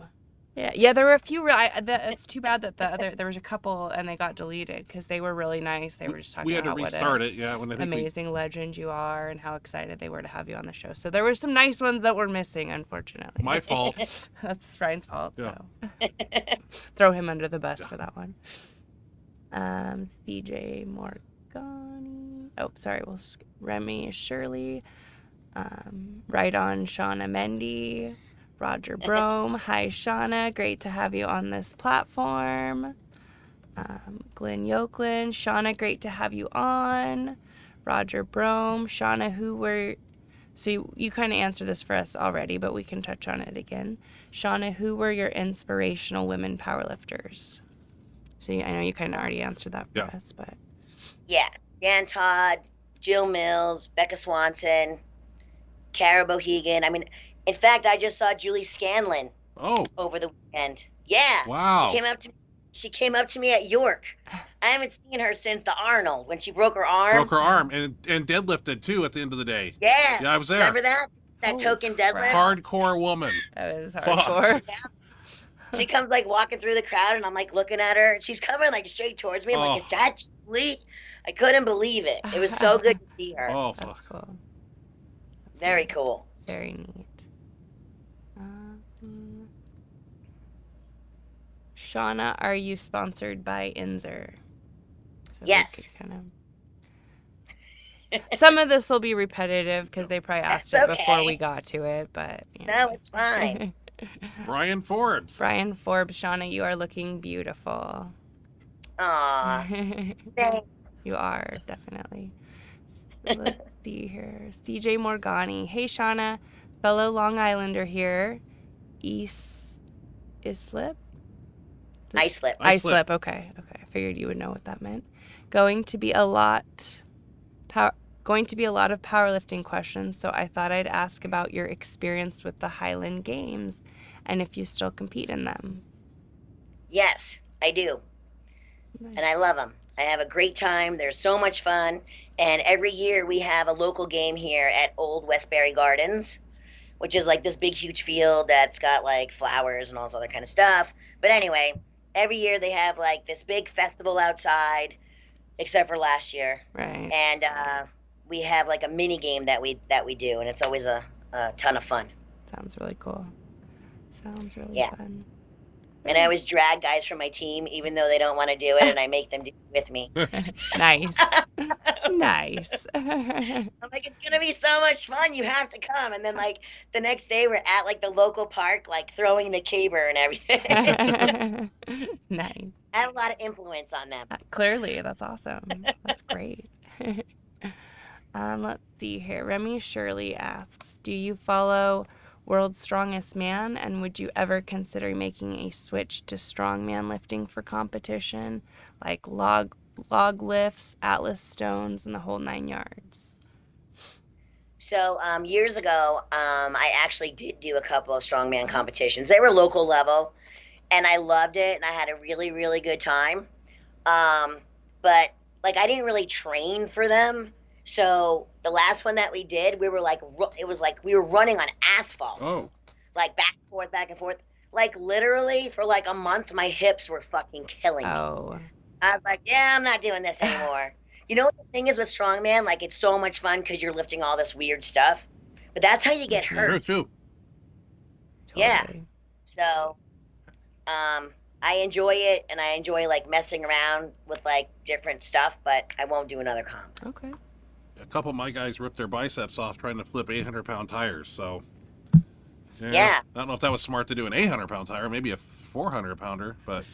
Yeah, there were a few. It's too bad that there was a couple and they got deleted because they were really nice. They were just talking we had to about restart it. Yeah, when I think amazing legend you are and how excited they were to have you on the show. So there were some nice ones that were missing, unfortunately. My fault. That's Ryan's fault. Yeah. So throw him under the bus for that one. CJ Morgani. Oh, sorry. Remy Shirley. Right on Shawna Mendy. Roger Brome. Hi, Shawna. Great to have you on this platform. Glenn Yoklin. Shawna, great to have you on. Roger Brome. Shawna, so you kind of answered this for us already, but we can touch on it again. Shawna, who were your inspirational women powerlifters? So I know you kind of already answered that for us, but. Yeah, Dan Todd, Jill Mills, Becca Swanson, Cara Bohegan. I mean, in fact, I just saw Julie Scanlon over the weekend. Yeah. Wow. She came up to me at York. I haven't seen her since the Arnold when she broke her arm. Broke her arm and deadlifted too at the end of the day. Yeah. Yeah, I was there. Remember that? That token deadlift? Hardcore woman. That is hardcore. Yeah. She comes like walking through the crowd and I'm like looking at her and she's coming like straight towards me. I'm like, is that Julie? I couldn't believe it. It was so good to see her. Oh, that's cool. Very cool. Very neat. Shawna, are you sponsored by Inzer? So yes. Some of this will be repetitive because they probably asked it before we got to it, but no, it's fine. Brian Forbes. Shawna, you are looking beautiful. Aw, thanks. You are, definitely. So let's see here. CJ Morgani. Hey, Shawna. Fellow Long Islander here. Islip? Islip. Okay. I figured you would know what that meant. Going to be a lot going to be a lot of powerlifting questions, so I thought I'd ask about your experience with the Highland Games and if you still compete in them. Yes, I do. Nice. And I love them. I have a great time. They're so much fun. And every year we have a local game here at Old Westbury Gardens, which is like this big, huge field that's got like flowers and all this other kind of stuff. But anyway, every year they have like this big festival outside, except for last year. Right. And we have like a mini game that we do, and it's always a ton of fun. Sounds really cool. Sounds really Yeah. fun. And I always drag guys from my team, even though they don't want to do it, and I make them do it with me. Nice. Nice. I'm like, it's gonna be so much fun. You have to come. And then like the next day, we're at like the local park, like throwing the caber and everything. Nice. I have a lot of influence on them. Clearly, that's awesome. That's great. Let's see here. Remy Shirley asks, do you follow World's Strongest Man, and would you ever consider making a switch to strongman lifting for competition, like log lifts, Atlas stones, and the whole 9 yards? So years ago, I actually did do a couple of strongman competitions. They were local level, and I loved it, and I had a really, really good time. But like I didn't really train for them. So the last one that we did, we were like, it was like we were running on asphalt. Oh. Like back and forth. Like literally for like a month, my hips were fucking killing me. Oh. I was like, yeah, I'm not doing this anymore. You know what the thing is with strongman? Like it's so much fun because you're lifting all this weird stuff. But that's how you get hurt. Sure, too. Yeah. Totally. So I enjoy it, and I enjoy like messing around with like different stuff, but I won't do another comp. Okay. A couple of my guys ripped their biceps off trying to flip 800-pound tires, so... Yeah. I don't know if that was smart to do an 800-pound tire, maybe a 400-pounder, but...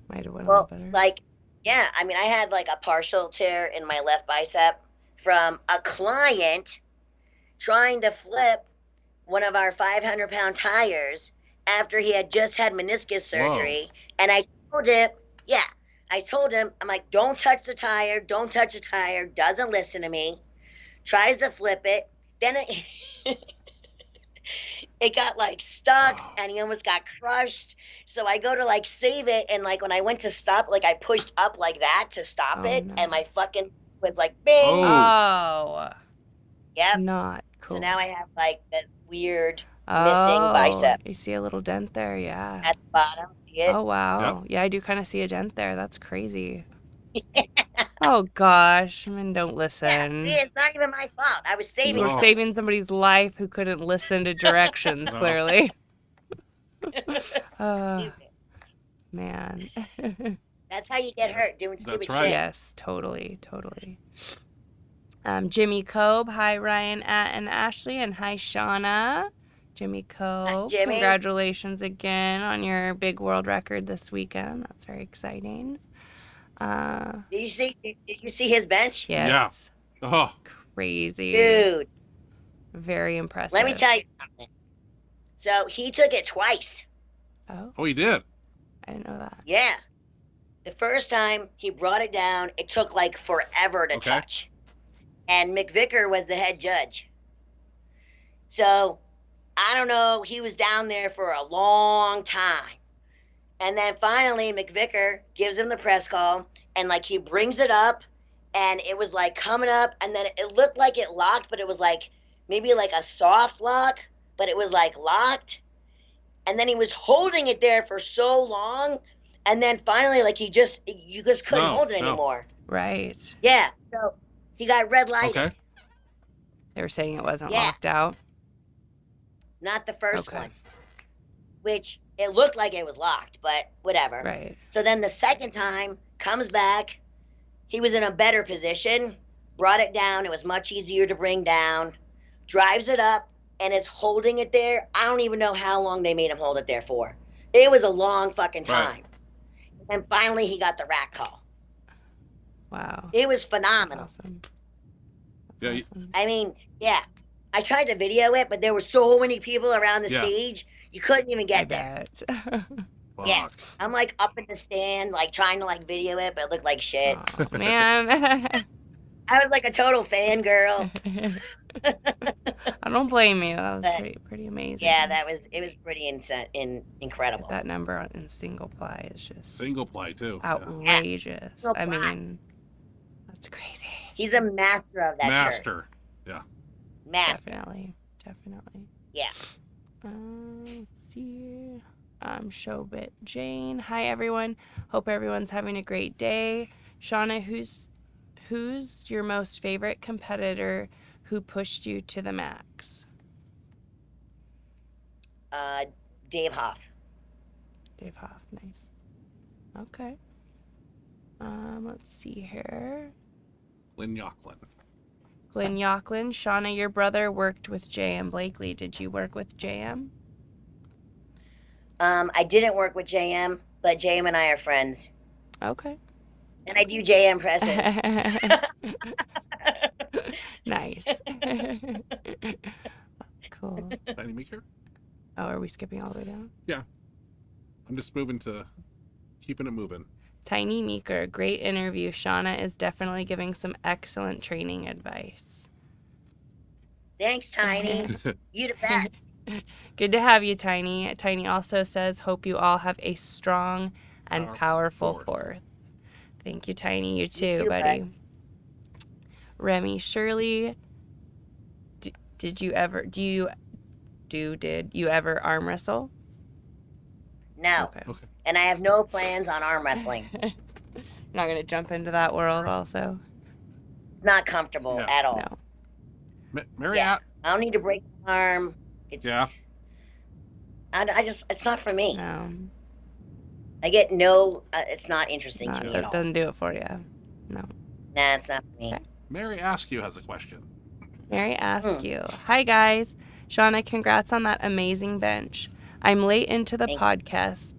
Might have went a Well, little better. like, yeah, I mean, I had like a partial tear in my left bicep from a client trying to flip one of our 500-pound tires after he had just had meniscus surgery. Whoa. And I told him, I'm like, don't touch the tire, doesn't listen to me, tries to flip it, then it got like stuck, and he almost got crushed. So I go to like save it, and like when I went to stop, like I pushed up like that to stop it, no. and my fucking was like bing. Oh. Yep. Not cool. So now I have like that weird missing bicep You see a little dent there, yeah. at the bottom. See it? Oh, wow. Yeah, I do kind of see a dent there. That's crazy. Oh, gosh. I mean, don't listen. Yeah. See, it's not even my fault. I was saving You were Oh. saving somebody's life who couldn't listen to directions, No. clearly. Stupid. Man. That's how you get hurt, doing stupid That's right. shit. Yes, totally. Jimmy Cobe, hi Ryan, and Ashley, and hi Shawna. Jimmy Cobe, Jimmy. congratulations again on your big world record this weekend. That's very exciting. Did you see his bench? Yes. Oh, Crazy. Dude, Very impressive. let me tell you something. So he took it twice. Oh, he did. I didn't know that. Yeah. The first time he brought it down, it took like forever to Okay. touch. And McVicker was the head judge. So, I don't know, he was down there for a long time. And then finally, McVicker gives him the press call, and like he brings it up, and it was like coming up, and then it looked like it locked, but it was like maybe like a soft lock, but it was like locked. And then he was holding it there for so long, and then finally, like you just couldn't hold it No. anymore. Right. Yeah, so he got red lighted. Okay. They were saying it wasn't Yeah. locked out. Not the first Okay. one, which it looked like it was locked, but whatever. Right. So then the second time comes back, he was in a better position, brought it down. It was much easier to bring down, drives it up, and is holding it there. I don't even know how long they made him hold it there for. It was a long fucking time. Right. And finally he got the rack call. Wow. It was That's phenomenal. awesome. Yeah, That's awesome. I mean, yeah. I tried to video it, but there were so many people around the Yeah. stage, you couldn't even I get there. bet. Fuck. Yeah. I'm like up in the stand, like trying to like video it, but it looked like shit. Oh, man. I was like a total fangirl. I don't blame you. That was But pretty amazing. yeah, it was pretty But incredible. that number in single ply is just Single play too. outrageous. Single I ply. mean, that's crazy. He's a master of that shirt. Master. Yeah. Master. Definitely. Yeah. Let's see. Showbit Jane. Hi everyone. Hope everyone's having a great day. Shawna, who's your most favorite competitor who pushed you to the max? Dave Hoff. Dave Hoff, nice. Okay. Let's see here. Lynn Yocklin. Glenn Yocklin. Shawna, your brother worked with JM Blakely. Did you work with JM? I didn't work with JM, but JM and I are friends. Okay. And I do JM presses. Nice. That's cool. Tiny Meeker? Oh, are we skipping all the way down? Yeah. I'm just keeping it moving. Tiny Meeker, great interview. Shawna is definitely giving some excellent training advice. Thanks, Tiny. You the best. Good to have you, Tiny. Tiny also says, hope you all have a strong and powerful fourth. Thank you, Tiny. You too, buddy. Bud. Remy Shirley, did you ever arm wrestle? No. Okay. And I have no plans on arm wrestling. You're not going to jump into that world also? It's not comfortable at all. No. Mary, I don't need to break my arm. It's it's not for me. No. I get no, it's not interesting to me at all. It doesn't do it for you. No. Nah, it's not for me. Okay. Mary Askew has a question. Mary Askew. Hi, guys. Shawna, congrats on that amazing bench. I'm late into the podcast.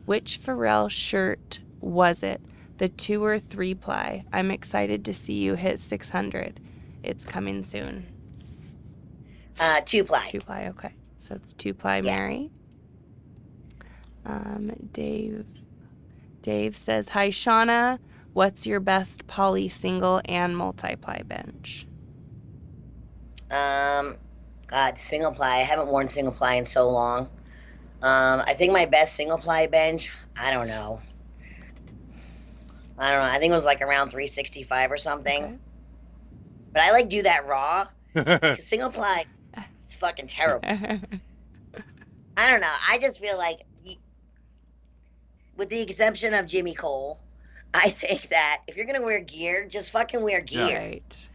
Which Pharrell shirt was it? The 2 or 3 ply? I'm excited to see you hit 600. It's coming soon. 2 ply. 2 ply, okay. So it's 2 ply, Mary. Dave says, hi, Shawna. What's your best poly single and multi-ply bench? God, single ply. I haven't worn single ply in so long. I think my best single ply bench, I don't know. I think it was like around 365 or something. Okay. But I like do that raw. 'Cause single ply, it's fucking terrible. I don't know. I just feel like, with the exception of Jimmy Cole, I think that if you're going to wear gear, just fucking wear gear. Right.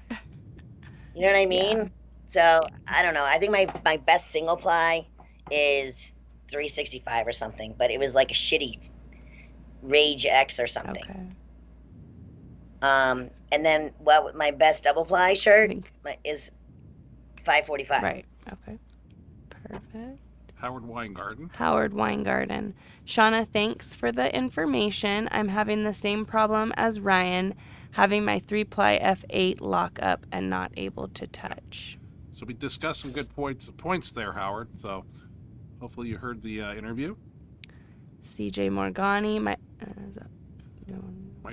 You know what I mean? Yeah. So, I don't know. I think my best single ply is 365 or something. But it was like a shitty Rage X or something. Okay. And then, my best double ply shirt is 545. Right. Okay. Perfect. Howard Weingarten. Shawna, thanks for the information. I'm having the same problem as Ryan, having my 3-ply F8 lock up and not able to touch. So we discussed some good points there, Howard. So hopefully you heard the interview. CJ Morgani, my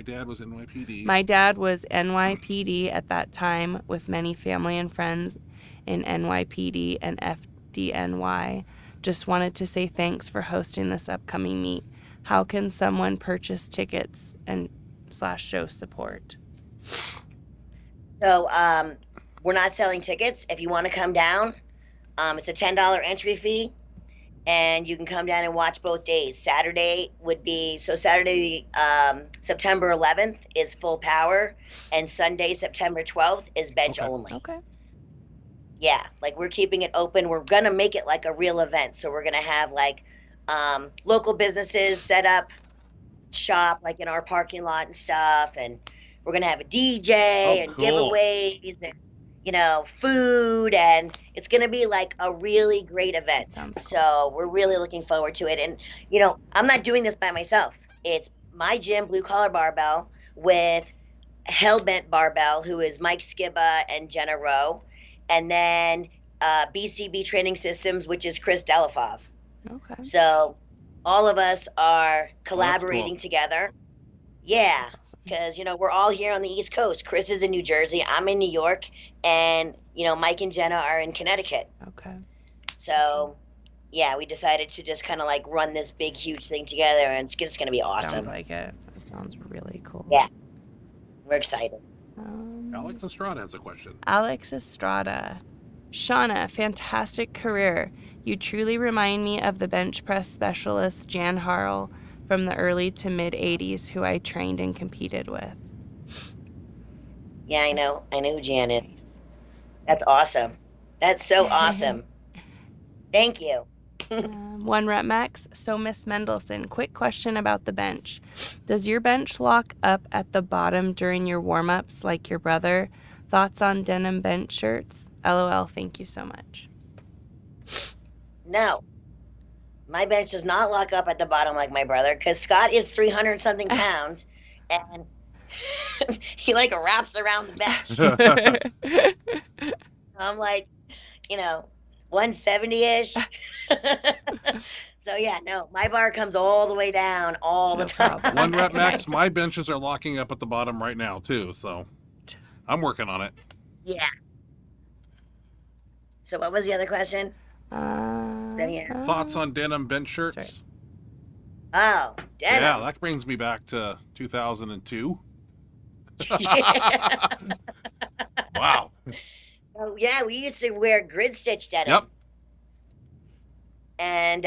dad was NYPD. My dad was NYPD at that time with many family and friends in NYPD and FDNY. Just wanted to say thanks for hosting this upcoming meet. How can someone purchase tickets and /show support? So we're not selling tickets. If you want to come down, it's a $10 entry fee, and you can come down and watch both days. Saturday, September 11th is full power, and Sunday, September 12th is bench only. Okay. Yeah, like we're keeping it open. We're going to make it like a real event. So we're going to have like local businesses set up shop like in our parking lot and stuff. And we're going to have a DJ and giveaways and, food. And it's going to be like a really great event. So we're really looking forward to it. And, I'm not doing this by myself. It's my gym, Blue Collar Barbell, with Hellbent Barbell, who is Mike Skiba and Jenna Rowe. And then BCB Training Systems, which is Chris Delafov. Okay. So all of us are collaborating together. Yeah, That's awesome. because we're all here on the East Coast. Chris is in New Jersey. I'm in New York, and Mike and Jenna are in Connecticut. Okay. So, yeah, we decided to just kind of like run this big, huge thing together, and it's going to be awesome. Sounds like it. It sounds really cool. Yeah, we're excited. Alex Estrada has a question. Alex Estrada. Shawna, fantastic career. You truly remind me of the bench press specialist Jan Harl from the early to mid 80s who I trained and competed with. Yeah, I know who Jan is. Nice. That's awesome. That's so awesome. Thank you. One rep max. So Miss Mendelson, quick question about the bench. Does your bench lock up at the bottom during your warm-ups like your brother? Thoughts on denim bench shirts? LOL, thank you so much. No, my bench does not lock up at the bottom like my brother, because Scott is 300 something pounds, and he like wraps around the bench. I'm like, 170-ish. So yeah, no, my bar comes all the way down all the time. One rep max. My benches are locking up at the bottom right now too, so I'm working on it. Yeah. So what was the other question? Thoughts on denim bench shirts? Right. Oh, denim. Yeah, that brings me back to 2002. Wow. So yeah, we used to wear grid stitch denim. Yep. And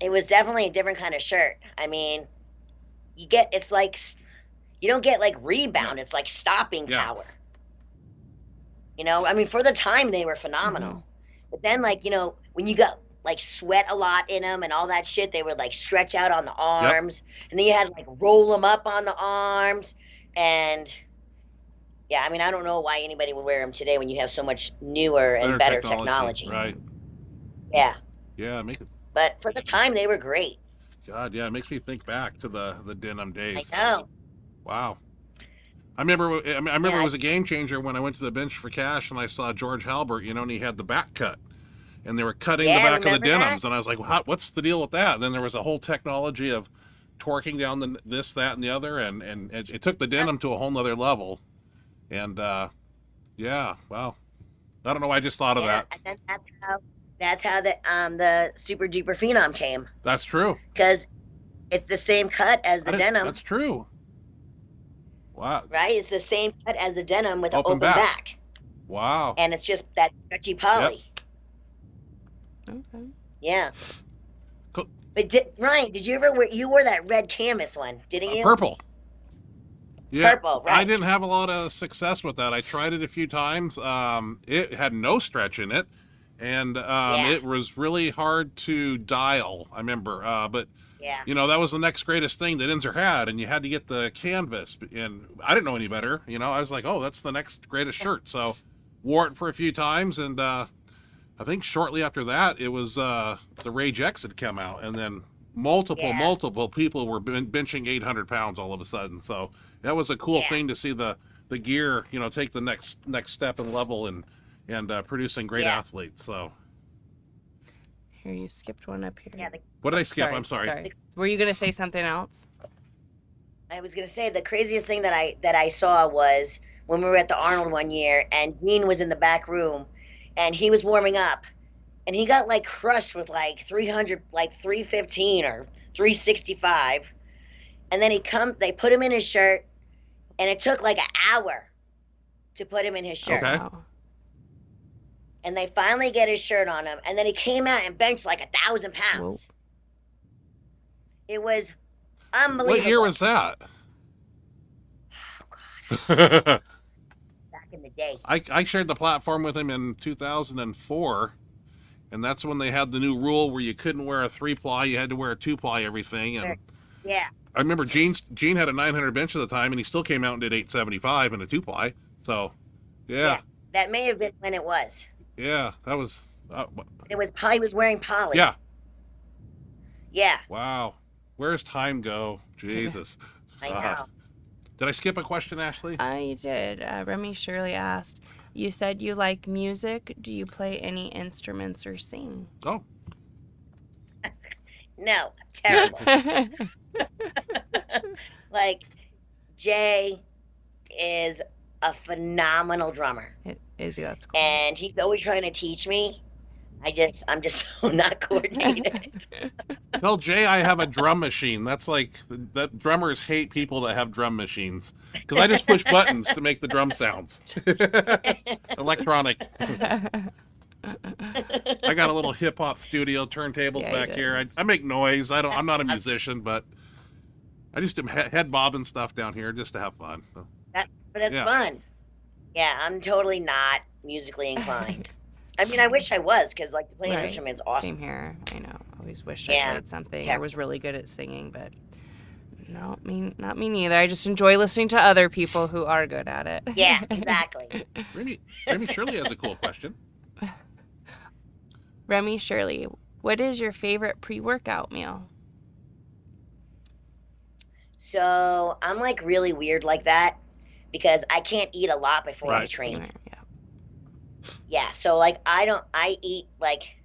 it was definitely a different kind of shirt. I mean, it's like, you don't get like rebound. Yeah. It's like stopping Yeah. power. I mean, for the time they were phenomenal. Mhm. But then like, when you got like sweat a lot in them and all that shit, they would like stretch out on the arms. And then you had to like roll them up on the arms. And yeah, I mean, I don't know why anybody would wear them today when you have so much newer and better technology. Right. Yeah. Yeah, make it. But for the time, they were great. God, yeah, it makes me think back to the denim days. I know. Wow. I remember Yeah. it was a game changer when I went to the bench for cash and I saw George Halbert, and he had the back cut. And they were cutting the Yeah, back of the remember denims. that? And I was like, what's the deal with that? And then there was a whole technology of torquing down this, that, and the other. And it took the denim to a whole nother level. And, yeah, wow. I don't know why I just thought of that. And then that's how the Super Duper Phenom came. That's true. Because it's the same cut as the denim. That's true. Wow. Right? It's the same cut as the denim with an Open open back. back. Wow. And it's just that stretchy poly. Okay. Yeah. Cool. But Ryan, did you ever you wore that red canvas one, didn't you? Purple. Yeah, Purple, right. I didn't have a lot of success with that. I tried it a few times. It had no stretch in it, and it was really hard to dial. I remember, but Yeah. that was the next greatest thing that Inzer had, and you had to get the canvas. And I didn't know any better. I was like, oh, that's the next greatest shirt. So wore it for a few times, and I think shortly after that, it was the Rage X had come out, and then multiple people were benching 800 pounds all of a sudden. So that was a cool thing to see the gear, take the next step and level and producing great athletes. So Here, you skipped one up here. Yeah. what did I skip? I'm sorry. Were you going to say something else? I was gonna say the craziest thing that I saw was when we were at the Arnold one year, and Dean was in the back room, and he was warming up, and he got like crushed with like 300, like 315 or 365, and then they put him in his shirt, and it took like an hour to put him in his shirt. Okay. Wow. And they finally get his shirt on him, and then he came out and benched like 1,000 pounds. Whoa. It was unbelievable. What year was that? Oh God, back in the day. I shared the platform with him in 2004, and that's when they had the new rule where you couldn't wear a 3-ply, you had to wear a 2-ply everything. And Yeah. I remember Gene had a 900 bench at the time, and he still came out and did 875 in a 2-ply. So, yeah, That may have been when it was. that was. It was he was wearing poly. Yeah. Yeah, Wow. Where's time go? Jesus. I know. Did I skip a question, Ashley? I did. Remy Shirley asked, you said you like music. Do you play any instruments or sing? Oh, No, terrible. Like, Jay is a phenomenal drummer. Is he? That's cool. And he's always trying to teach me. I'm just so not coordinated. Tell Jay I have a drum machine. That's like, that drummers hate people that have drum machines. Because I just push buttons to make the drum sounds. Electronic. I got a little hip hop studio, turntables Yeah, back here. I make noise. I'm not a musician, but I just do head bobbing stuff down here just to have fun. So, But it's Yeah. fun. Yeah, I'm totally not musically inclined. I mean, I wish I was, because like to play an Right. instrument's awesome. Same here. I know. I always wish Yeah, I played something. I terrible. was really good at singing, but no, not me neither. I just enjoy listening to other people who are good at it. Yeah, exactly. Remy Shirley has a cool question. Remy Shirley, what is your favorite pre-workout meal? So I'm like really weird like that because I can't eat a lot before I Right. train. Same here, yeah. Yeah, so like I eat like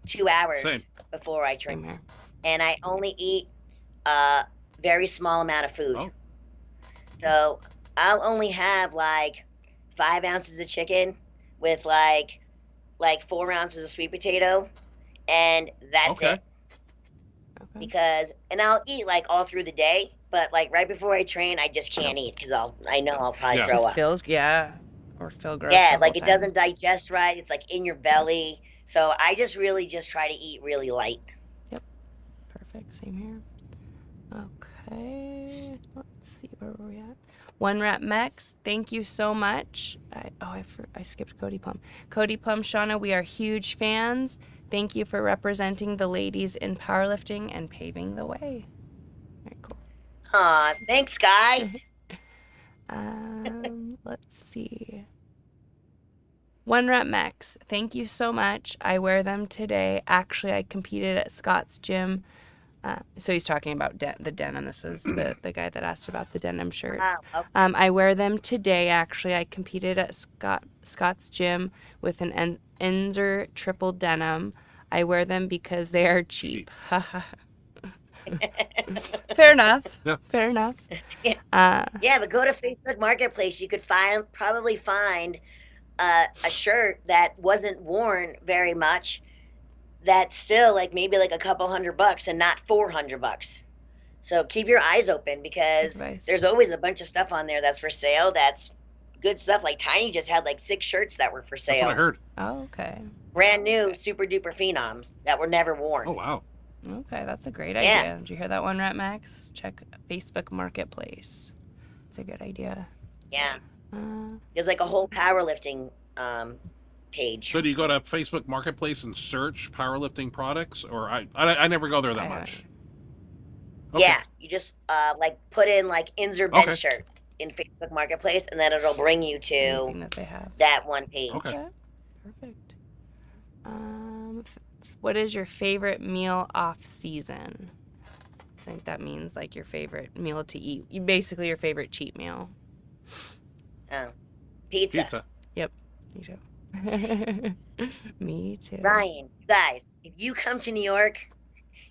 2 hours Same. before I Same train, here. and I only eat a very small amount of food. Oh. So I'll only have like 5 ounces of chicken with like 4 ounces of sweet potato, and that's Okay. it. Okay. Because and I'll eat like all through the day, but like right before I train, I just can't eat because I know I'll probably Yeah. throw Just up. feels, or feel gross. Yeah, the like whole it time. doesn't digest right. It's like in your belly. So I just really just try to eat really light. Perfect. Same here. Okay. Let's see where were we at. One Rep Mex, thank you so much. I skipped Cody Plum. Cody Plum, Shawna, we are huge fans. Thank you for representing the ladies in powerlifting and paving the way. Very cool. Aw, thanks, guys. Let's see. One Rep Max, thank you so much. I wear them today. Actually, I competed at Scott's gym. So he's talking about the denim. This is the guy that asked about the denim shirts. Oh, okay. I wear them today. Actually, I competed at Scott's gym with an Enzer triple denim. I wear them because they are cheap. Fair enough. Yeah. Fair enough. Yeah, but go to Facebook Marketplace. You could probably find a shirt that wasn't worn very much. That's still like maybe like a couple $100 and not $400. So keep your eyes open because Advice. there's always a bunch of stuff on there that's for sale. That's good stuff. Like Tiny just had like 6 shirts that were for That's what I sale. heard. Oh, okay. Brand new, super duper phenoms that were never worn. Oh, wow. Okay, that's a great Yeah. idea. Did you hear that one, Rat Max? Check Facebook Marketplace. It's a good idea. Yeah, Uh, there's like a whole powerlifting page. So do you go to Facebook Marketplace and search powerlifting products? Or I never go there that I much. Yeah, you just like put in like Inzer bench Okay. shirt in Facebook Marketplace, and then it'll bring you to anything that they have. that one page. Okay. Perfect. What is your favorite meal off season? I think that means like your favorite meal to eat. Basically, your favorite cheat meal. Oh, pizza. Pizza. Me too. Me too. Ryan, you guys, if you come to New York,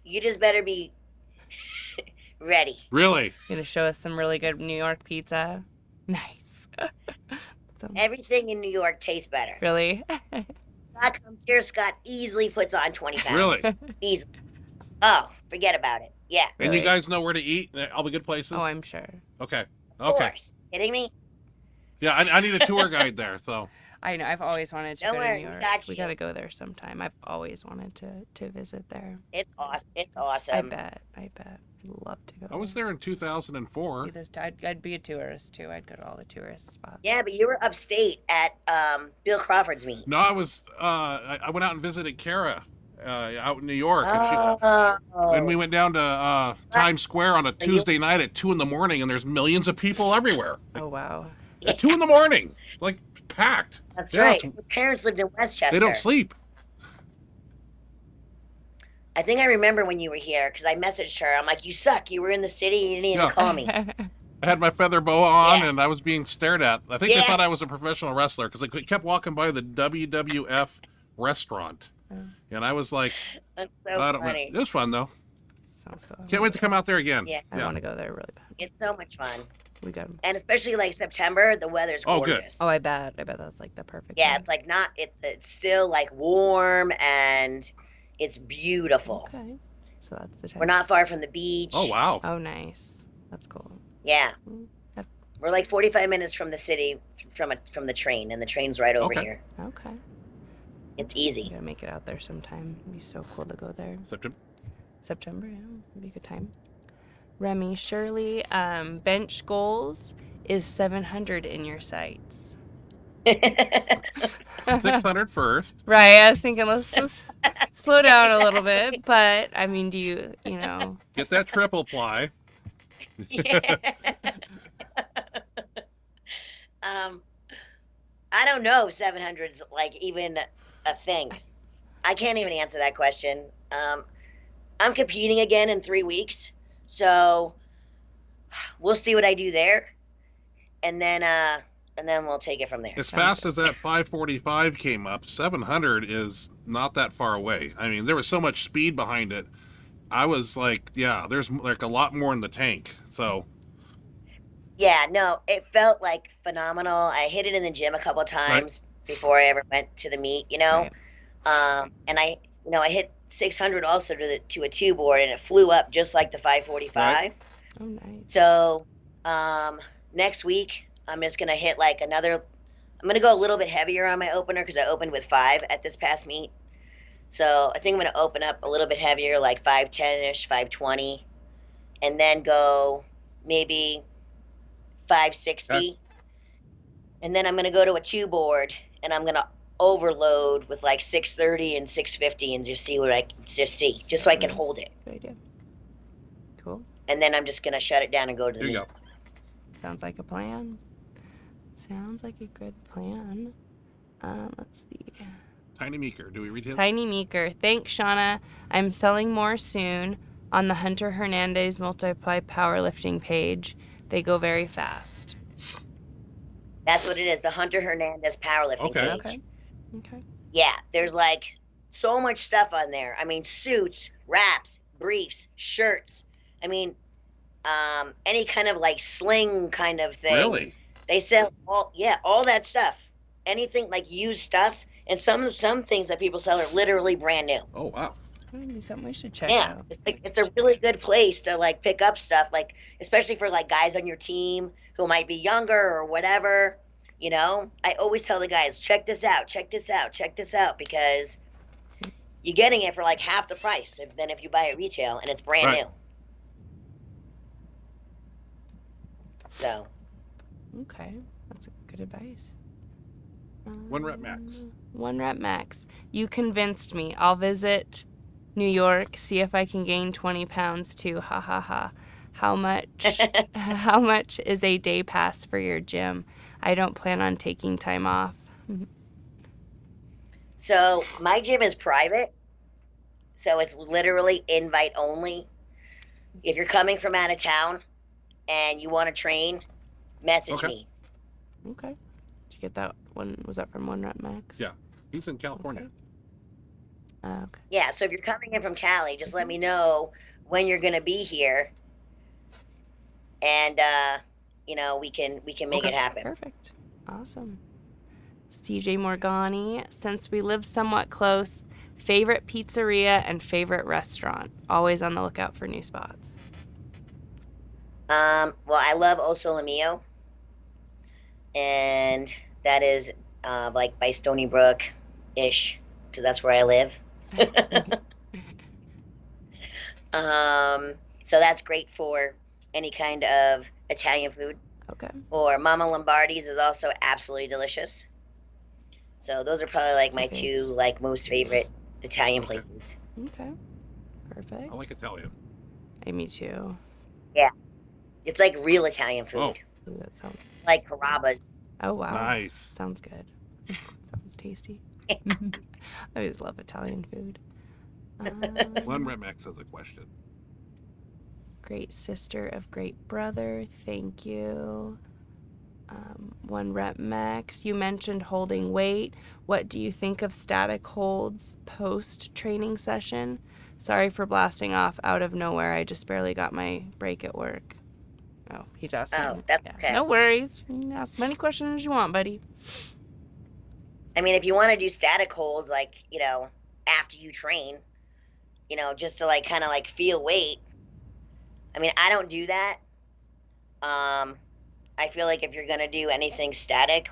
you just better be ready. Really? Gonna show us some really good New York pizza. Nice. Everything in New York tastes better. Really? Scott comes here, Scott easily puts on 20 pounds. Really? Easily. Oh, forget about it. Yeah, And Really? you guys know where to eat? All the good places? Oh, I'm sure. Okay. of Okay. course. Kidding me? Yeah, I need a tour guide there, so. I know. I've always wanted to Don't go worry, to we New York. got We you. gotta go there sometime. I've always wanted to visit there. It's awesome. It's I awesome. bet. I'd love to go. I was there in 2004. See this? I'd be a tourist too. I'd go to all the tourist spots. Yeah, but you were upstate at Bill Crawford's meet. No, I was, I went out and visited Kara out in New York. And we went down to Times Square on a Tuesday night at 2 in the morning, and there's millions of people everywhere. Oh wow. At 2 in the morning. Like, packed. That's Yeah, right. it's- Your parents lived in Westchester. They don't sleep. I think I remember when you were here because I messaged her. I'm like, you suck. You were in the city. You didn't even Yeah. call me. I had my feather boa on, Yeah. and I was being stared at. I think they Yeah. thought I was a professional wrestler because I kept walking by the WWF restaurant. Oh. And I was like, That's so I don't know. funny. It was fun, though. Sounds cool. Can't wait to come out there again. Yeah. I want to go there really bad. It's so much fun. We good. And especially like September, the weather's Oh, good. gorgeous. Oh, I bet that's like the perfect. Yeah, time. it's like it's still like warm and it's beautiful. Okay. So that's the time. We're not far from the beach. Oh, wow. Oh, nice. That's cool. Yeah. Yep. We're like 45 minutes from the city from the train, and the train's right over Okay. here. Okay. It's You easy. gotta make it out there sometime. It'd be so cool to go there. September, yeah, it'd be a good time. Remy, Shirley, bench goals is 700 in your sights. 600 first. Right, I was thinking let's just slow down a little bit, but I mean, do you know? Get that triple ply. Yeah. I don't know if 700's like even a thing. I can't even answer that question. I'm competing again in 3 weeks, so we'll see what I do there, and then we'll take it from there. As fast as that 545 came up, 700 is not that far away. I mean, there was so much speed behind it. I was like, yeah, there's like a lot more in the tank. So Yeah, no, it felt like phenomenal. I hit it in the gym a couple times before I ever went to the meet, you know. Right. And I hit 600 also to a 2 board, and it flew up just like the 545. Right. Oh, nice. So next week I'm just gonna hit like another. I'm gonna go a little bit heavier on my opener because I opened with 5 at this past meet. So I think I'm gonna open up a little bit heavier, like 510ish, 520, and then go maybe 560. Okay. And then I'm gonna go to a 2 board, and I'm gonna overload with like 630 and 650 and just see what I can just so I can hold it. Good idea. Cool. And then I'm just gonna shut it down and go to the there you meet. go. Sounds like a plan. Sounds like a good plan. Let's see. Tiny Meeker. Do we read his? Tiny Meeker. Thanks, Shawna. I'm selling more soon on the Hunter Hernandez Multiply Powerlifting page. They go very fast. That's what it is. The Hunter Hernandez powerlifting Okay. page. Okay. Yeah, there's like so much stuff on there. I mean, suits, wraps, briefs, shirts. I mean, any kind of like sling kind of thing. Really? They sell all that stuff. Anything like used stuff, and some things that people sell are literally brand new. Oh, wow. Maybe something we should check Yeah, out. it's a really good place to like pick up stuff, like especially for like guys on your team who might be younger or whatever. You know, I always tell the guys, check this out, because you're getting it for like half the price than if you buy it retail, and it's brand Right. new. So Okay. That's good advice. 1 rep max. 1 rep max. You convinced me. I'll visit New York, see if I can gain 20 pounds too. Ha ha ha. How much is a day pass for your gym? I don't plan on taking time off. So my gym is private, so it's literally invite only. If you're coming from out of town and you want to train, message Okay. me. Okay. Did you get that one? Was that from 1 rep max? Yeah. He's in California. Okay. Yeah, so if you're coming in from Cali, just let me know when you're gonna be here, and we can make it happen. Perfect. Awesome. CJ Morgani, since we live somewhat close, favorite pizzeria and favorite restaurant. Always on the lookout for new spots. Well, I love Oso La Mio, and that is like by Stony Brook ish, because that's where I live. So that's great for any kind of Italian food. Okay. Or Mama Lombardi's is also absolutely delicious. So those are probably like my Okay. 2 like most favorite Italian Okay. places. Okay. Perfect. I like Italian. Hey, me too. It's like real Italian food, Oh. Ooh, that sounds. like Carrabba's. Oh wow. Nice. Sounds good. Sounds tasty. I always love Italian food. 1 rep max has a question. Great sister of great brother. Thank you. 1 rep max. You mentioned holding weight. What do you think of static holds post training session? Sorry for blasting off out of nowhere. I just barely got my break at work. Oh, he's asking. Oh, that's okay. No worries. You can ask as many questions as you want, buddy. I mean, if you want to do static holds, like, after you train, just to like kind of like feel weight. I mean, I don't do that. I feel like if you're going to do anything static,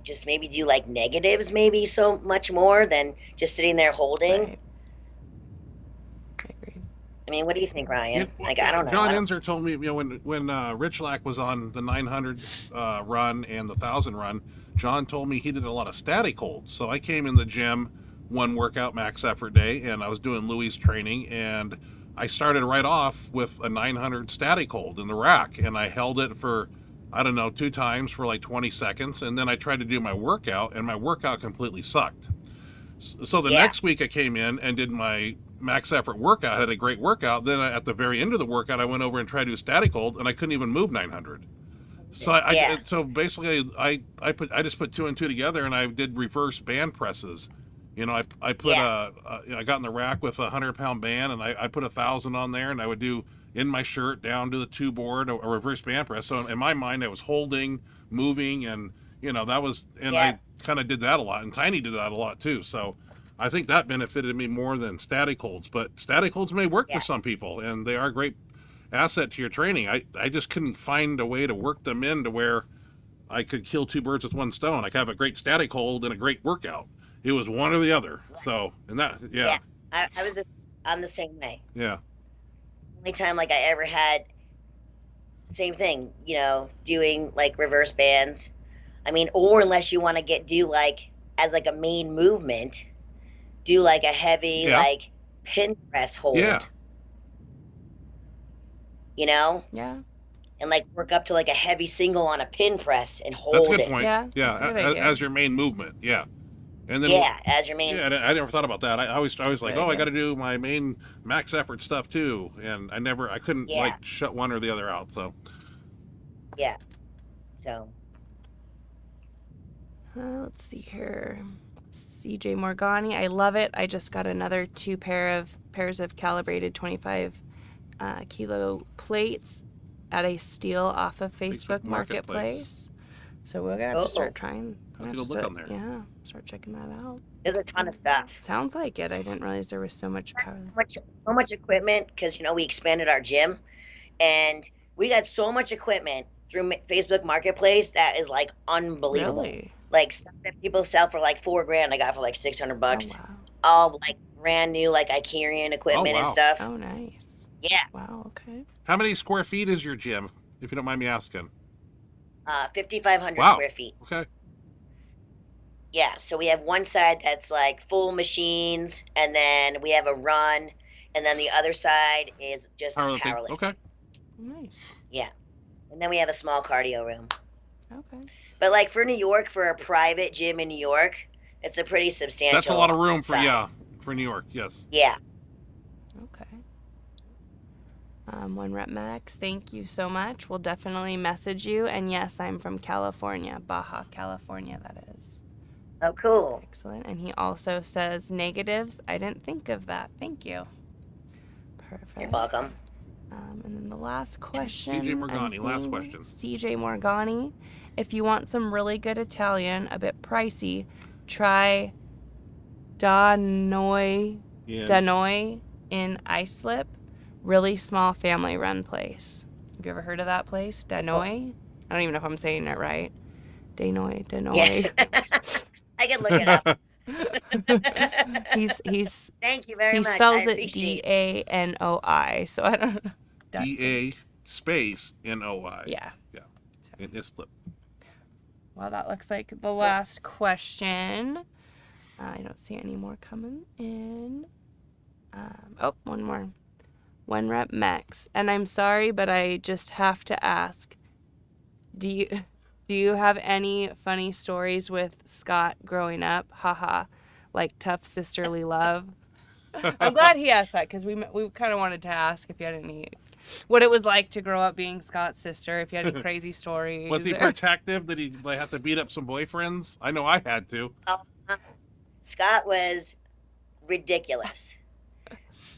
just maybe do like negatives, maybe so much more than just sitting there holding. Right. I agree. I mean, what do you think, Ryan? Yeah, Like, I don't know. John Enzer told me, when Richlack was on the 900 run and the 1,000 run, John told me he did a lot of static holds. So I came in the gym one workout max effort day, and I was doing Louis' training, and I started right off with a 900 static hold in the rack, and I held it for, I don't know, 2 times for like 20 seconds, and then I tried to do my workout, and my workout completely sucked. So the next week I came in and did my max effort workout, had a great workout. Then at the very end of the workout, I went over and tried to do static hold, and I couldn't even move 900. So so basically I just put 2 and 2 together, and I did reverse band presses. I put I got in the rack with a 100-pound band, and I put 1,000 on there, and I would do in my shirt down to the 2 board a reverse band press. So in my mind, I was holding, moving, and that was, and I kind of did that a lot, and Tiny did that a lot too. So I think that benefited me more than static holds. But static holds may work for some people, and they are a great asset to your training. I just couldn't find a way to work them in to where I could kill 2 birds with 1 stone. I could have a great static hold and a great workout. It was one or the other. So, and that, I was on the same way. Yeah. Only time like I ever had, same thing, doing like reverse bands. I mean, or unless you want to do like, as like a main movement, do like a heavy, like pin press hold. Yeah. Yeah. And like work up to like a heavy single on a pin press and hold it. That's a good point. Yeah, that's a good idea. As your main movement. Yeah. And then as your main. Yeah, I never thought about that. I always like, Yeah, I got to do my main max effort stuff too, and I couldn't like shut one or the other out. So. Yeah. So. Let's see here. CJ Morgani, I love it. I just got another 2 pairs of calibrated 25 kilo plates at a steal off of Facebook Marketplace. So we're gonna have to start trying. Have to go look on there. Yeah, start checking that out. There's a ton of stuff. Sounds like it. I didn't realize there was so much power. So much equipment, because we expanded our gym, and we got so much equipment through Facebook Marketplace that is like unbelievable. Really? Like stuff that people sell for like $4,000, I got for like $600. Oh, wow. All like brand new, like Icarian equipment and stuff. Oh, nice. Yeah. Wow. Okay. How many square feet is your gym, if you don't mind me asking? 5,500 square feet. Okay. Yeah, so we have one side that's like full machines, and then we have a run, and then the other side is just powerlifting. Okay. Nice. Yeah. And then we have a small cardio room. Okay. But like for New York, for a private gym in New York, it's a pretty substantial. That's a lot of room for size. for New York. Yes. Yeah. Okay. 1 Rep Max, thank you so much. We'll definitely message you. And yes, I'm from California, Baja California, that is. Oh, cool. Excellent. And he also says negatives. I didn't think of that. Thank you. Perfect. You're welcome. And then the last question. CJ Morgani, last question. CJ Morgani. If you want some really good Italian, a bit pricey, try Danoi in Islip. Really small family run place. Have you ever heard of that place? Danoi? I don't even know if I'm saying it right. Danoi. Yeah. I can look it up. he's Thank you very he much. spells it Danoi, so I don't know. DA space NOI. Yeah. Yeah. In Islip. Well, that looks like the last question. I don't see any more coming in. One more. 1 Rep Max. And I'm sorry, but I just have to ask. Do you have any funny stories with Scott growing up? Haha. Like tough sisterly love? I'm glad he asked that, because we kind of wanted to ask if you had any, what it was like to grow up being Scott's sister, if you had any crazy stories. Was he protective? Did he have to beat up some boyfriends? I know I had to. Scott was ridiculous.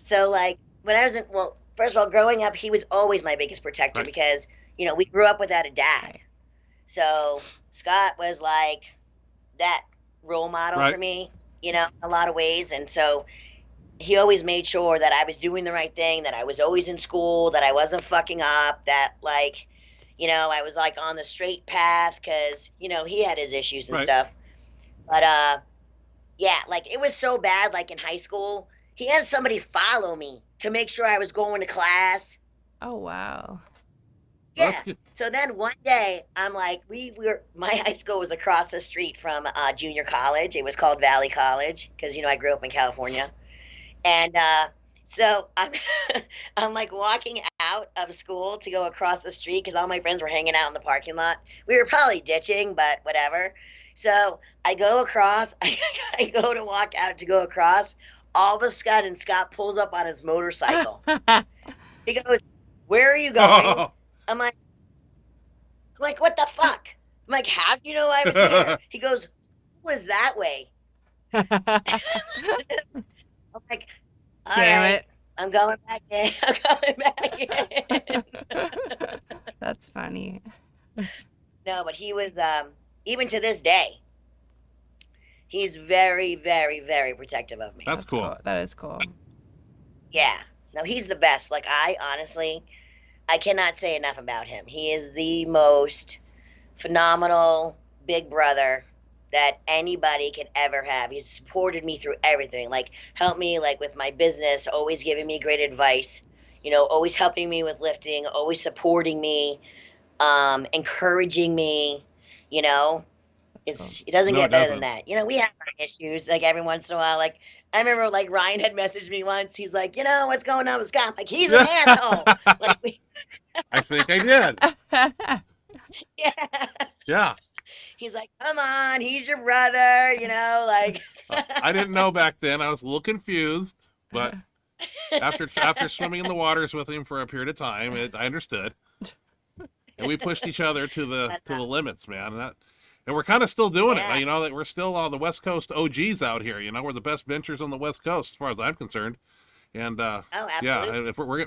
So like when I was in, well, first of all, growing up, he was always my biggest protector Right. because we grew up without a dad. Right. So Scott was like that role model for Right. me, in a lot of ways. And so he always made sure that I was doing the right thing, that I was always in school, that I wasn't fucking up, that like, I was like on the straight path because, he had his issues and Right. stuff. But yeah, like it was so bad, like in high school, he had somebody follow me to make sure I was going to class. Oh, wow. Well, that's Yeah. good. So then one day I'm like, my high school was across the street from junior college. It was called Valley College because, I grew up in California. And so I'm, I'm like walking out of school to go across the street because all my friends were hanging out in the parking lot. We were probably ditching, but whatever. So I go across, I go to walk out to go across. All of a sudden, Scott pulls up on his motorcycle. He goes, "Where are you going?" I'm like, what the fuck? I'm like, how do you know I was here? He goes, "Who was that way?" I'm like, all Damn right, it. I'm going back in. I'm coming back in. That's funny. No, but he was, even to this day, he's very, very, very protective of me. That's cool. That is cool. Yeah. No, he's the best. Like, I cannot say enough about him. He is the most phenomenal big brother that anybody could ever have. He's supported me through everything, like helped me like with my business, always giving me great advice, always helping me with lifting, always supporting me, encouraging me, you know. It doesn't No, it get better than doesn't. that. We have our issues like every once in a while. Like I remember like Ryan had messaged me once. He's like, what's going on with Scott? I'm like, he's an asshole. Like I think I did. yeah. Yeah. He's like, come on, he's your brother, like. I didn't know back then. I was a little confused, but after swimming in the waters with him for a period of time, I understood, and we pushed each other to the limits, man. And we're kind of still doing it. Yeah. That we're still the West Coast OGs out here. We're the best benchers on the West Coast, as far as I'm concerned. And Oh, yeah, absolutely. and if we're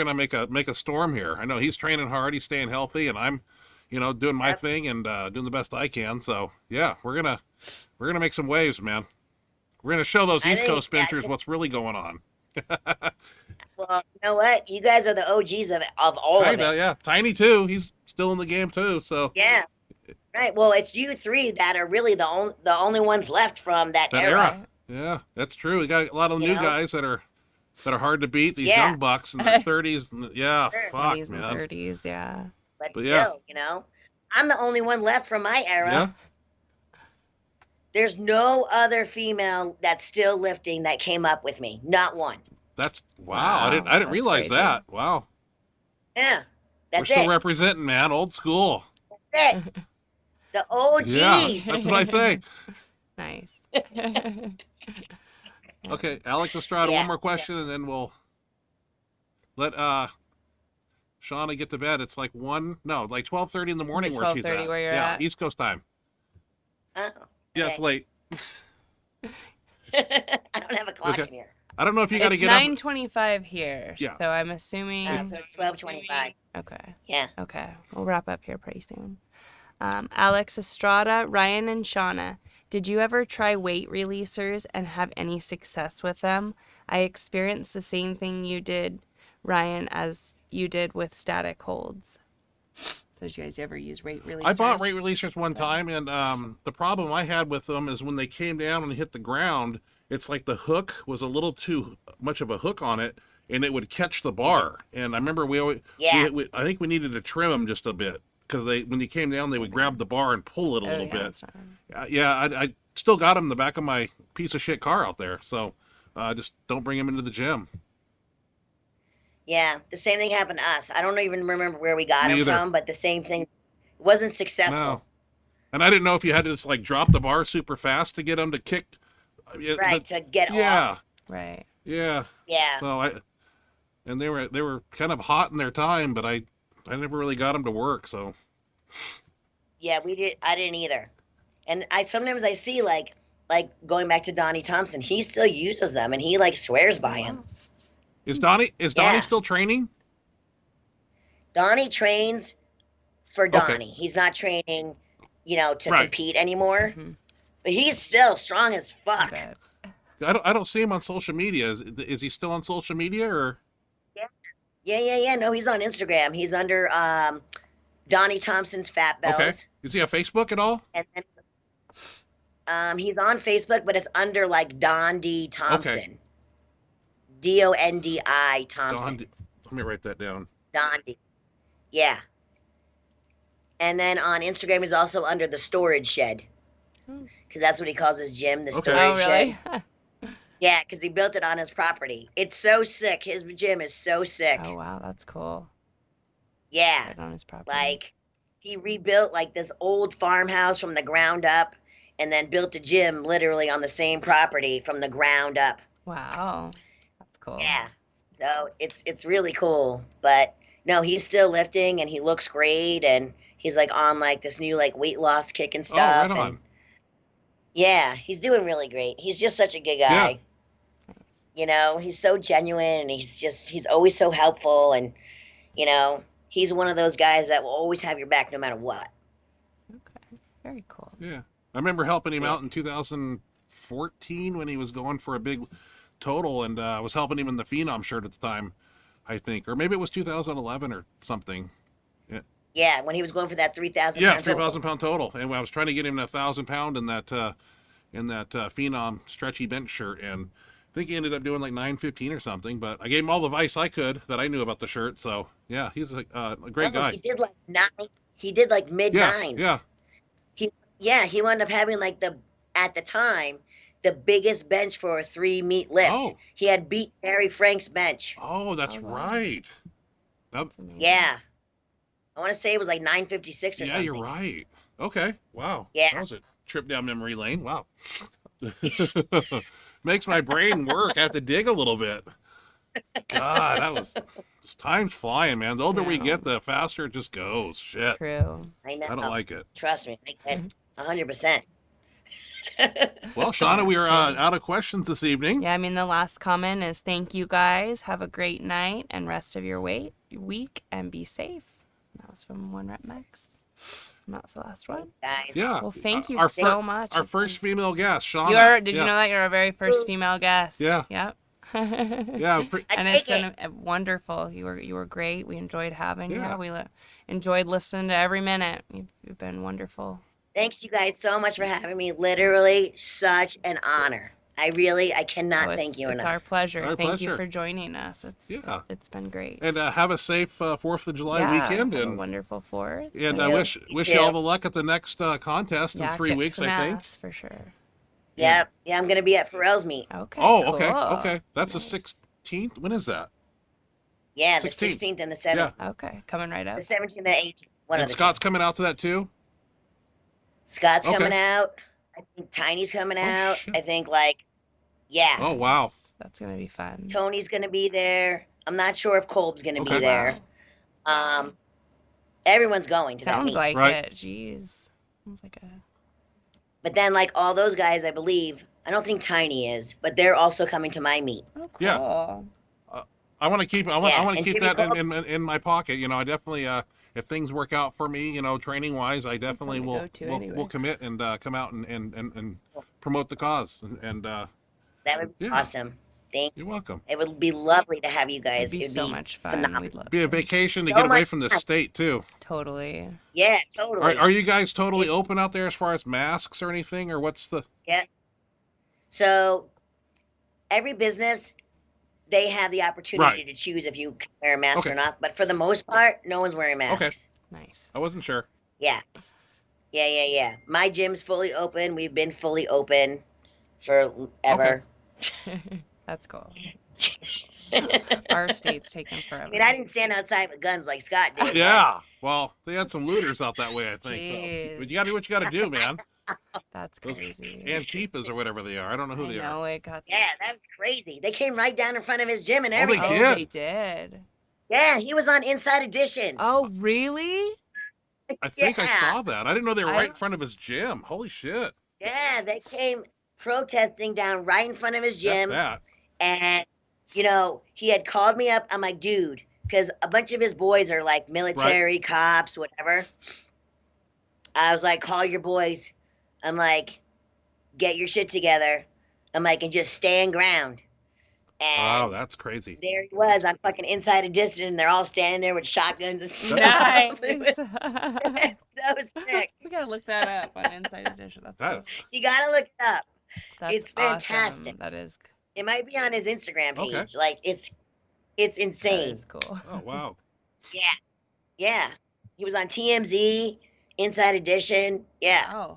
gonna make a storm here. I know he's training hard, he's staying healthy, and I'm, doing my Yep. thing and doing the best I can. So yeah, we're gonna make some waves, man. We're gonna show those I East think, Coast benchers what's really going on. well, you know what? You guys are the OGs of all of Kinda, it. yeah. Tiny too. He's still in the game too. So Yeah. Right. Well, it's you three that are really the only ones left from that that era. era. Yeah, that's true. We got a lot of You new know? guys that are hard to beat. These Yeah. young bucks in their 30s. Yeah, Sure. fuck, 20s and man. 30s, yeah. But But still, yeah. I'm the only one left from my era. Yeah. There's no other female that's still lifting that came up with me. Not one. That's wow. Wow, I didn't that's realize crazy. that. Wow. Yeah. We're That's still it. representing, man. Old school. That's it. The OGs. Yeah, that's what I think. Nice. Okay, Alex Estrada, Yeah. one more question, and then we'll let Shawna get to bed. It's like 12:30 in the morning where she's 12:30 at. where you're yeah, at? East Coast time. Oh, Yeah, it's okay. late. I don't have a clock Okay. in here. I don't know if you got to It's get up. 9:25 here. Yeah. So I'm assuming. So 12:25. Okay. Yeah. Okay. We'll wrap up here pretty soon. Alex Estrada, Ryan, and Shawna, did you ever try weight releasers and have any success with them? I experienced the same thing you did, Ryan, as you did with static holds. So did you guys ever use weight releasers? I bought weight releasers one time, and the problem I had with them is when they came down and hit the ground, it's like the hook was a little too much of a hook on it, and it would catch the bar. And I remember Yeah. I think we needed to trim them just a bit because when they came down, they would grab the bar and pull it a little yeah, bit. that's not- Yeah, I still got them in the back of my piece of shit car out there. So just don't bring them into the gym. Yeah. The same thing happened to us. I don't even remember where we got Me them either. from, but the same thing wasn't successful. No. And I didn't know if you had to just like drop the bar super fast to get them to kick. Right. To get Yeah, off. Right. yeah. Yeah. So and they were kind of hot in their time, but I never really got them to work. So Yeah. I didn't either. And sometimes I see like going back to Donnie Thompson, he still uses them and he like swears by him. Is Donnie Yeah. still training? Donnie trains for Okay. Donnie. He's not training, to Right. compete anymore. Mhm. But he's still strong as I fuck. bet. I don't see him on social media. Is he still on social media or? Yeah. No, he's on Instagram. He's under Donnie Thompson's Fat Okay. Bells. Is he on Facebook at all? And then he's on Facebook, but it's under like Don D Thompson. Dondi Thompson. Let me write that down. Dondi. Yeah. And then on Instagram, he's also under the Storage Shed. Because that's what he calls his gym, the Okay. Oh, Storage really? Shed. Yeah, because he built it on his property. It's so sick. His gym is so sick. Oh, wow. That's cool. Yeah. Right on his property. Like, he rebuilt like this old farmhouse from the ground up and then built a gym literally on the same property from the ground up. Wow. That's cool. Yeah. So it's really cool. But no, he's still lifting and he looks great and he's like on like this new like weight loss kick and Oh, stuff. right on. And yeah, he's doing really great. He's just such a good guy. He's so genuine and he's always so helpful and he's one of those guys that will always have your back no matter what. Okay. Very cool. Yeah. I remember helping him out in 2014 when he was going for a big total, and I was helping him in the Phenom shirt at the time, I think. Or maybe it was 2011 or something. Yeah, when he was going for that 3,000 Yeah, pound 3,000 pound total. And I was trying to get him to 1,000 pound in that Phenom stretchy bench shirt, and I think he ended up doing like 915 or something. But I gave him all the advice I could that I knew about the shirt. So yeah, he's a great guy. He did like nine. He did like mid nines. He wound up having like at the time the biggest bench for a 3 meet lift. Oh. He had beat Barry Frank's bench. Oh, that's Oh, wow. right. That's amazing. Yeah, I want to say it was like 956 or Yeah, something. you're right. Okay. Wow. Yeah. That was a trip down memory lane. Wow. Makes my brain work. I have to dig a little bit. God, that was time's flying, man. The older we Yeah. get, the faster it just goes. Shit. True. I know. I don't like it. Trust me, I get 100%. Well, Shawna, we are out of questions this evening. Yeah, I mean, the last comment is thank you guys. Have a great night and rest of your week and be safe. That was from One Rep Max. And that's the last one. Guys. Yeah. Well, thank you Our so much. Our It's first been- female guest, Shawna. Did you know that you're our very first female guest? Yeah. Yep. Yeah. I And take it's it. been wonderful. You were great. We enjoyed having Yeah. you. We enjoyed listening to every minute. You've been wonderful. Thanks you guys so much for having me. Literally such an honor. I cannot Oh, thank you it's enough. our pleasure. Our Thank you pleasure. for joining us. It's been great. And have a safe 4th of July Yeah, weekend. have a And wonderful 4th. I you. wish You you too. all the luck at the next contest in 3 kick weeks, some I think. ass, for sure. Yep. Yeah, I'm gonna be at Pharrell's meet. Okay. Oh, okay. cool. Okay. That's Nice. the 16th. When is that? Yeah, the 16th. 16th and the 17th. Okay, coming right up. The 17th and the 18th. One And of the Scott's two. coming out to that too? Scott's Okay. coming out. I think Tiny's coming Oh, out. shit. I think yeah. Oh, wow. That's gonna be fun. Tony's gonna be there. I'm not sure if Kolb's gonna Okay. be there. Everyone's going to that Sounds meet. like Right. it. Jeez. Sounds like a. But then like all those guys, I believe, I don't think Tiny is, but they're also coming to my meet. Oh, cool. Yeah. I want to keep. I want Yeah, to and keep Jimmy that Cole- in my pocket. I definitely. If things work out for me, training wise, I definitely to will go to will, anyway. will commit and come out and promote the cause. And That would be Yeah. awesome. Thank you. you're welcome. It would be lovely to have you guys. It'd be so much fun. phenomenal. We'd love Be a to. vacation to So get away much from the fun. state too. Totally. Yeah, totally. Are you guys totally open out there as far as masks or anything, or what's the? Yeah. So every business, they have the opportunity Right. to choose if you can wear a mask Okay. or not. But for the most part, no one's wearing masks. Okay. Nice. I wasn't sure. Yeah. Yeah. My gym's fully open. We've been fully open forever. That's cool. I Our state's taking forever. mean, I didn't stand outside with guns like Scott did. Yeah. Well, they had some looters out that way, I think. Jeez. So. But you got to do what you got to do, man. That's Those crazy. Antifas or whatever they are. I don't know who I they are. know it got. Yeah, that was crazy. They came right down in front of his gym and Oh, they everything. did? Oh, they did. Yeah, he was on Inside Edition. Oh, really? I think I Yeah. saw that. I didn't know they were I right in don't- front of his gym. Holy shit. Yeah, they came protesting down right in front of his That's gym. that. And you know, he had called me up. I'm like, dude, because a bunch of his boys are like military, cops, whatever. I was like, call your boys. I'm like, get your shit together. I'm like, and just stand ground. Wow, And that's crazy. there he was on fucking Inside Edition, and they're all standing there with shotguns and stuff. Nice. It's so sick. We gotta look that up on Inside Edition. That's That cool. is, You gotta look it up. That's It's fantastic. awesome. That is It might be on his Instagram page. Okay. Like it's that insane. is cool. oh, wow. Yeah, yeah. He was on TMZ, Inside Edition. Yeah, Oh,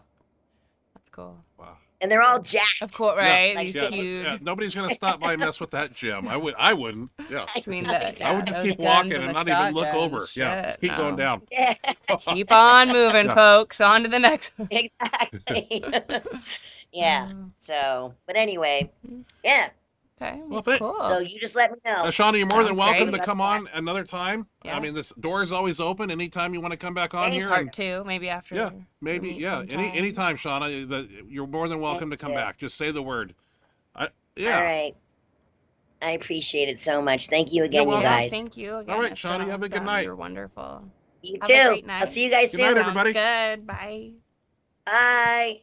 that's cool. Wow. and they're all jacked. Of course, right? like He's Yeah, huge. yeah, nobody's going to stop by and mess with that gym. I wouldn't. Yeah. Between the, I would just those keep guns walking the and not even look shotguns. over. Yeah, Shit, keep no. going down. Yeah, Keep on moving, Yeah. folks. On to the next one. exactly. Yeah. So, but anyway, yeah. Okay. Well, cool. So you just let me know. Shawna, you're more than Sounds welcome great. to come on another time. Yeah. I mean, this door is always open. Anytime you want to come back on Any here. part and- two, maybe after. yeah, we maybe. meet Yeah, sometime. anytime, Shawna. You're more than welcome Thank to come you. back. Just say the word. Yeah. All right. I appreciate it so much. Thank you again, you welcome. Yeah, guys. thank you again. All right, It's been Shawna, have a good awesome. night. You're wonderful. You Have a too. great night. I'll see you guys Good soon. night, Sounds everybody. good. Bye. Bye.